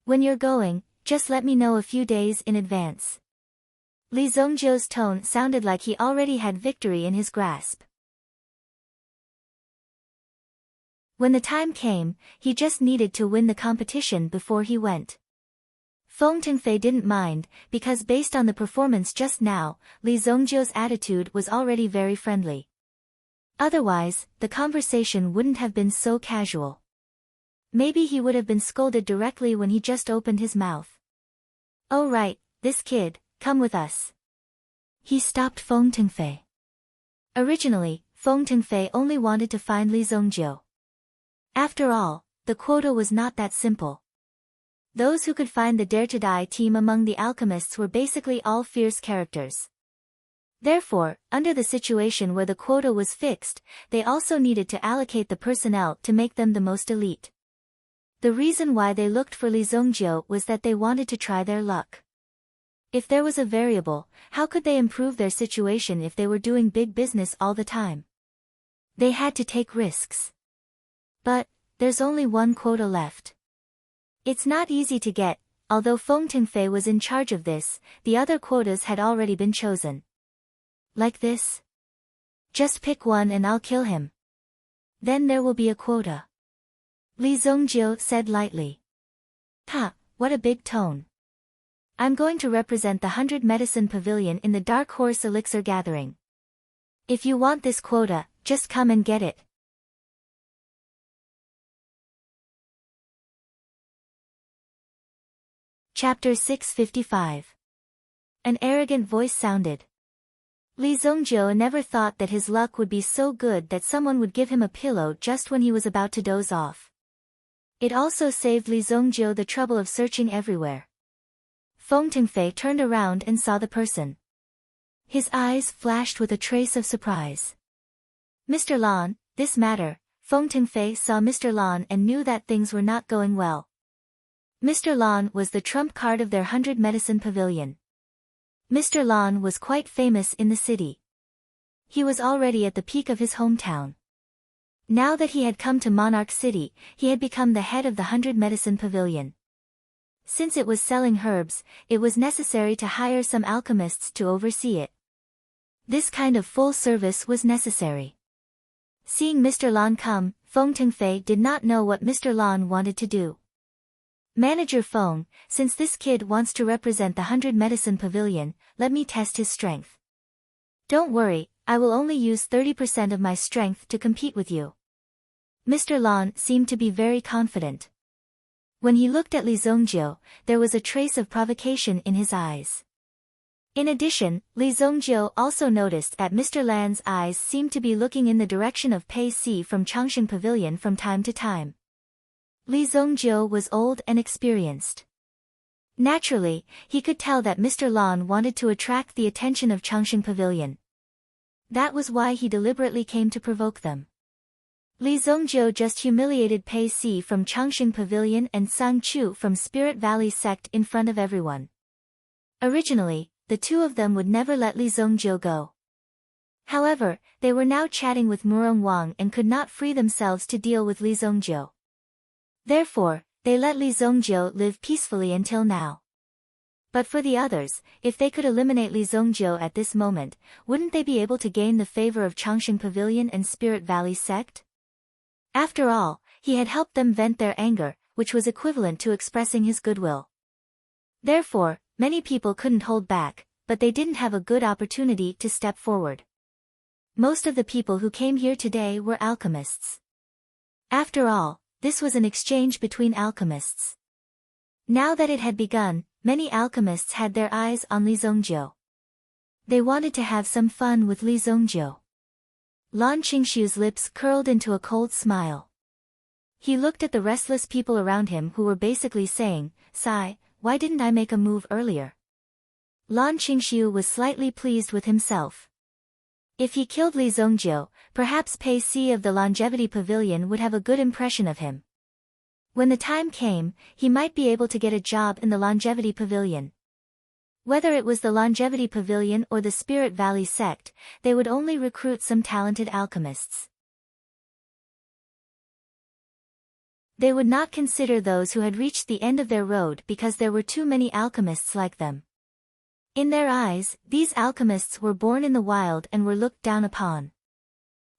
When you're going, just let me know a few days in advance. Li Zongjiu's tone sounded like he already had victory in his grasp. When the time came, he just needed to win the competition before he went. Feng Tengfei didn't mind, because based on the performance just now, Li Zongjiu's attitude was already very friendly. Otherwise, the conversation wouldn't have been so casual. Maybe he would have been scolded directly when he just opened his mouth. Oh right, this kid, come with us. He stopped Feng Tengfei. Originally, Feng Tengfei only wanted to find Li Zongjiu. After all, the quota was not that simple. Those who could find the Dare to Die team among the alchemists were basically all fierce characters. Therefore, under the situation where the quota was fixed, they also needed to allocate the personnel to make them the most elite. The reason why they looked for Li Zongjiu was that they wanted to try their luck. If there was a variable, how could they improve their situation if they were doing big business all the time? They had to take risks. But, there's only one quota left. It's not easy to get, although Feng Tengfei was in charge of this, the other quotas had already been chosen. Like this? Just pick one and I'll kill him. Then there will be a quota. Li Zongjiu said lightly. Ha, what a big tone. I'm going to represent the 100 Medicine Pavilion in the Dark Horse Elixir Gathering. If you want this quota, just come and get it. Chapter 655. An arrogant voice sounded. Li Zongjiu never thought that his luck would be so good that someone would give him a pillow just when he was about to doze off. It also saved Li Zongjiu the trouble of searching everywhere. Feng Tengfei turned around and saw the person. His eyes flashed with a trace of surprise. Mr. Lan, this matter. Feng Tengfei saw Mr. Lan and knew that things were not going well. Mr. Lan was the trump card of their 100 Medicine Pavilion. Mr. Lan was quite famous in the city. He was already at the peak of his hometown. Now that he had come to Monarch City, he had become the head of the 100 Medicine Pavilion. Since it was selling herbs, it was necessary to hire some alchemists to oversee it. This kind of full service was necessary. Seeing Mr. Lan come, Feng Tengfei did not know what Mr. Lan wanted to do. Manager Feng, since this kid wants to represent the 100 Medicine Pavilion, let me test his strength. Don't worry, I will only use 30% of my strength to compete with you. Mr. Lan seemed to be very confident. When he looked at Li Zongjiu, there was a trace of provocation in his eyes. In addition, Li Zongjiu also noticed that Mr. Lan's eyes seemed to be looking in the direction of Pei Si from Changsheng Pavilion from time to time. Li Zongjiu was old and experienced. Naturally, he could tell that Mr. Lan wanted to attract the attention of Changsheng Pavilion. That was why he deliberately came to provoke them. Li Zongjiu just humiliated Pei Si from Changsheng Pavilion and Sang Chu from Spirit Valley sect in front of everyone. Originally, the two of them would never let Li Zongjiu go. However, they were now chatting with Murong Wang and could not free themselves to deal with Li Zongjiu. Therefore, they let Li Zongjiu live peacefully until now. But for the others, if they could eliminate Li Zongjiu at this moment, wouldn't they be able to gain the favor of Changsheng Pavilion and Spirit Valley sect? After all, he had helped them vent their anger, which was equivalent to expressing his goodwill. Therefore, many people couldn't hold back, but they didn't have a good opportunity to step forward. Most of the people who came here today were alchemists. After all, this was an exchange between alchemists. Now that it had begun, many alchemists had their eyes on Li Zongjiu. They wanted to have some fun with Li Zongjiu. Lan Qingshu's lips curled into a cold smile. He looked at the restless people around him who were basically saying, "Sigh, why didn't I make a move earlier?" Lan Qingshu was slightly pleased with himself. If he killed Li Zongjiu, perhaps Pei Si of the Longevity Pavilion would have a good impression of him. When the time came, he might be able to get a job in the Longevity Pavilion. Whether it was the Longevity Pavilion or the Spirit Valley sect, they would only recruit some talented alchemists. They would not consider those who had reached the end of their road because there were too many alchemists like them. In their eyes, these alchemists were born in the wild and were looked down upon.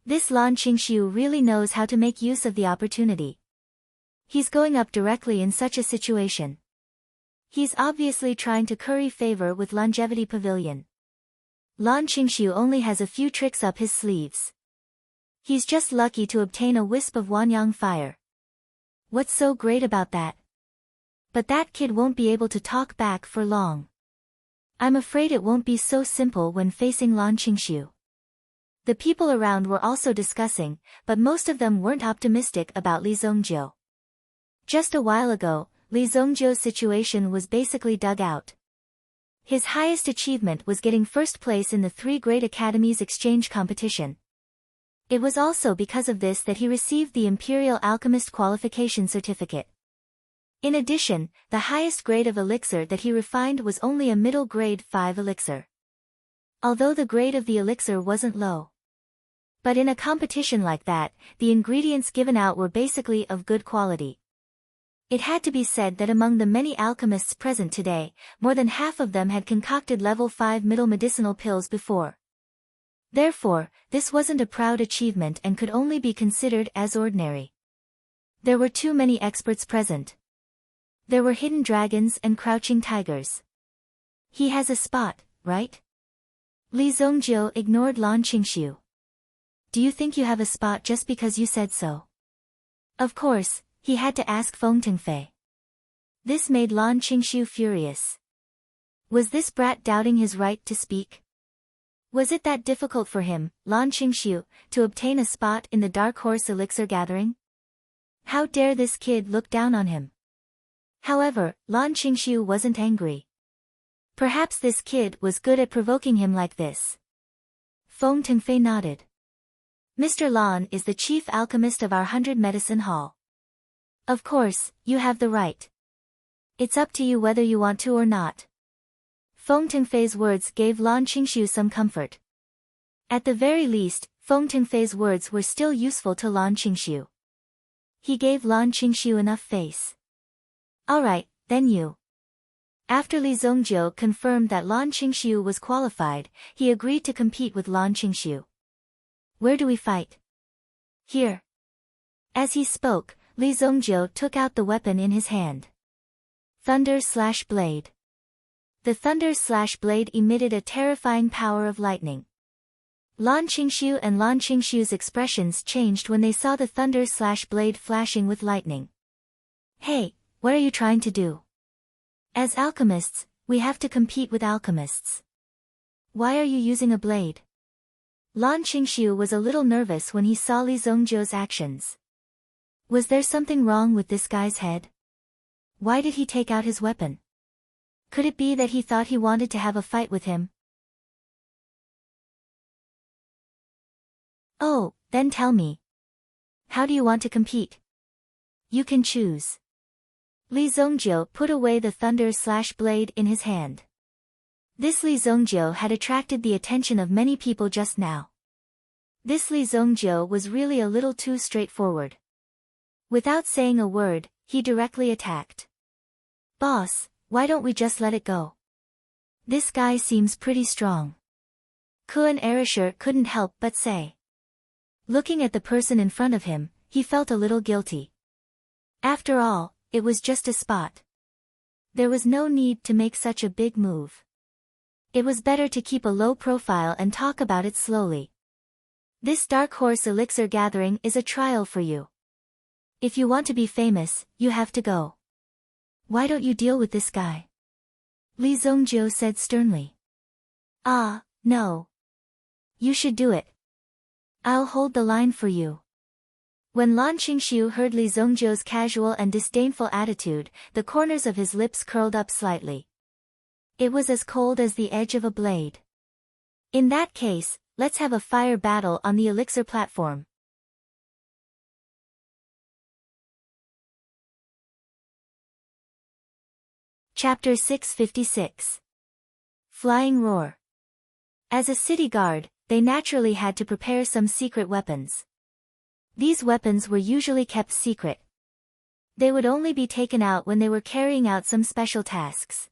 This Lan Qingshu really knows how to make use of the opportunity. He's going up directly in such a situation. He's obviously trying to curry favor with Longevity Pavilion. Lan Qingshu only has a few tricks up his sleeves. He's just lucky to obtain a wisp of Wanyang fire. What's so great about that? But that kid won't be able to talk back for long. I'm afraid it won't be so simple when facing Lan Qingshu. The people around were also discussing, but most of them weren't optimistic about Li Zongjiu. Just a while ago, Li Zongjiu's situation was basically dug out. His highest achievement was getting first place in the 3 Great Academies exchange competition. It was also because of this that he received the Imperial Alchemist Qualification Certificate. In addition, the highest grade of elixir that he refined was only a middle grade 5 elixir. Although the grade of the elixir wasn't low. But in a competition like that, the ingredients given out were basically of good quality. It had to be said that among the many alchemists present today, more than half of them had concocted level 5 middle medicinal pills before. Therefore, this wasn't a proud achievement and could only be considered as ordinary. There were too many experts present. There were hidden dragons and crouching tigers. He has a spot, right? Li Zongjiu ignored Lan Qingshu. Do you think you have a spot just because you said so? Of course, he had to ask Feng Tengfei. This made Lan Qingshu furious. Was this brat doubting his right to speak? Was it that difficult for him, Lan Qingshu, to obtain a spot in the Dark Horse Elixir gathering? How dare this kid look down on him? However, Lan Qingshu wasn't angry. Perhaps this kid was good at provoking him like this. Feng Tengfei nodded. Mr. Lan is the chief alchemist of our 100 Medicine Hall. Of course, you have the right. It's up to you whether you want to or not. Feng Tengfei's words gave Lan Qingshu some comfort. At the very least, Feng Tengfei's words were still useful to Lan Qingshu. He gave Lan Qingshu enough face. Alright, then you. After Li Zongjiu confirmed that Lan Qingshu was qualified, he agreed to compete with Lan Qingshu. Where do we fight? Here. As he spoke, Li Zongjiu took out the weapon in his hand. Thunder/Blade. The thunder/blade emitted a terrifying power of lightning. Lan Qingshu and Lan Qingshu's expressions changed when they saw the thunder/blade flashing with lightning. Hey, what are you trying to do? As alchemists, we have to compete with alchemists. Why are you using a blade? Lan Qingshu was a little nervous when he saw Li Zongjiu's actions. Was there something wrong with this guy's head? Why did he take out his weapon? Could it be that he thought he wanted to have a fight with him? Oh, then tell me. How do you want to compete? You can choose. Li Zongjiu put away the thunder/blade in his hand. This Li Zongjiu had attracted the attention of many people just now. This Li Zongjiu was really a little too straightforward. Without saying a word, he directly attacked. Boss, why don't we just let it go? This guy seems pretty strong. Kuan Erisher couldn't help but say. Looking at the person in front of him, he felt a little guilty. After all, it was just a spot. There was no need to make such a big move. It was better to keep a low profile and talk about it slowly. This Dark Horse Elixir gathering is a trial for you. If you want to be famous, you have to go. Why don't you deal with this guy? Li Zongjiu said sternly. Ah, no. You should do it. I'll hold the line for you. When Lan Qingshu heard Li Zongjiu's casual and disdainful attitude, the corners of his lips curled up slightly. It was as cold as the edge of a blade. In that case, let's have a fire battle on the elixir platform. Chapter 656. Flying Roar. As a city guard, they naturally had to prepare some secret weapons. These weapons were usually kept secret. They would only be taken out when they were carrying out some special tasks.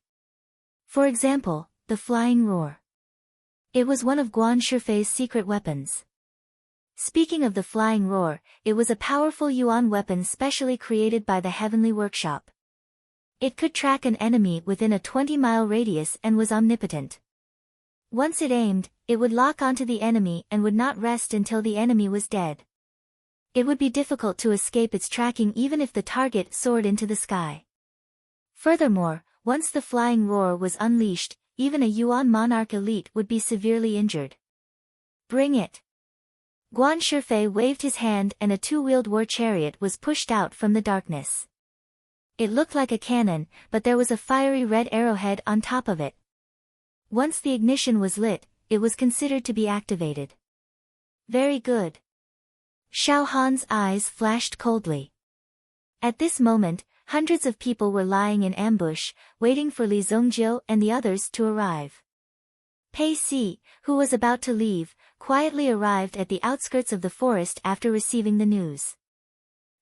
For example, the Flying Roar. It was one of Guan Shifei's secret weapons. Speaking of the Flying Roar, it was a powerful yuan weapon specially created by the Heavenly Workshop. It could track an enemy within a 20-mile radius and was omnipotent. Once it aimed, it would lock onto the enemy and would not rest until the enemy was dead. It would be difficult to escape its tracking even if the target soared into the sky. Furthermore, once the Flying Roar was unleashed, even a Yuan monarch elite would be severely injured. Bring it! Guan Shifei waved his hand and a two-wheeled war chariot was pushed out from the darkness. It looked like a cannon, but there was a fiery red arrowhead on top of it. Once the ignition was lit, it was considered to be activated. Very good. Xiao Han's eyes flashed coldly. At this moment, hundreds of people were lying in ambush, waiting for Li Zongjiu and the others to arrive. Pei Si, who was about to leave, quietly arrived at the outskirts of the forest after receiving the news.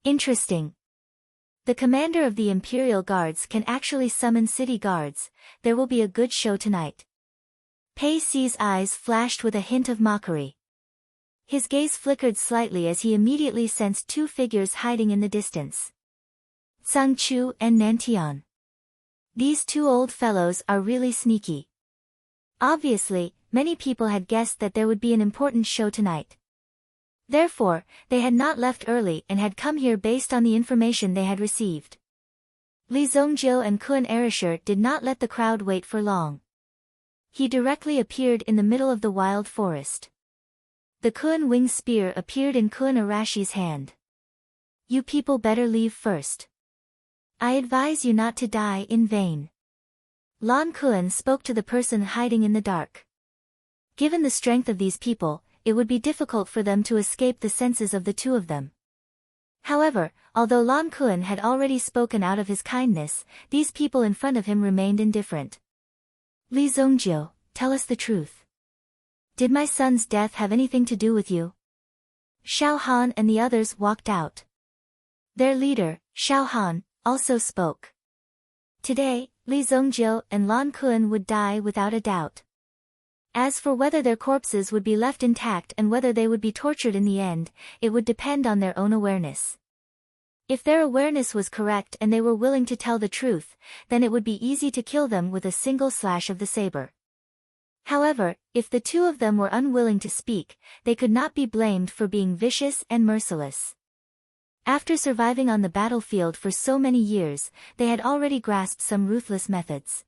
Interesting. The commander of the Imperial Guards can actually summon city guards. There will be a good show tonight. Pei Si's eyes flashed with a hint of mockery. His gaze flickered slightly as he immediately sensed two figures hiding in the distance. Zhang Chu and Nantian. These two old fellows are really sneaky. Obviously, many people had guessed that there would be an important show tonight. Therefore, they had not left early and had come here based on the information they had received. Li Zongjiu and Kun Erisher did not let the crowd wait for long. He directly appeared in the middle of the wild forest. The Kun Wing spear appeared in Kun Arashi's hand. You people better leave first. I advise you not to die in vain. Lan Kun spoke to the person hiding in the dark. Given the strength of these people, it would be difficult for them to escape the senses of the two of them. However, although Lan Kun had already spoken out of his kindness, these people in front of him remained indifferent. Li Zongjiu, tell us the truth. Did my son's death have anything to do with you? Xiao Han and the others walked out. Their leader, Xiao Han, also spoke. Today, Li Zongjiu and Lan Kun would die without a doubt. As for whether their corpses would be left intact and whether they would be tortured in the end, it would depend on their own awareness. If their awareness was correct and they were willing to tell the truth, then it would be easy to kill them with a single slash of the saber. However, if the two of them were unwilling to speak, they could not be blamed for being vicious and merciless. After surviving on the battlefield for so many years, they had already grasped some ruthless methods.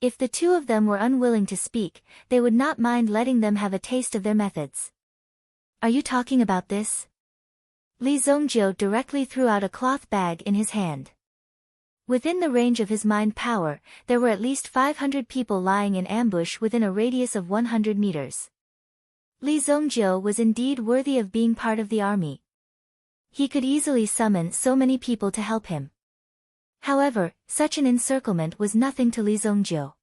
If the two of them were unwilling to speak, they would not mind letting them have a taste of their methods. Are you talking about this? Li Zongjiu directly threw out a cloth bag in his hand. Within the range of his mind power, there were at least 500 people lying in ambush within a radius of 100 meters. Li Zongjiu was indeed worthy of being part of the army. He could easily summon so many people to help him. However, such an encirclement was nothing to Li Zongjiu.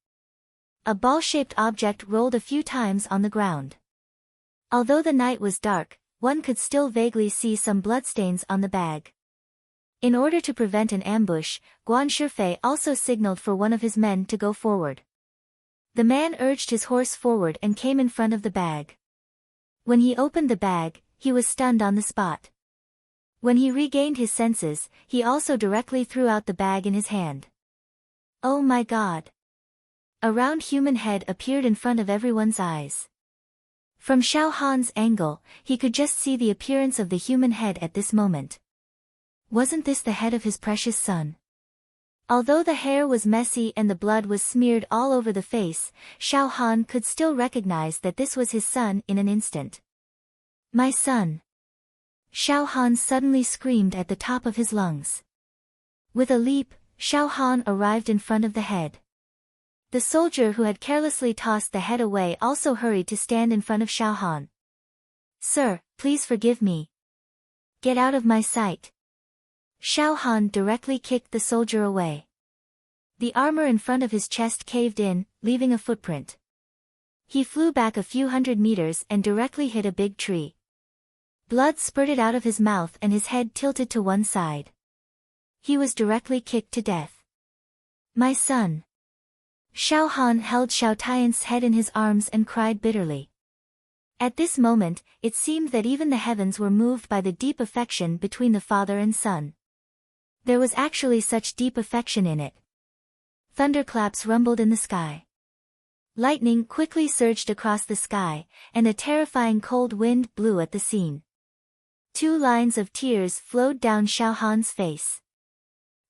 A ball-shaped object rolled a few times on the ground. Although the night was dark, one could still vaguely see some bloodstains on the bag. In order to prevent an ambush, Guan Shifei also signaled for one of his men to go forward. The man urged his horse forward and came in front of the bag. When he opened the bag, he was stunned on the spot. When he regained his senses, he also directly threw out the bag in his hand. Oh my God! A round human head appeared in front of everyone's eyes. From Xiao Han's angle, he could just see the appearance of the human head at this moment. Wasn't this the head of his precious son? Although the hair was messy and the blood was smeared all over the face, Xiao Han could still recognize that this was his son in an instant. My son! Xiao Han suddenly screamed at the top of his lungs. With a leap, Xiao Han arrived in front of the head. The soldier who had carelessly tossed the head away also hurried to stand in front of Xiao Han. Sir, please forgive me. Get out of my sight. Xiao Han directly kicked the soldier away. The armor in front of his chest caved in, leaving a footprint. He flew back a few hundred meters and directly hit a big tree. Blood spurted out of his mouth and his head tilted to one side. He was directly kicked to death. My son! Xiao Han held Xiao Tian's head in his arms and cried bitterly. At this moment, it seemed that even the heavens were moved by the deep affection between the father and son. There was actually such deep affection in it. Thunderclaps rumbled in the sky. Lightning quickly surged across the sky, and a terrifying cold wind blew at the scene. 2 lines of tears flowed down Xiao Han's face.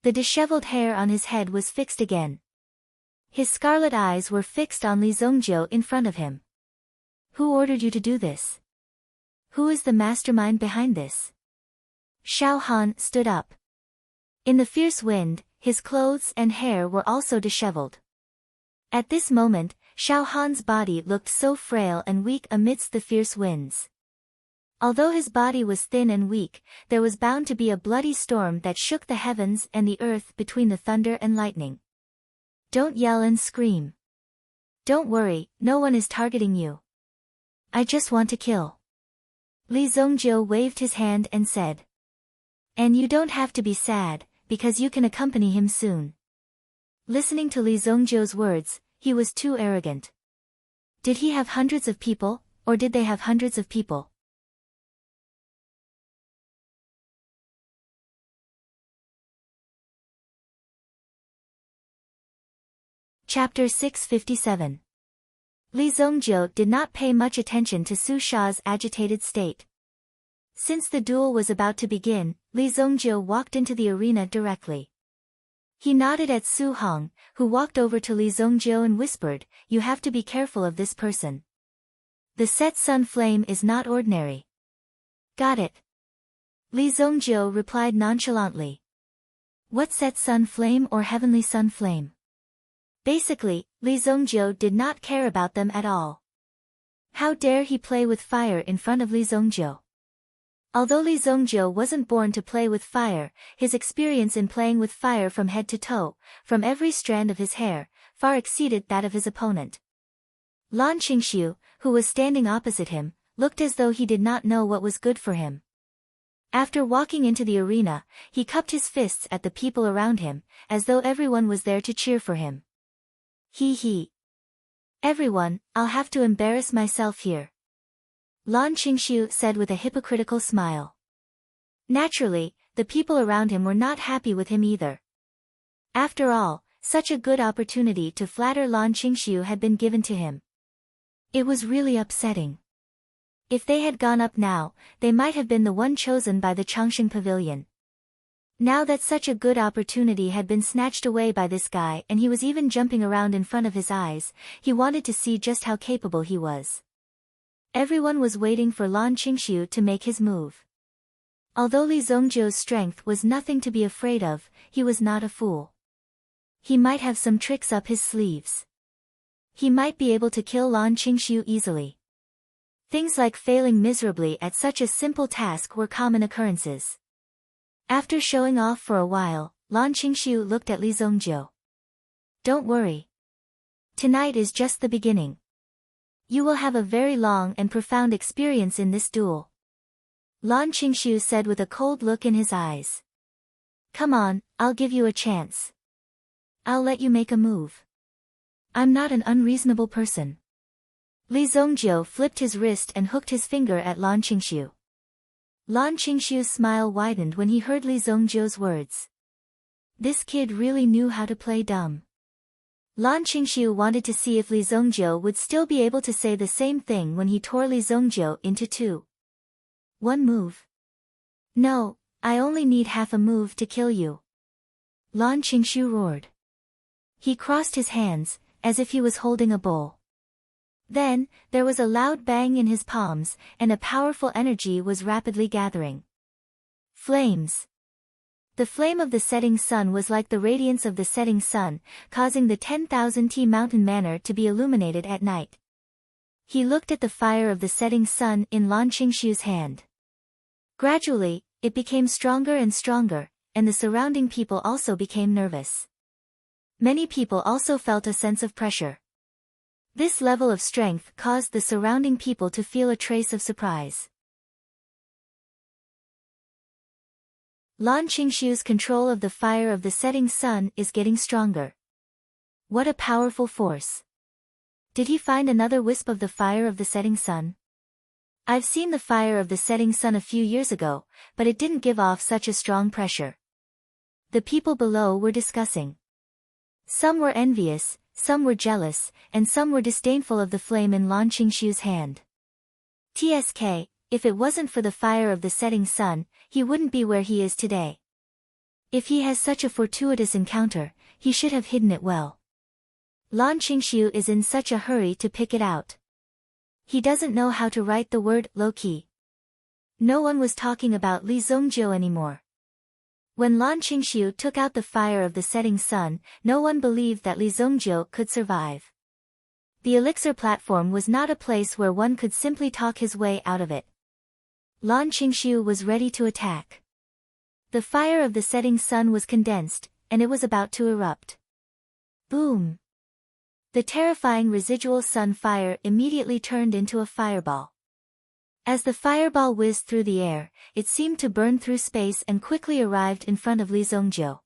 The disheveled hair on his head was fixed again. His scarlet eyes were fixed on Li Zongjiu in front of him. Who ordered you to do this? Who is the mastermind behind this? Xiao Han stood up. In the fierce wind, his clothes and hair were also disheveled. At this moment, Xiao Han's body looked so frail and weak amidst the fierce winds. Although his body was thin and weak, there was bound to be a bloody storm that shook the heavens and the earth between the thunder and lightning. Don't yell and scream. Don't worry, no one is targeting you. I just want to kill. Li Zongjiu waved his hand and said. And you don't have to be sad, because you can accompany him soon. Listening to Li Zongjiu's words, he was too arrogant. Did he have hundreds of people, or did they have hundreds of people? Chapter 657. Li Zongjiu did not pay much attention to Su Sha's agitated state. Since the duel was about to begin, Li Zongjiu walked into the arena directly. He nodded at Su Hong, who walked over to Li Zongjiu and whispered, "You have to be careful of this person. The set sun flame is not ordinary." "Got it." Li Zongjiu replied nonchalantly. "What set sun flame or heavenly sun flame?" Basically, Li Zongjiu did not care about them at all. How dare he play with fire in front of Li Zongjiu? Although Li Zongjiu wasn't born to play with fire, his experience in playing with fire from head to toe, from every strand of his hair, far exceeded that of his opponent. Lan Qingxiu, who was standing opposite him, looked as though he did not know what was good for him. After walking into the arena, he cupped his fists at the people around him, as though everyone was there to cheer for him. He. "Everyone, I'll have to embarrass myself here," Lan Qingxiu said with a hypocritical smile. Naturally, the people around him were not happy with him either. After all, such a good opportunity to flatter Lan Qingxiu had been given to him. It was really upsetting. If they had gone up now, they might have been the one chosen by the Changxing Pavilion. Now that such a good opportunity had been snatched away by this guy and he was even jumping around in front of his eyes, he wanted to see just how capable he was. Everyone was waiting for Lan Qingxiu to make his move. Although Li Zongjiu's strength was nothing to be afraid of, he was not a fool. He might have some tricks up his sleeves. He might be able to kill Lan Qingxiu easily. Things like failing miserably at such a simple task were common occurrences. After showing off for a while, Lan Qingxiu looked at Li Zongjiu. "Don't worry. Tonight is just the beginning. You will have a very long and profound experience in this duel," Lan Qingxiu said with a cold look in his eyes. "Come on, I'll give you a chance. I'll let you make a move. I'm not an unreasonable person." Li Zongjiu flipped his wrist and hooked his finger at Lan Qingxiu. Lan Qingxiu's smile widened when he heard Li Zongjiu's words. This kid really knew how to play dumb. Lan Qingxiu wanted to see if Li Zongjiu would still be able to say the same thing when he tore Li Zongjiu into two. "One move? No, I only need half a move to kill you," Lan Qingxiu roared. He crossed his hands, as if he was holding a bowl. Then, there was a loud bang in his palms, and a powerful energy was rapidly gathering. Flames. The flame of the setting sun was like the radiance of the setting sun, causing the 10,000-T mountain manor to be illuminated at night. He looked at the fire of the setting sun in Lan Qingxiu's hand. Gradually, it became stronger and stronger, and the surrounding people also became nervous. Many people also felt a sense of pressure. This level of strength caused the surrounding people to feel a trace of surprise. Lan Qingxiu's control of the fire of the setting sun is getting stronger. What a powerful force. Did he find another wisp of the fire of the setting sun? I've seen the fire of the setting sun a few years ago, but it didn't give off such a strong pressure. The people below were discussing. Some were envious, some were jealous, and some were disdainful of the flame in Lan Qingxiu's hand. TSK, if it wasn't for the fire of the setting sun, he wouldn't be where he is today. If he has such a fortuitous encounter, he should have hidden it well. Lan Qingxiu is in such a hurry to pick it out. He doesn't know how to write the word low-key. No one was talking about Li Zongjiu anymore. When Lan Qingxiu took out the fire of the setting sun, no one believed that Li Zongjiu could survive. The elixir platform was not a place where one could simply talk his way out of it. Lan Qingxiu was ready to attack. The fire of the setting sun was condensed, and it was about to erupt. Boom! The terrifying residual sun fire immediately turned into a fireball. As the fireball whizzed through the air, it seemed to burn through space and quickly arrived in front of Li Zongjiu.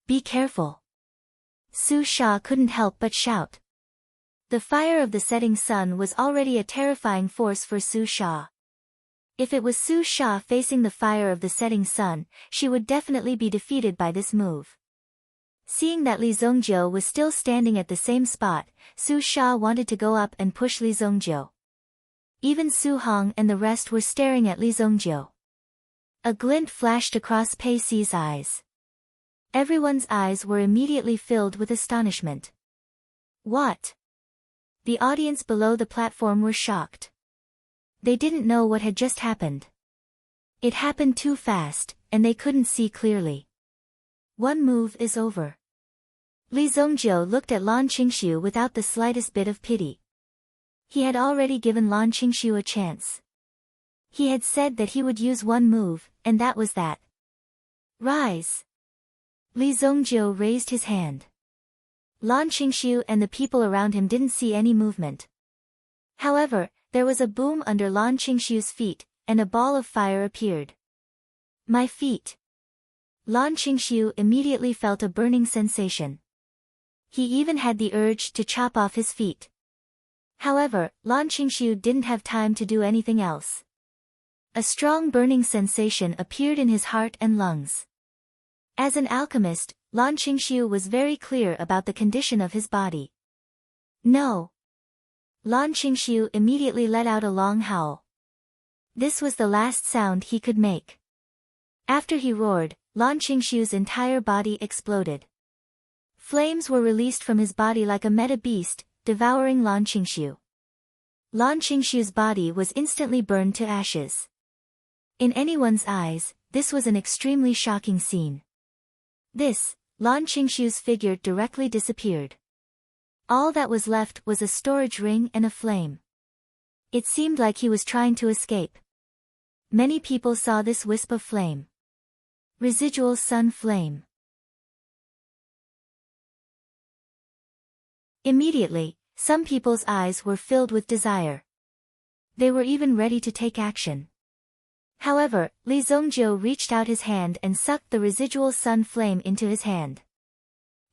"Be careful!" Su Sha couldn't help but shout. The fire of the setting sun was already a terrifying force for Su Sha. If it was Su Sha facing the fire of the setting sun, she would definitely be defeated by this move. Seeing that Li Zongjiu was still standing at the same spot, Su Sha wanted to go up and push Li Zongjiu. Even Su Hong and the rest were staring at Li Zongjiu. A glint flashed across Pei Si's eyes. Everyone's eyes were immediately filled with astonishment. What? The audience below the platform were shocked. They didn't know what had just happened. It happened too fast, and they couldn't see clearly. One move is over. Li Zongjiu looked at Lan Qingxiu without the slightest bit of pity. He had already given Lan Qingxiu a chance. He had said that he would use one move, and that was that. Rise! Li Zongjiu raised his hand. Lan Qingxiu and the people around him didn't see any movement. However, there was a boom under Lan Qingxiu's feet, and a ball of fire appeared. My feet! Lan Qingxiu immediately felt a burning sensation. He even had the urge to chop off his feet. However, Lan Qingxiu didn't have time to do anything else. A strong burning sensation appeared in his heart and lungs. As an alchemist, Lan Qingxiu was very clear about the condition of his body. No! Lan Qingxiu immediately let out a long howl. This was the last sound he could make. After he roared, Lan Qingxiu's entire body exploded. Flames were released from his body like a meta beast, devouring Lan Qingxiu. Lan Qingxiu's body was instantly burned to ashes. In anyone's eyes, this was an extremely shocking scene. Lan Qingxiu's figure directly disappeared. All that was left was a storage ring and a flame. It seemed like he was trying to escape. Many people saw this wisp of flame. Residual sun flame. Immediately, some people's eyes were filled with desire. They were even ready to take action. However, Li Zongjiu reached out his hand and sucked the residual sun flame into his hand.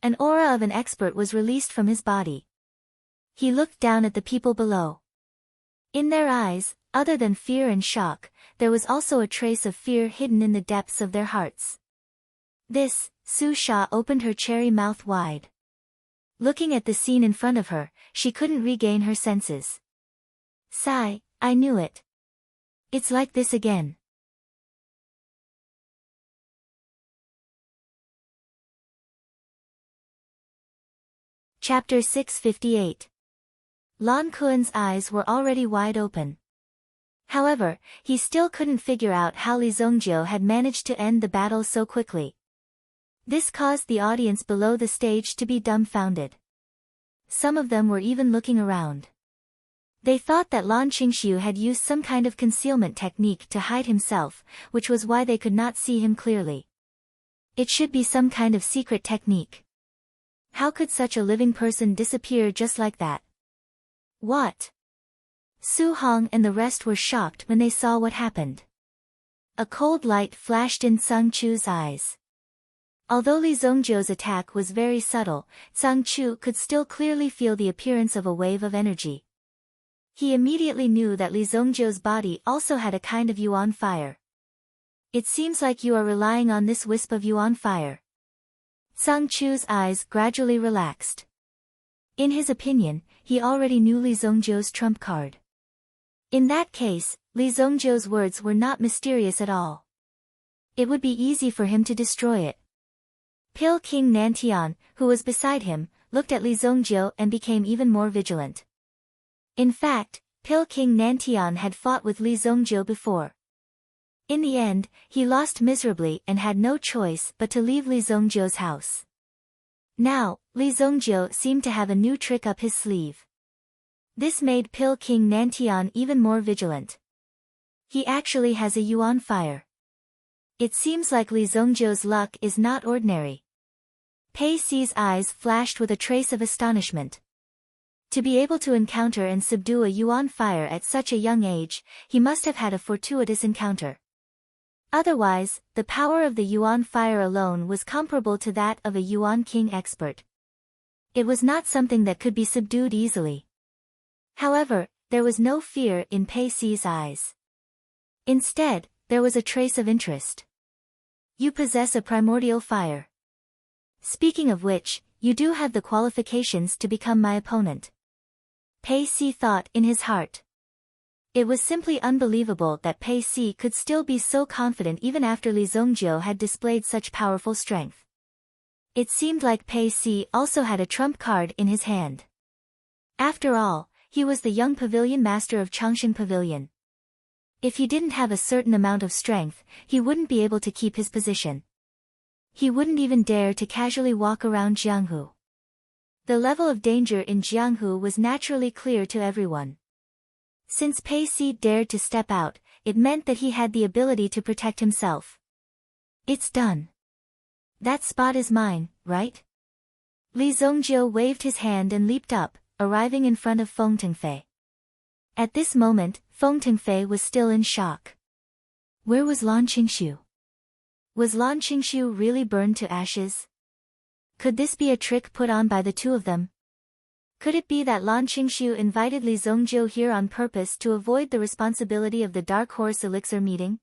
An aura of an expert was released from his body. He looked down at the people below. In their eyes, other than fear and shock, there was also a trace of fear hidden in the depths of their hearts. Su Sha opened her cherry mouth wide. Looking at the scene in front of her, she couldn't regain her senses. Sigh, I knew it. It's like this again. Chapter 658. Lan Kuan's eyes were already wide open. However, he still couldn't figure out how Li Zongjiu had managed to end the battle so quickly. This caused the audience below the stage to be dumbfounded. Some of them were even looking around. They thought that Lan Qingxiu had used some kind of concealment technique to hide himself, which was why they could not see him clearly. It should be some kind of secret technique. How could such a living person disappear just like that? What? Su Hong and the rest were shocked when they saw what happened. A cold light flashed in Sang Chu's eyes. Although Li Zongjiu's attack was very subtle, Sang Chu could still clearly feel the appearance of a wave of energy. He immediately knew that Li Zongjiu's body also had a kind of yuan fire. It seems like you are relying on this wisp of yuan fire. Sang Chu's eyes gradually relaxed. In his opinion, he already knew Li Zongjiu's trump card. In that case, Li Zongjiu's words were not mysterious at all. It would be easy for him to destroy it. Pil King Nantian, who was beside him, looked at Li Zongjiu and became even more vigilant. In fact, Pil King Nantian had fought with Li Zongjiu before. In the end, he lost miserably and had no choice but to leave Li Zongjiu's house. Now, Li Zongjiu seemed to have a new trick up his sleeve. This made Pil King Nantian even more vigilant. He actually has a yuan fire. It seems like Li Zongjiu's luck is not ordinary. Pei Si's eyes flashed with a trace of astonishment. To be able to encounter and subdue a yuan fire at such a young age, he must have had a fortuitous encounter. Otherwise, the power of the yuan fire alone was comparable to that of a yuan king expert. It was not something that could be subdued easily. However, there was no fear in Pei Si's eyes. Instead, there was a trace of interest. You possess a primordial fire. Speaking of which, you do have the qualifications to become my opponent. Pei Si thought in his heart. It was simply unbelievable that Pei Si could still be so confident even after Li Zongjiu had displayed such powerful strength. It seemed like Pei Si also had a trump card in his hand. After all, he was the young pavilion master of Changxing Pavilion. If he didn't have a certain amount of strength, he wouldn't be able to keep his position. He wouldn't even dare to casually walk around Jianghu. The level of danger in Jianghu was naturally clear to everyone. Since Pei Si dared to step out, it meant that he had the ability to protect himself. It's done. That spot is mine, right? Li Zongjiu waved his hand and leaped up, arriving in front of Feng Tengfei. At this moment, Feng Tengfei was still in shock. Where was Lan Qingshu? Was Lan Qingshu really burned to ashes? Could this be a trick put on by the two of them? Could it be that Lan Qingshu invited Li Zongjiu here on purpose to avoid the responsibility of the Dark Horse Elixir meeting?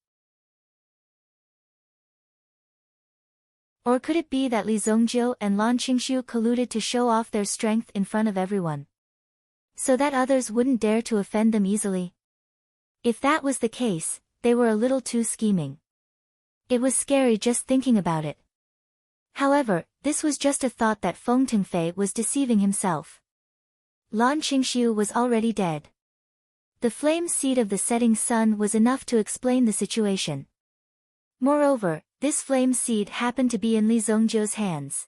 Or could it be that Li Zongjiu and Lan Qingshu colluded to show off their strength in front of everyone, so that others wouldn't dare to offend them easily? If that was the case, they were a little too scheming. It was scary just thinking about it. However, this was just a thought that Feng Tengfei was deceiving himself. Lan Qingshu was already dead. The flame seed of the setting sun was enough to explain the situation. Moreover, this flame seed happened to be in Li Zongjiu's hands.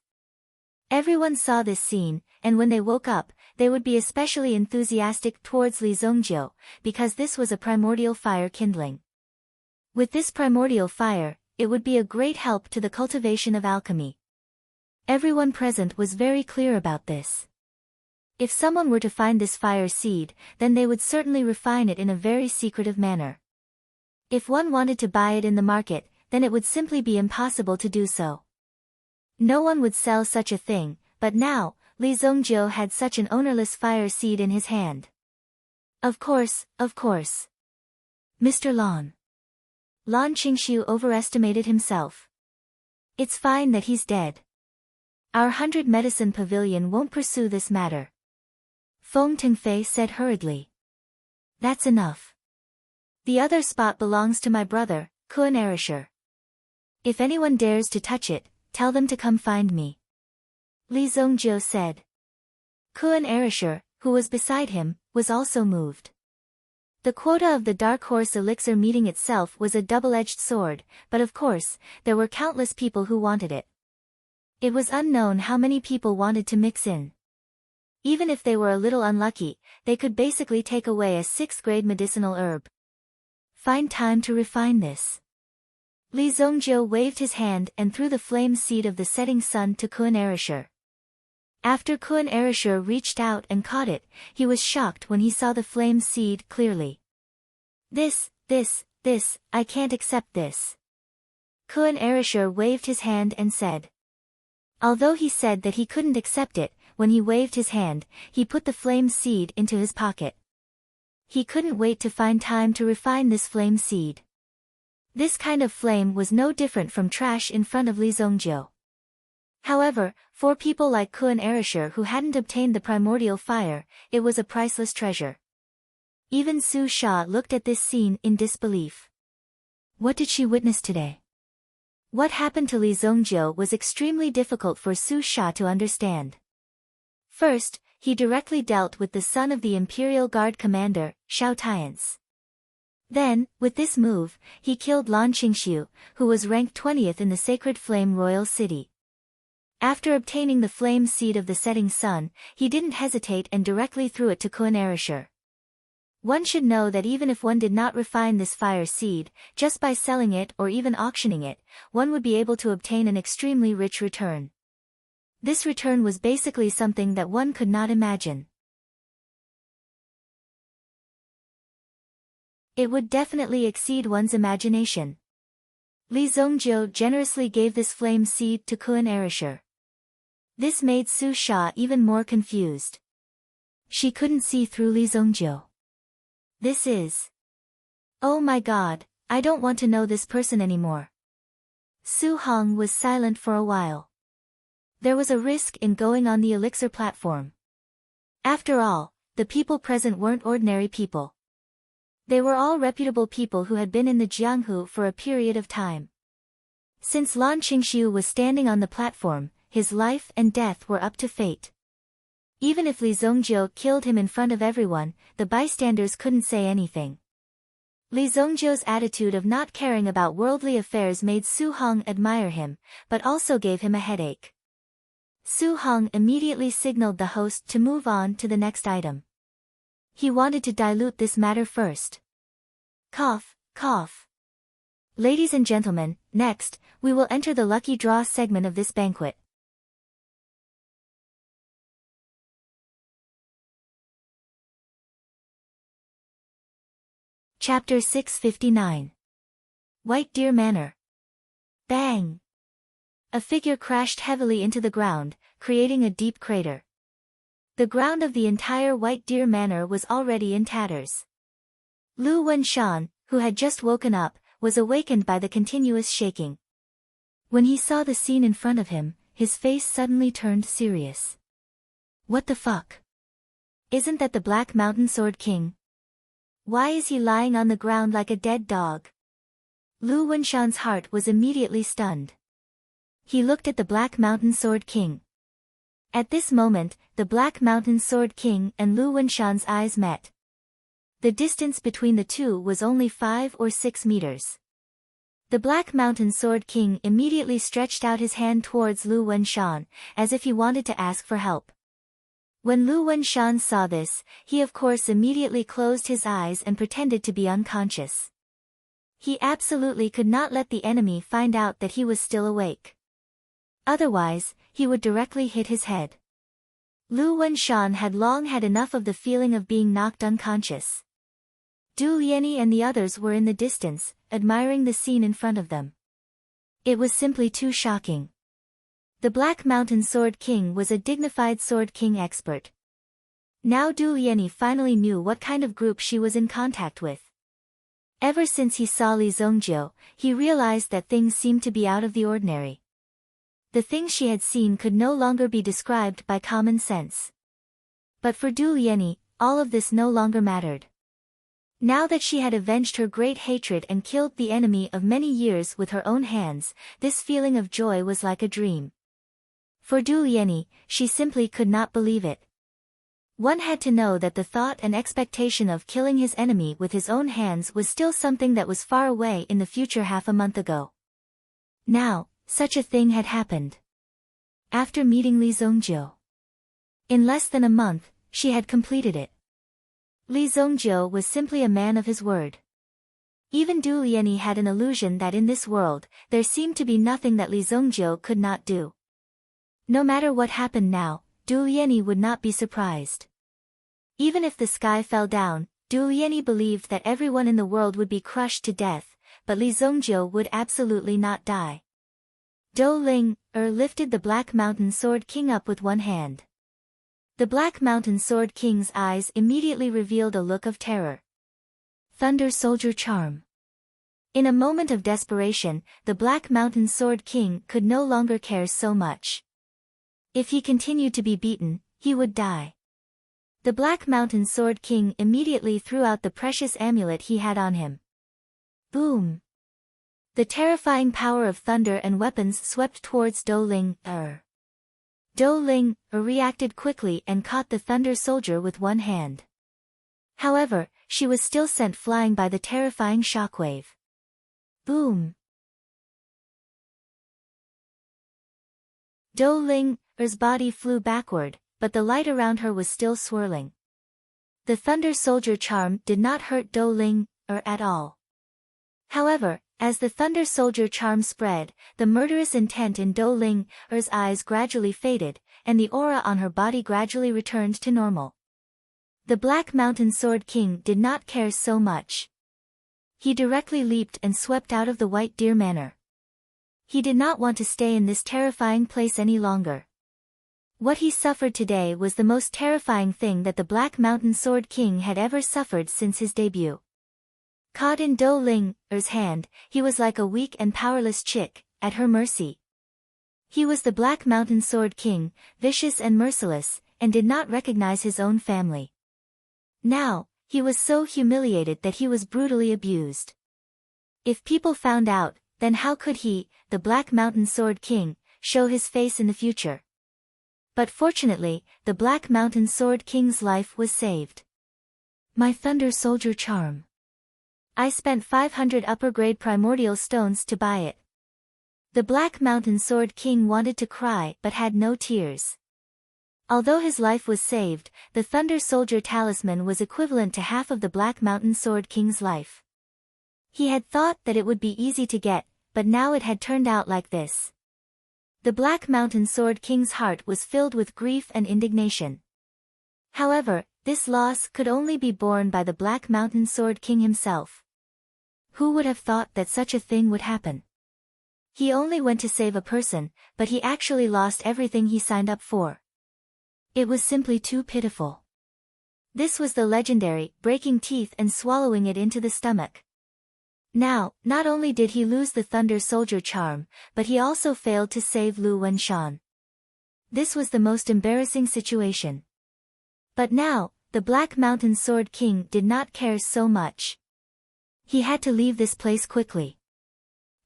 Everyone saw this scene, and when they woke up, they would be especially enthusiastic towards Li Zongjiu, because this was a primordial fire kindling. With this primordial fire, it would be a great help to the cultivation of alchemy. Everyone present was very clear about this. If someone were to find this fire seed, then they would certainly refine it in a very secretive manner. If one wanted to buy it in the market, then it would simply be impossible to do so. No one would sell such a thing, but now, Li Zongjiu had such an ownerless fire seed in his hand. Of course. Mr. Lan Qingshu overestimated himself. It's fine that he's dead. Our 100 Medicine Pavilion won't pursue this matter. Feng Tengfei said hurriedly. That's enough. The other spot belongs to my brother, Kun Erisher. If anyone dares to touch it, tell them to come find me. Li Zongjiu said. Kun Erisher, who was beside him, was also moved. The quota of the Dark Horse Elixir meeting itself was a double-edged sword, but of course, there were countless people who wanted it. It was unknown how many people wanted to mix in. Even if they were a little unlucky, they could basically take away a 6th-grade medicinal herb. Find time to refine this. Li Zongjiu waved his hand and threw the flame seed of the setting sun to Kun Erisher. After Kun Erisher reached out and caught it, he was shocked when he saw the flame seed clearly. This, I can't accept this. Kun Erisher waved his hand and said. Although he said that he couldn't accept it, when he waved his hand, he put the flame seed into his pocket. He couldn't wait to find time to refine this flame seed. This kind of flame was no different from trash in front of Li Zongjiu. However, for people like Kun Erisher who hadn't obtained the primordial fire, it was a priceless treasure. Even Su Sha looked at this scene in disbelief. What did she witness today? What happened to Li Zongjiu was extremely difficult for Su Sha to understand. First, he directly dealt with the son of the Imperial Guard commander, Xiao Tiance. Then, with this move, he killed Lan Qingshu, who was ranked 20th in the Sacred Flame Royal City. After obtaining the flame seed of the setting sun, he didn't hesitate and directly threw it to Kun Erisher. One should know that even if one did not refine this fire seed, just by selling it or even auctioning it, one would be able to obtain an extremely rich return. This return was basically something that one could not imagine. It would definitely exceed one's imagination. Li Zongjiu generously gave this flame seed to Kun Erisher. This made Su Sha even more confused. She couldn't see through Li Zongjiu. This is... Oh my god, I don't want to know this person anymore. Su Hong was silent for a while. There was a risk in going on the elixir platform. After all, the people present weren't ordinary people. They were all reputable people who had been in the Jianghu for a period of time. Since Lan Qingxiu was standing on the platform, his life and death were up to fate. Even if Li Zongjiu killed him in front of everyone, the bystanders couldn't say anything. Li Zongjiu's attitude of not caring about worldly affairs made Su Hong admire him, but also gave him a headache. Su Hong immediately signaled the host to move on to the next item. He wanted to dilute this matter first. Cough, cough. Ladies and gentlemen, next, we will enter the lucky draw segment of this banquet. Chapter 659. White Deer Manor. Bang! A figure crashed heavily into the ground, creating a deep crater. The ground of the entire White Deer Manor was already in tatters. Lu Wenshan, who had just woken up, was awakened by the continuous shaking. When he saw the scene in front of him, his face suddenly turned serious. What the fuck? Isn't that the Black Mountain Sword King? Why is he lying on the ground like a dead dog? Lu Wenshan's heart was immediately stunned. He looked at the Black Mountain Sword King. At this moment, the Black Mountain Sword King and Lu Wenshan's eyes met. The distance between the two was only 5 or 6 meters. The Black Mountain Sword King immediately stretched out his hand towards Lu Wenshan, as if he wanted to ask for help. When Lu Wenshan saw this, he of course immediately closed his eyes and pretended to be unconscious. He absolutely could not let the enemy find out that he was still awake. Otherwise, he would directly hit his head. Lu Wenshan had long had enough of the feeling of being knocked unconscious. Du Lianyi and the others were in the distance, admiring the scene in front of them. It was simply too shocking. The Black Mountain Sword King was a dignified Sword King expert. Now Du Lianyi finally knew what kind of group she was in contact with. Ever since he saw Li Zongjiu, he realized that things seemed to be out of the ordinary. The things she had seen could no longer be described by common sense. But for Du Lianyi, all of this no longer mattered. Now that she had avenged her great hatred and killed the enemy of many years with her own hands, this feeling of joy was like a dream. For Du Lianyi, she simply could not believe it. One had to know that the thought and expectation of killing his enemy with his own hands was still something that was far away in the future half a month ago. Now, such a thing had happened. After meeting Li Zongjiu. In less than a month, she had completed it. Li Zongjiu was simply a man of his word. Even Du Lianyi had an illusion that in this world, there seemed to be nothing that Li Zongjiu could not do. No matter what happened now, Du Lianyi would not be surprised. Even if the sky fell down, Du Lianyi believed that everyone in the world would be crushed to death, but Li Zongjiu would absolutely not die. Dou Ling lifted the Black Mountain Sword King up with one hand. The Black Mountain Sword King's eyes immediately revealed a look of terror. Thunder Soldier Charm. In a moment of desperation, the Black Mountain Sword King could no longer care so much. If he continued to be beaten, he would die. The Black Mountain Sword King immediately threw out the precious amulet he had on him. Boom! The terrifying power of thunder and weapons swept towards Dou Ling. Dou Ling reacted quickly and caught the Thunder Soldier with one hand. However, she was still sent flying by the terrifying shockwave. Boom! Dou Ling's body flew backward, but the light around her was still swirling. The Thunder Soldier charm did not hurt Dou Ling at all. However, as the Thunder Soldier charm spread, the murderous intent in Dou Ling's eyes gradually faded, and the aura on her body gradually returned to normal. The Black Mountain Sword King did not care so much. He directly leaped and swept out of the White Deer Manor. He did not want to stay in this terrifying place any longer. What he suffered today was the most terrifying thing that the Black Mountain Sword King had ever suffered since his debut. Caught in Dou Ling's hand, he was like a weak and powerless chick, at her mercy. He was the Black Mountain Sword King, vicious and merciless, and did not recognize his own family. Now, He was so humiliated that he was brutally abused. If people found out, then how could he, the Black Mountain Sword King, show his face in the future? But fortunately, the Black Mountain Sword King's life was saved. My Thunder Soldier charm. I spent 500 upper-grade primordial stones to buy it. The Black Mountain Sword King wanted to cry but had no tears. Although his life was saved, the Thunder Soldier talisman was equivalent to half of the Black Mountain Sword King's life. He had thought that it would be easy to get, but now it had turned out like this. The Black Mountain Sword King's heart was filled with grief and indignation. However, this loss could only be borne by the Black Mountain Sword King himself. Who would have thought that such a thing would happen? He only went to save a person, but he actually lost everything he signed up for. It was simply too pitiful. This was the legendary, breaking teeth and swallowing it into the stomach. Now, not only did he lose the Thunder Soldier charm, but he also failed to save Lu Wenshan. This was the most embarrassing situation. But now, the Black Mountain Sword King did not care so much. He had to leave this place quickly.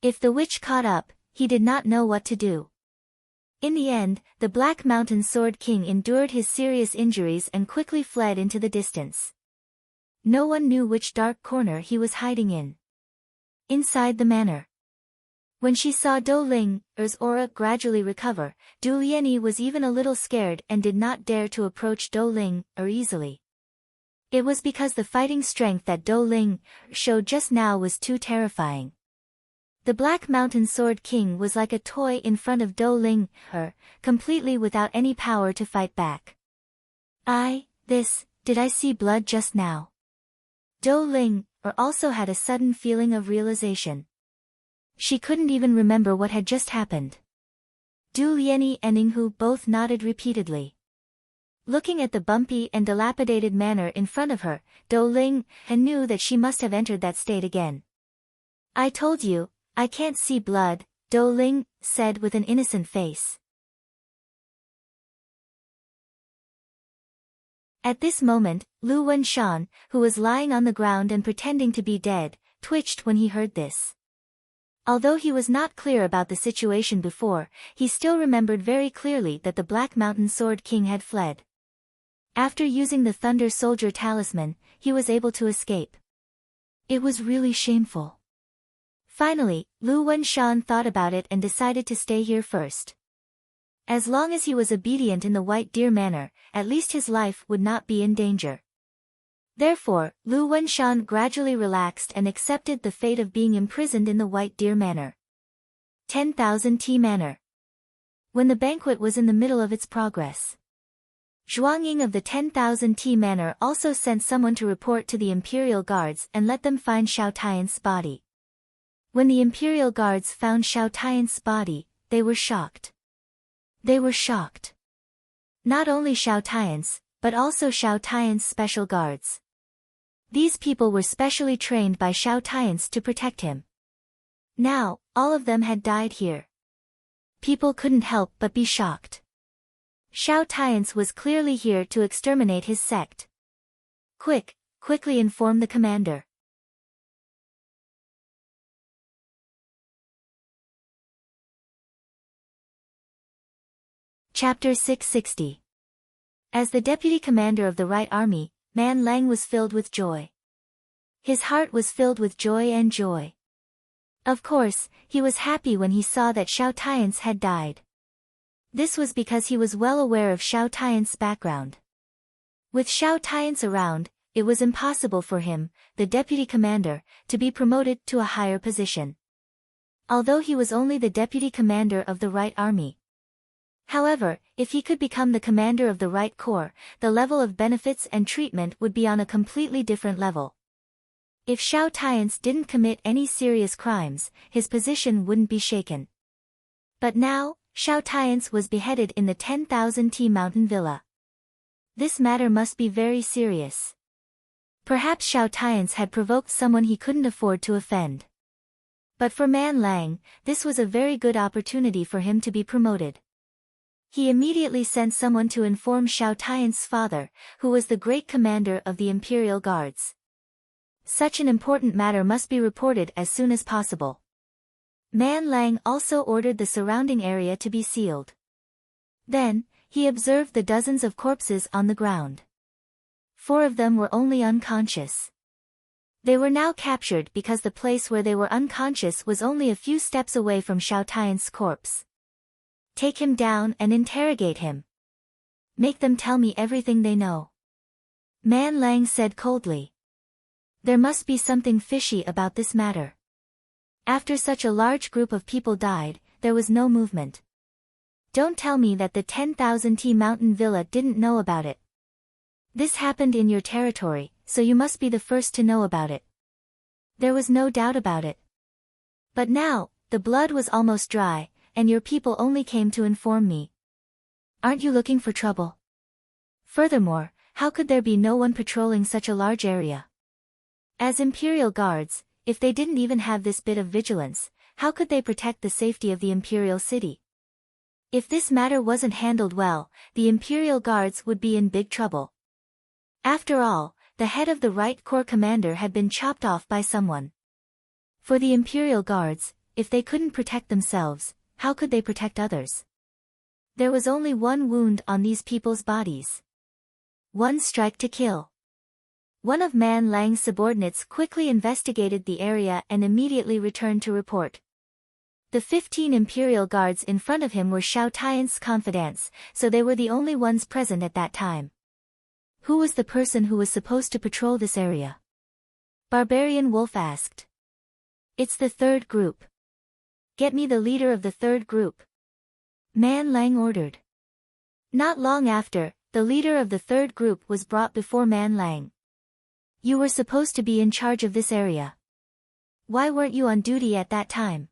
If the witch caught up, he did not know what to do. In the end, the Black Mountain Sword King endured his serious injuries and quickly fled into the distance. No one knew which dark corner he was hiding in. Inside the manor. When she saw Do Ling's aura gradually recover, Du Lianyi was even a little scared and did not dare to approach Do Ling easily. It was because the fighting strength that Do Ling showed just now was too terrifying. The Black Mountain Sword King was like a toy in front of Do Ling, completely without any power to fight back. Did I see blood just now? Do Ling also had a sudden feeling of realization. She couldn't even remember what had just happened. Du Lianyi and Ninghu both nodded repeatedly. Looking at the bumpy and dilapidated manor in front of her, Do Ling knew that she must have entered that state again. I told you, I can't see blood, Do Ling said with an innocent face. At this moment, Lu Wenshan, who was lying on the ground and pretending to be dead, twitched when he heard this. Although he was not clear about the situation before, he still remembered very clearly that the Black Mountain Sword King had fled. After using the Thunder Soldier talisman, he was able to escape. It was really shameful. Finally, Lu Wenshan thought about it and decided to stay here first. As long as he was obedient in the White Deer Manor, at least his life would not be in danger. Therefore, Lu Wenshan gradually relaxed and accepted the fate of being imprisoned in the White Deer Manor. 10,000 Tea Manor. When the banquet was in the middle of its progress, Zhuangying of the 10,000 Tea Manor also sent someone to report to the Imperial Guards and let them find Xiao Taiyan's body. When the Imperial Guards found Xiao Taiyan's body, they were shocked. They were shocked. Not only Xiao Taiyan's, but also Xiao Taiyan's special guards. These people were specially trained by Xiao Taiyan's to protect him. Now, all of them had died here. People couldn't help but be shocked. Xiao Taiyan's was clearly here to exterminate his sect. Quickly inform the commander. Chapter 660. As the deputy commander of the Right Army, Man Lang was filled with joy. His heart was filled with joy and joy. Of course, he was happy when he saw that Xiao Taiyan's had died. This was because he was well aware of Xiao Taiyan's background. With Xiao Taiyan's around, it was impossible for him, the deputy commander, to be promoted to a higher position. Although he was only the deputy commander of the Right Army. However, if he could become the commander of the Right Corps, the level of benefits and treatment would be on a completely different level. If Xiao Taiyan's didn't commit any serious crimes, his position wouldn't be shaken. But now, Xiao Taiyan's was beheaded in the 10,000 Tea Mountain Villa. This matter must be very serious. Perhaps Xiao Taiyan's had provoked someone he couldn't afford to offend. But for Man Lang, this was a very good opportunity for him to be promoted. He immediately sent someone to inform Xiao Tian's father, who was the great commander of the Imperial Guards. Such an important matter must be reported as soon as possible. Man Lang also ordered the surrounding area to be sealed. Then, he observed the dozens of corpses on the ground. 4 of them were only unconscious. They were now captured because the place where they were unconscious was only a few steps away from Xiao Tian's corpse. Take him down and interrogate him. Make them tell me everything they know. Man Lang said coldly. There must be something fishy about this matter. After such a large group of people died, there was no movement. Don't tell me that the 10,000 T Mountain Villa didn't know about it. This happened in your territory, so you must be the first to know about it. There was no doubt about it. But now, the blood was almost dry, and your people only came to inform me. Aren't you looking for trouble? Furthermore, how could there be no one patrolling such a large area? As Imperial Guards, if they didn't even have this bit of vigilance, how could they protect the safety of the Imperial City? If this matter wasn't handled well, the Imperial Guards would be in big trouble. After all, the head of the Right Corps commander had been chopped off by someone. For the Imperial Guards, if they couldn't protect themselves, how could they protect others? There was only one wound on these people's bodies. One strike to kill. One of Man Lang's subordinates quickly investigated the area and immediately returned to report. The 15 Imperial Guards in front of him were Xiao Tian's confidants, so they were the only ones present at that time. Who was the person who was supposed to patrol this area? Barbarian Wolf asked. It's the 3rd group. Get me the leader of the 3rd group. Man Lang ordered. Not long after, the leader of the 3rd group was brought before Man Lang. You were supposed to be in charge of this area. Why weren't you on duty at that time?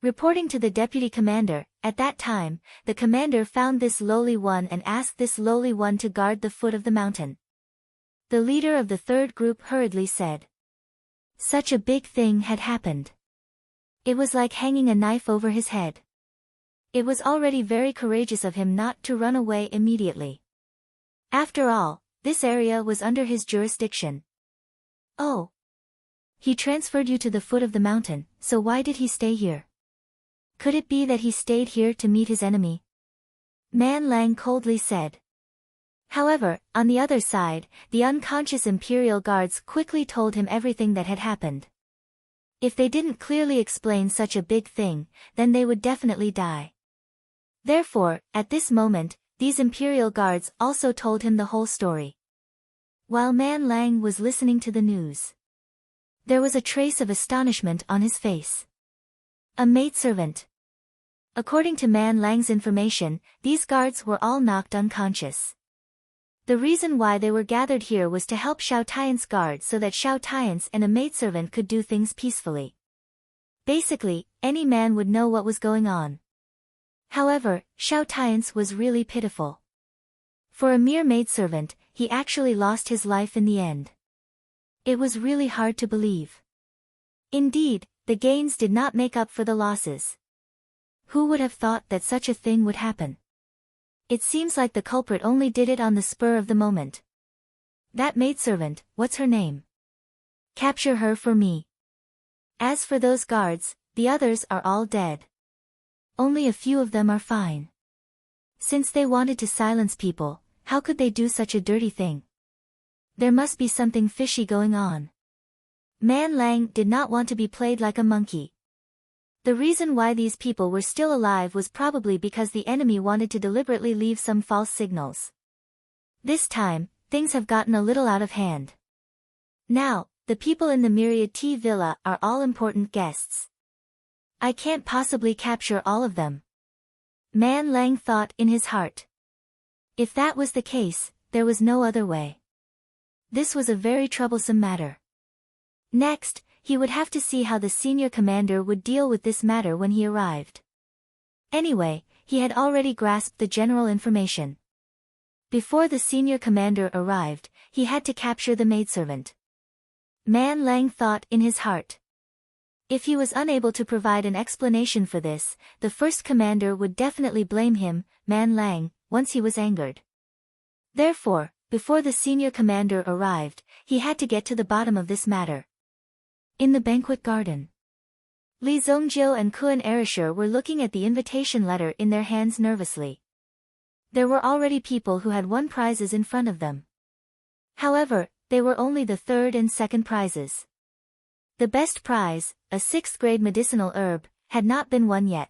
Reporting to the deputy commander, at that time, the commander found this lowly one and asked this lowly one to guard the foot of the mountain. The leader of the 3rd group hurriedly said. Such a big thing had happened. It was like hanging a knife over his head. It was already very courageous of him not to run away immediately. After all, this area was under his jurisdiction. Oh. He transferred you to the foot of the mountain, so why did he stay here? Could it be that he stayed here to meet his enemy? Man Lang coldly said. However, on the other side, the unconscious Imperial Guards quickly told him everything that had happened. If they didn't clearly explain such a big thing, then they would definitely die. Therefore, at this moment, these Imperial Guards also told him the whole story. While Man Lang was listening to the news, there was a trace of astonishment on his face. A maidservant. According to Man Lang's information, these guards were all knocked unconscious. The reason why they were gathered here was to help Xiao Tian's guard so that Xiao Tian's and a maidservant could do things peacefully. Basically, any man would know what was going on. However, Xiao Tian's was really pitiful. For a mere maidservant, he actually lost his life in the end. It was really hard to believe. Indeed, the gains did not make up for the losses. Who would have thought that such a thing would happen? It seems like the culprit only did it on the spur of the moment. That maidservant, what's her name? Capture her for me. As for those guards, the others are all dead. Only a few of them are fine. Since they wanted to silence people, how could they do such a dirty thing? There must be something fishy going on. Man Lang did not want to be played like a monkey. The reason why these people were still alive was probably because the enemy wanted to deliberately leave some false signals. This time, things have gotten a little out of hand. Now, the people in the Myriad Tea Villa are all important guests. I can't possibly capture all of them. Man Lang thought in his heart. If that was the case, there was no other way. This was a very troublesome matter. Next, he would have to see how the senior commander would deal with this matter when he arrived. Anyway, he had already grasped the general information. Before the senior commander arrived, he had to capture the maidservant. Man Lang thought in his heart. If he was unable to provide an explanation for this, the first commander would definitely blame him, Man Lang, once he was angered. Therefore, before the senior commander arrived, he had to get to the bottom of this matter. In the banquet garden, Li Zongjio and Kun Erishur were looking at the invitation letter in their hands nervously. There were already people who had won prizes in front of them. However, they were only the third and second prizes. The best prize, a 6th-grade medicinal herb, had not been won yet.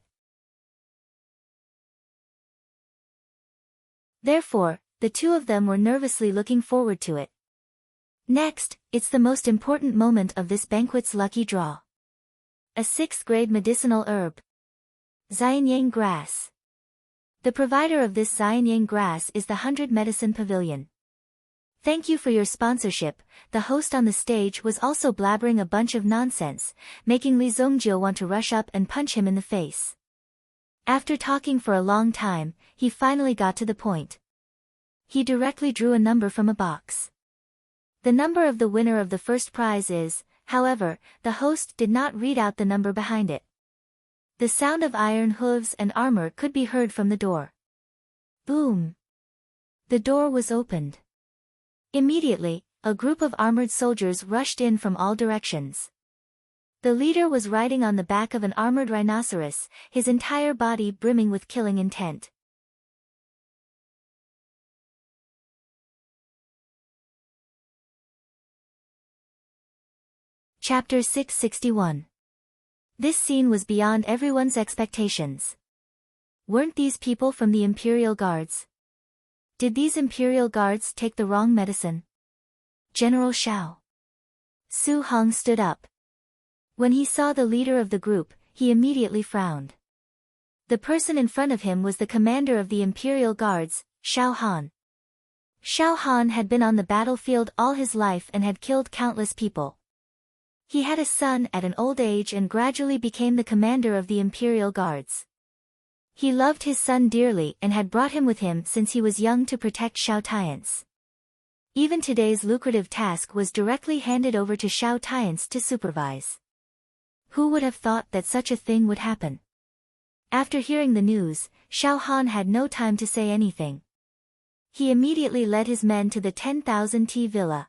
Therefore, the two of them were nervously looking forward to it. Next, it's the most important moment of this banquet's lucky draw. A 6th-grade medicinal herb. Xianyang grass. The provider of this Xianyang grass is the 100 Medicine Pavilion. Thank you for your sponsorship. The host on the stage was also blabbering a bunch of nonsense, making Li Zongjio want to rush up and punch him in the face. After talking for a long time, he finally got to the point. He directly drew a number from a box. The number of the winner of the first prize is, however, the host did not read out the number behind it. The sound of iron hooves and armor could be heard from the door. Boom! The door was opened. Immediately, a group of armored soldiers rushed in from all directions. The leader was riding on the back of an armored rhinoceros, his entire body brimming with killing intent. Chapter 661. This scene was beyond everyone's expectations. Weren't these people from the Imperial Guards? Did these Imperial Guards take the wrong medicine? General Xiao. Su Hong stood up. When he saw the leader of the group, he immediately frowned. The person in front of him was the commander of the Imperial Guards, Xiao Han. Xiao Han had been on the battlefield all his life and had killed countless people. He had a son at an old age and gradually became the commander of the Imperial Guards. He loved his son dearly and had brought him with him since he was young to protect Xiao Tiance. Even today's lucrative task was directly handed over to Xiao Tiance to supervise. Who would have thought that such a thing would happen? After hearing the news, Xiao Han had no time to say anything. He immediately led his men to the 10,000 T villa.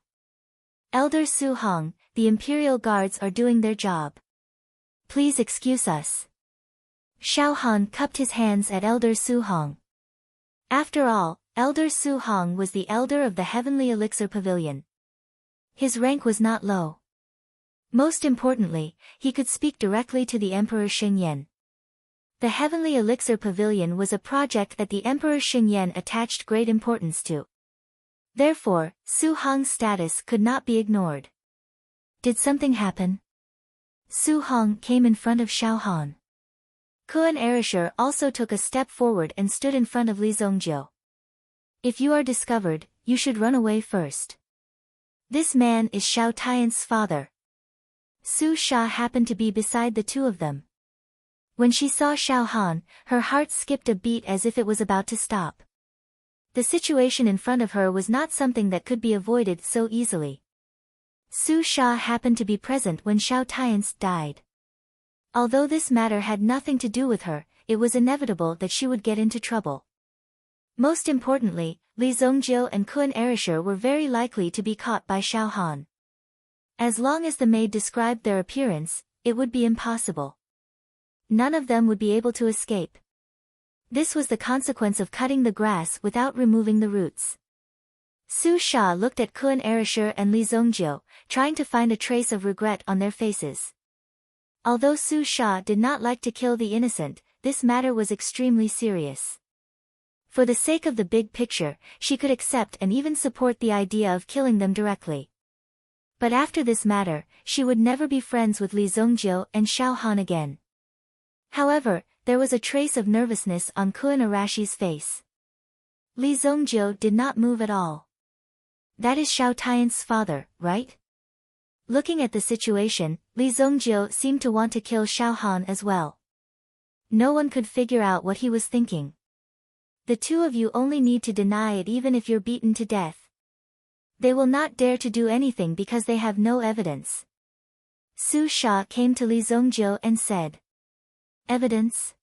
Elder Su Hong, the Imperial Guards are doing their job. Please excuse us. Xiao Han cupped his hands at Elder Su Hong. After all, Elder Su Hong was the elder of the Heavenly Elixir Pavilion. His rank was not low. Most importantly, he could speak directly to the Emperor Xingyan. The Heavenly Elixir Pavilion was a project that the Emperor Xingyan attached great importance to. Therefore, Su Hong's status could not be ignored. Did something happen? Su Hong came in front of Xiao Han. Kun Erishur also took a step forward and stood in front of Li Zongjio. If you are discovered, you should run away first. This man is Xiao Tiance's father. Su Sha happened to be beside the two of them. When she saw Xiao Han, her heart skipped a beat as if it was about to stop. The situation in front of her was not something that could be avoided so easily. Su Sha happened to be present when Xiao Tiance died. Although this matter had nothing to do with her, it was inevitable that she would get into trouble. Most importantly, Li Zongjio and Kun Erishur were very likely to be caught by Xiao Han. As long as the maid described their appearance, it would be impossible. None of them would be able to escape. This was the consequence of cutting the grass without removing the roots. Su Sha looked at Kun Erishur and Li Zongjio, trying to find a trace of regret on their faces. Although Su Sha did not like to kill the innocent, this matter was extremely serious. For the sake of the big picture, she could accept and even support the idea of killing them directly. But after this matter, she would never be friends with Li Zongjio and Xiao Han again. However, there was a trace of nervousness on Kun Arashi's face. Li Zongjio did not move at all. That is Xiao Tiance's father, right? Looking at the situation, Li Zongjio seemed to want to kill Xiao Han as well. No one could figure out what he was thinking. The two of you only need to deny it even if you're beaten to death. They will not dare to do anything because they have no evidence. Su Sha came to Li Zongjiu and said. Evidence?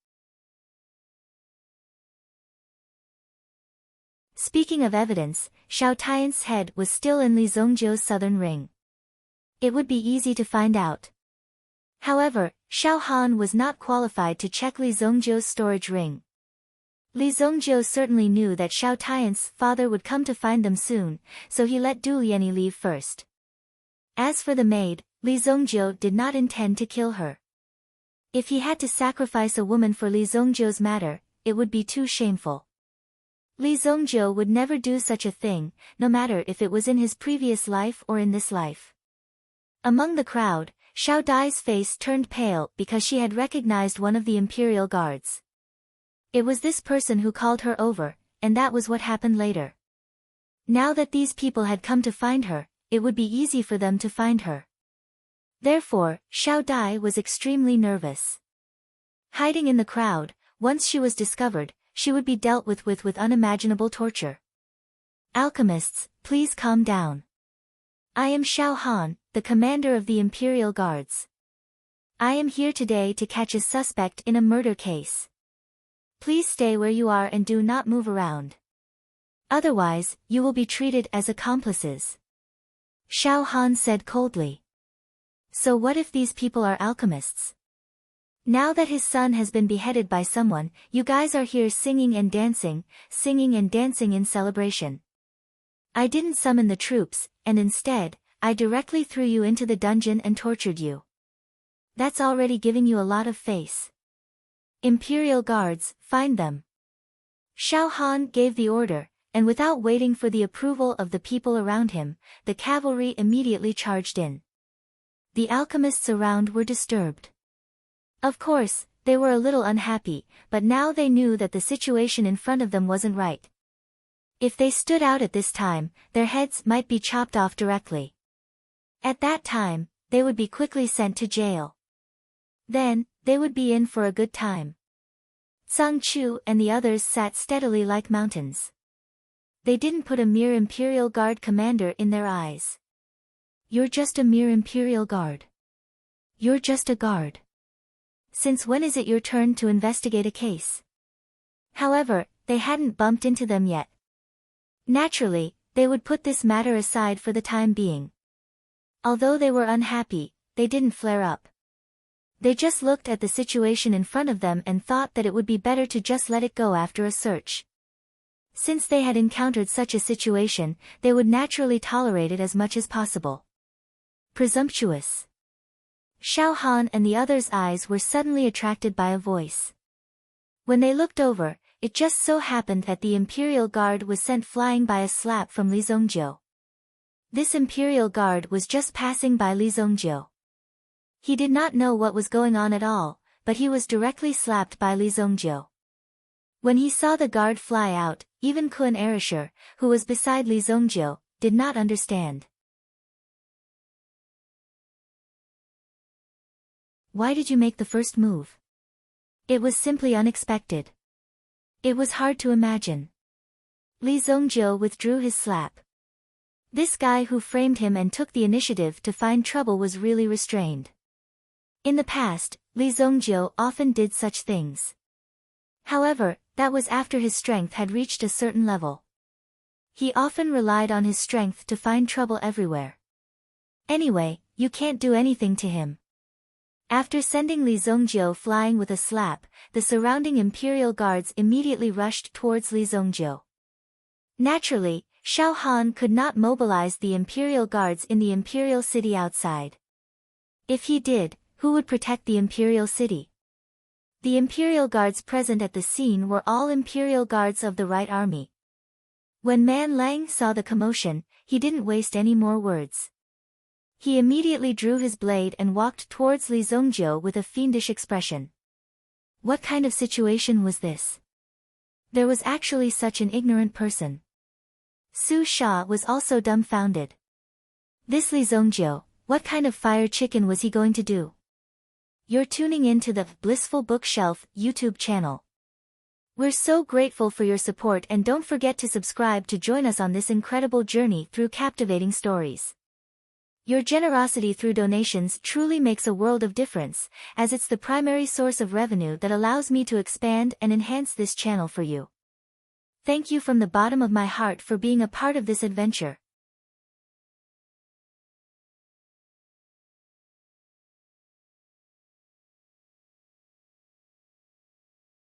Speaking of evidence, Xiao Tian's head was still in Li Zongjiu's southern ring. It would be easy to find out. However, Xiao Han was not qualified to check Li Zongjiu's storage ring. Li Zongjiu certainly knew that Xiao Tian's father would come to find them soon, so he let Du Lianyi leave first. As for the maid, Li Zongjiu did not intend to kill her. If he had to sacrifice a woman for Li Zongjiu's matter, it would be too shameful. Li Zongjiu would never do such a thing, no matter if it was in his previous life or in this life. Among the crowd, Xiao Dai's face turned pale because she had recognized one of the imperial guards. It was this person who called her over, and that was what happened later. Now that these people had come to find her, it would be easy for them to find her. Therefore, Xiao Dai was extremely nervous. Hiding in the crowd, once she was discovered, she would be dealt with unimaginable torture. Alchemists, please calm down. I am Xiao Han, the commander of the Imperial Guards. I am here today to catch a suspect in a murder case. Please stay where you are and do not move around. Otherwise, you will be treated as accomplices. Xiao Han said coldly. So what if these people are alchemists? Now that his son has been beheaded by someone, you guys are here singing and dancing in celebration. I didn't summon the troops, and instead, I directly threw you into the dungeon and tortured you. That's already giving you a lot of face. Imperial Guards, find them. Xiao Han gave the order, and without waiting for the approval of the people around him, the cavalry immediately charged in. The alchemists around were disturbed. Of course, they were a little unhappy, but now they knew that the situation in front of them wasn't right. If they stood out at this time, their heads might be chopped off directly. At that time, they would be quickly sent to jail. Then, they would be in for a good time. Zhang Chu and the others sat steadily like mountains. They didn't put a mere Imperial Guard commander in their eyes. You're just a mere Imperial Guard. You're just a guard. Since when is it your turn to investigate a case? However, they hadn't bumped into them yet. Naturally, they would put this matter aside for the time being. Although they were unhappy, they didn't flare up. They just looked at the situation in front of them and thought that it would be better to just let it go after a search. Since they had encountered such a situation, they would naturally tolerate it as much as possible. Presumptuous. Xiao Han and the others' eyes were suddenly attracted by a voice. When they looked over, it just so happened that the Imperial Guard was sent flying by a slap from Li Zongjiu. This Imperial Guard was just passing by Li Zongjiu. He did not know what was going on at all, but he was directly slapped by Li Zongjiu. When he saw the guard fly out, even Kun Erisher, who was beside Li Zongjiu, did not understand. Why did you make the first move? It was simply unexpected. It was hard to imagine. Li Zongjiu withdrew his slap. This guy who framed him and took the initiative to find trouble was really restrained. In the past, Li Zongjiu often did such things. However, that was after his strength had reached a certain level. He often relied on his strength to find trouble everywhere. Anyway, you can't do anything to him. After sending Li Zongjiu flying with a slap, the surrounding Imperial Guards immediately rushed towards Li Zongjiu. Naturally, Xiao Han could not mobilize the Imperial Guards in the Imperial City outside. If he did, who would protect the Imperial City? The Imperial Guards present at the scene were all Imperial Guards of the Right Army. When Man Lang saw the commotion, he didn't waste any more words. He immediately drew his blade and walked towards Li Zongjiu with a fiendish expression. What kind of situation was this? There was actually such an ignorant person. Su Sha was also dumbfounded. This Li Zongjiu, what kind of fire chicken was he going to do? You're tuning in to the Blissful Bookshelf YouTube channel. We're so grateful for your support and don't forget to subscribe to join us on this incredible journey through captivating stories. Your generosity through donations truly makes a world of difference, as it's the primary source of revenue that allows me to expand and enhance this channel for you. Thank you from the bottom of my heart for being a part of this adventure.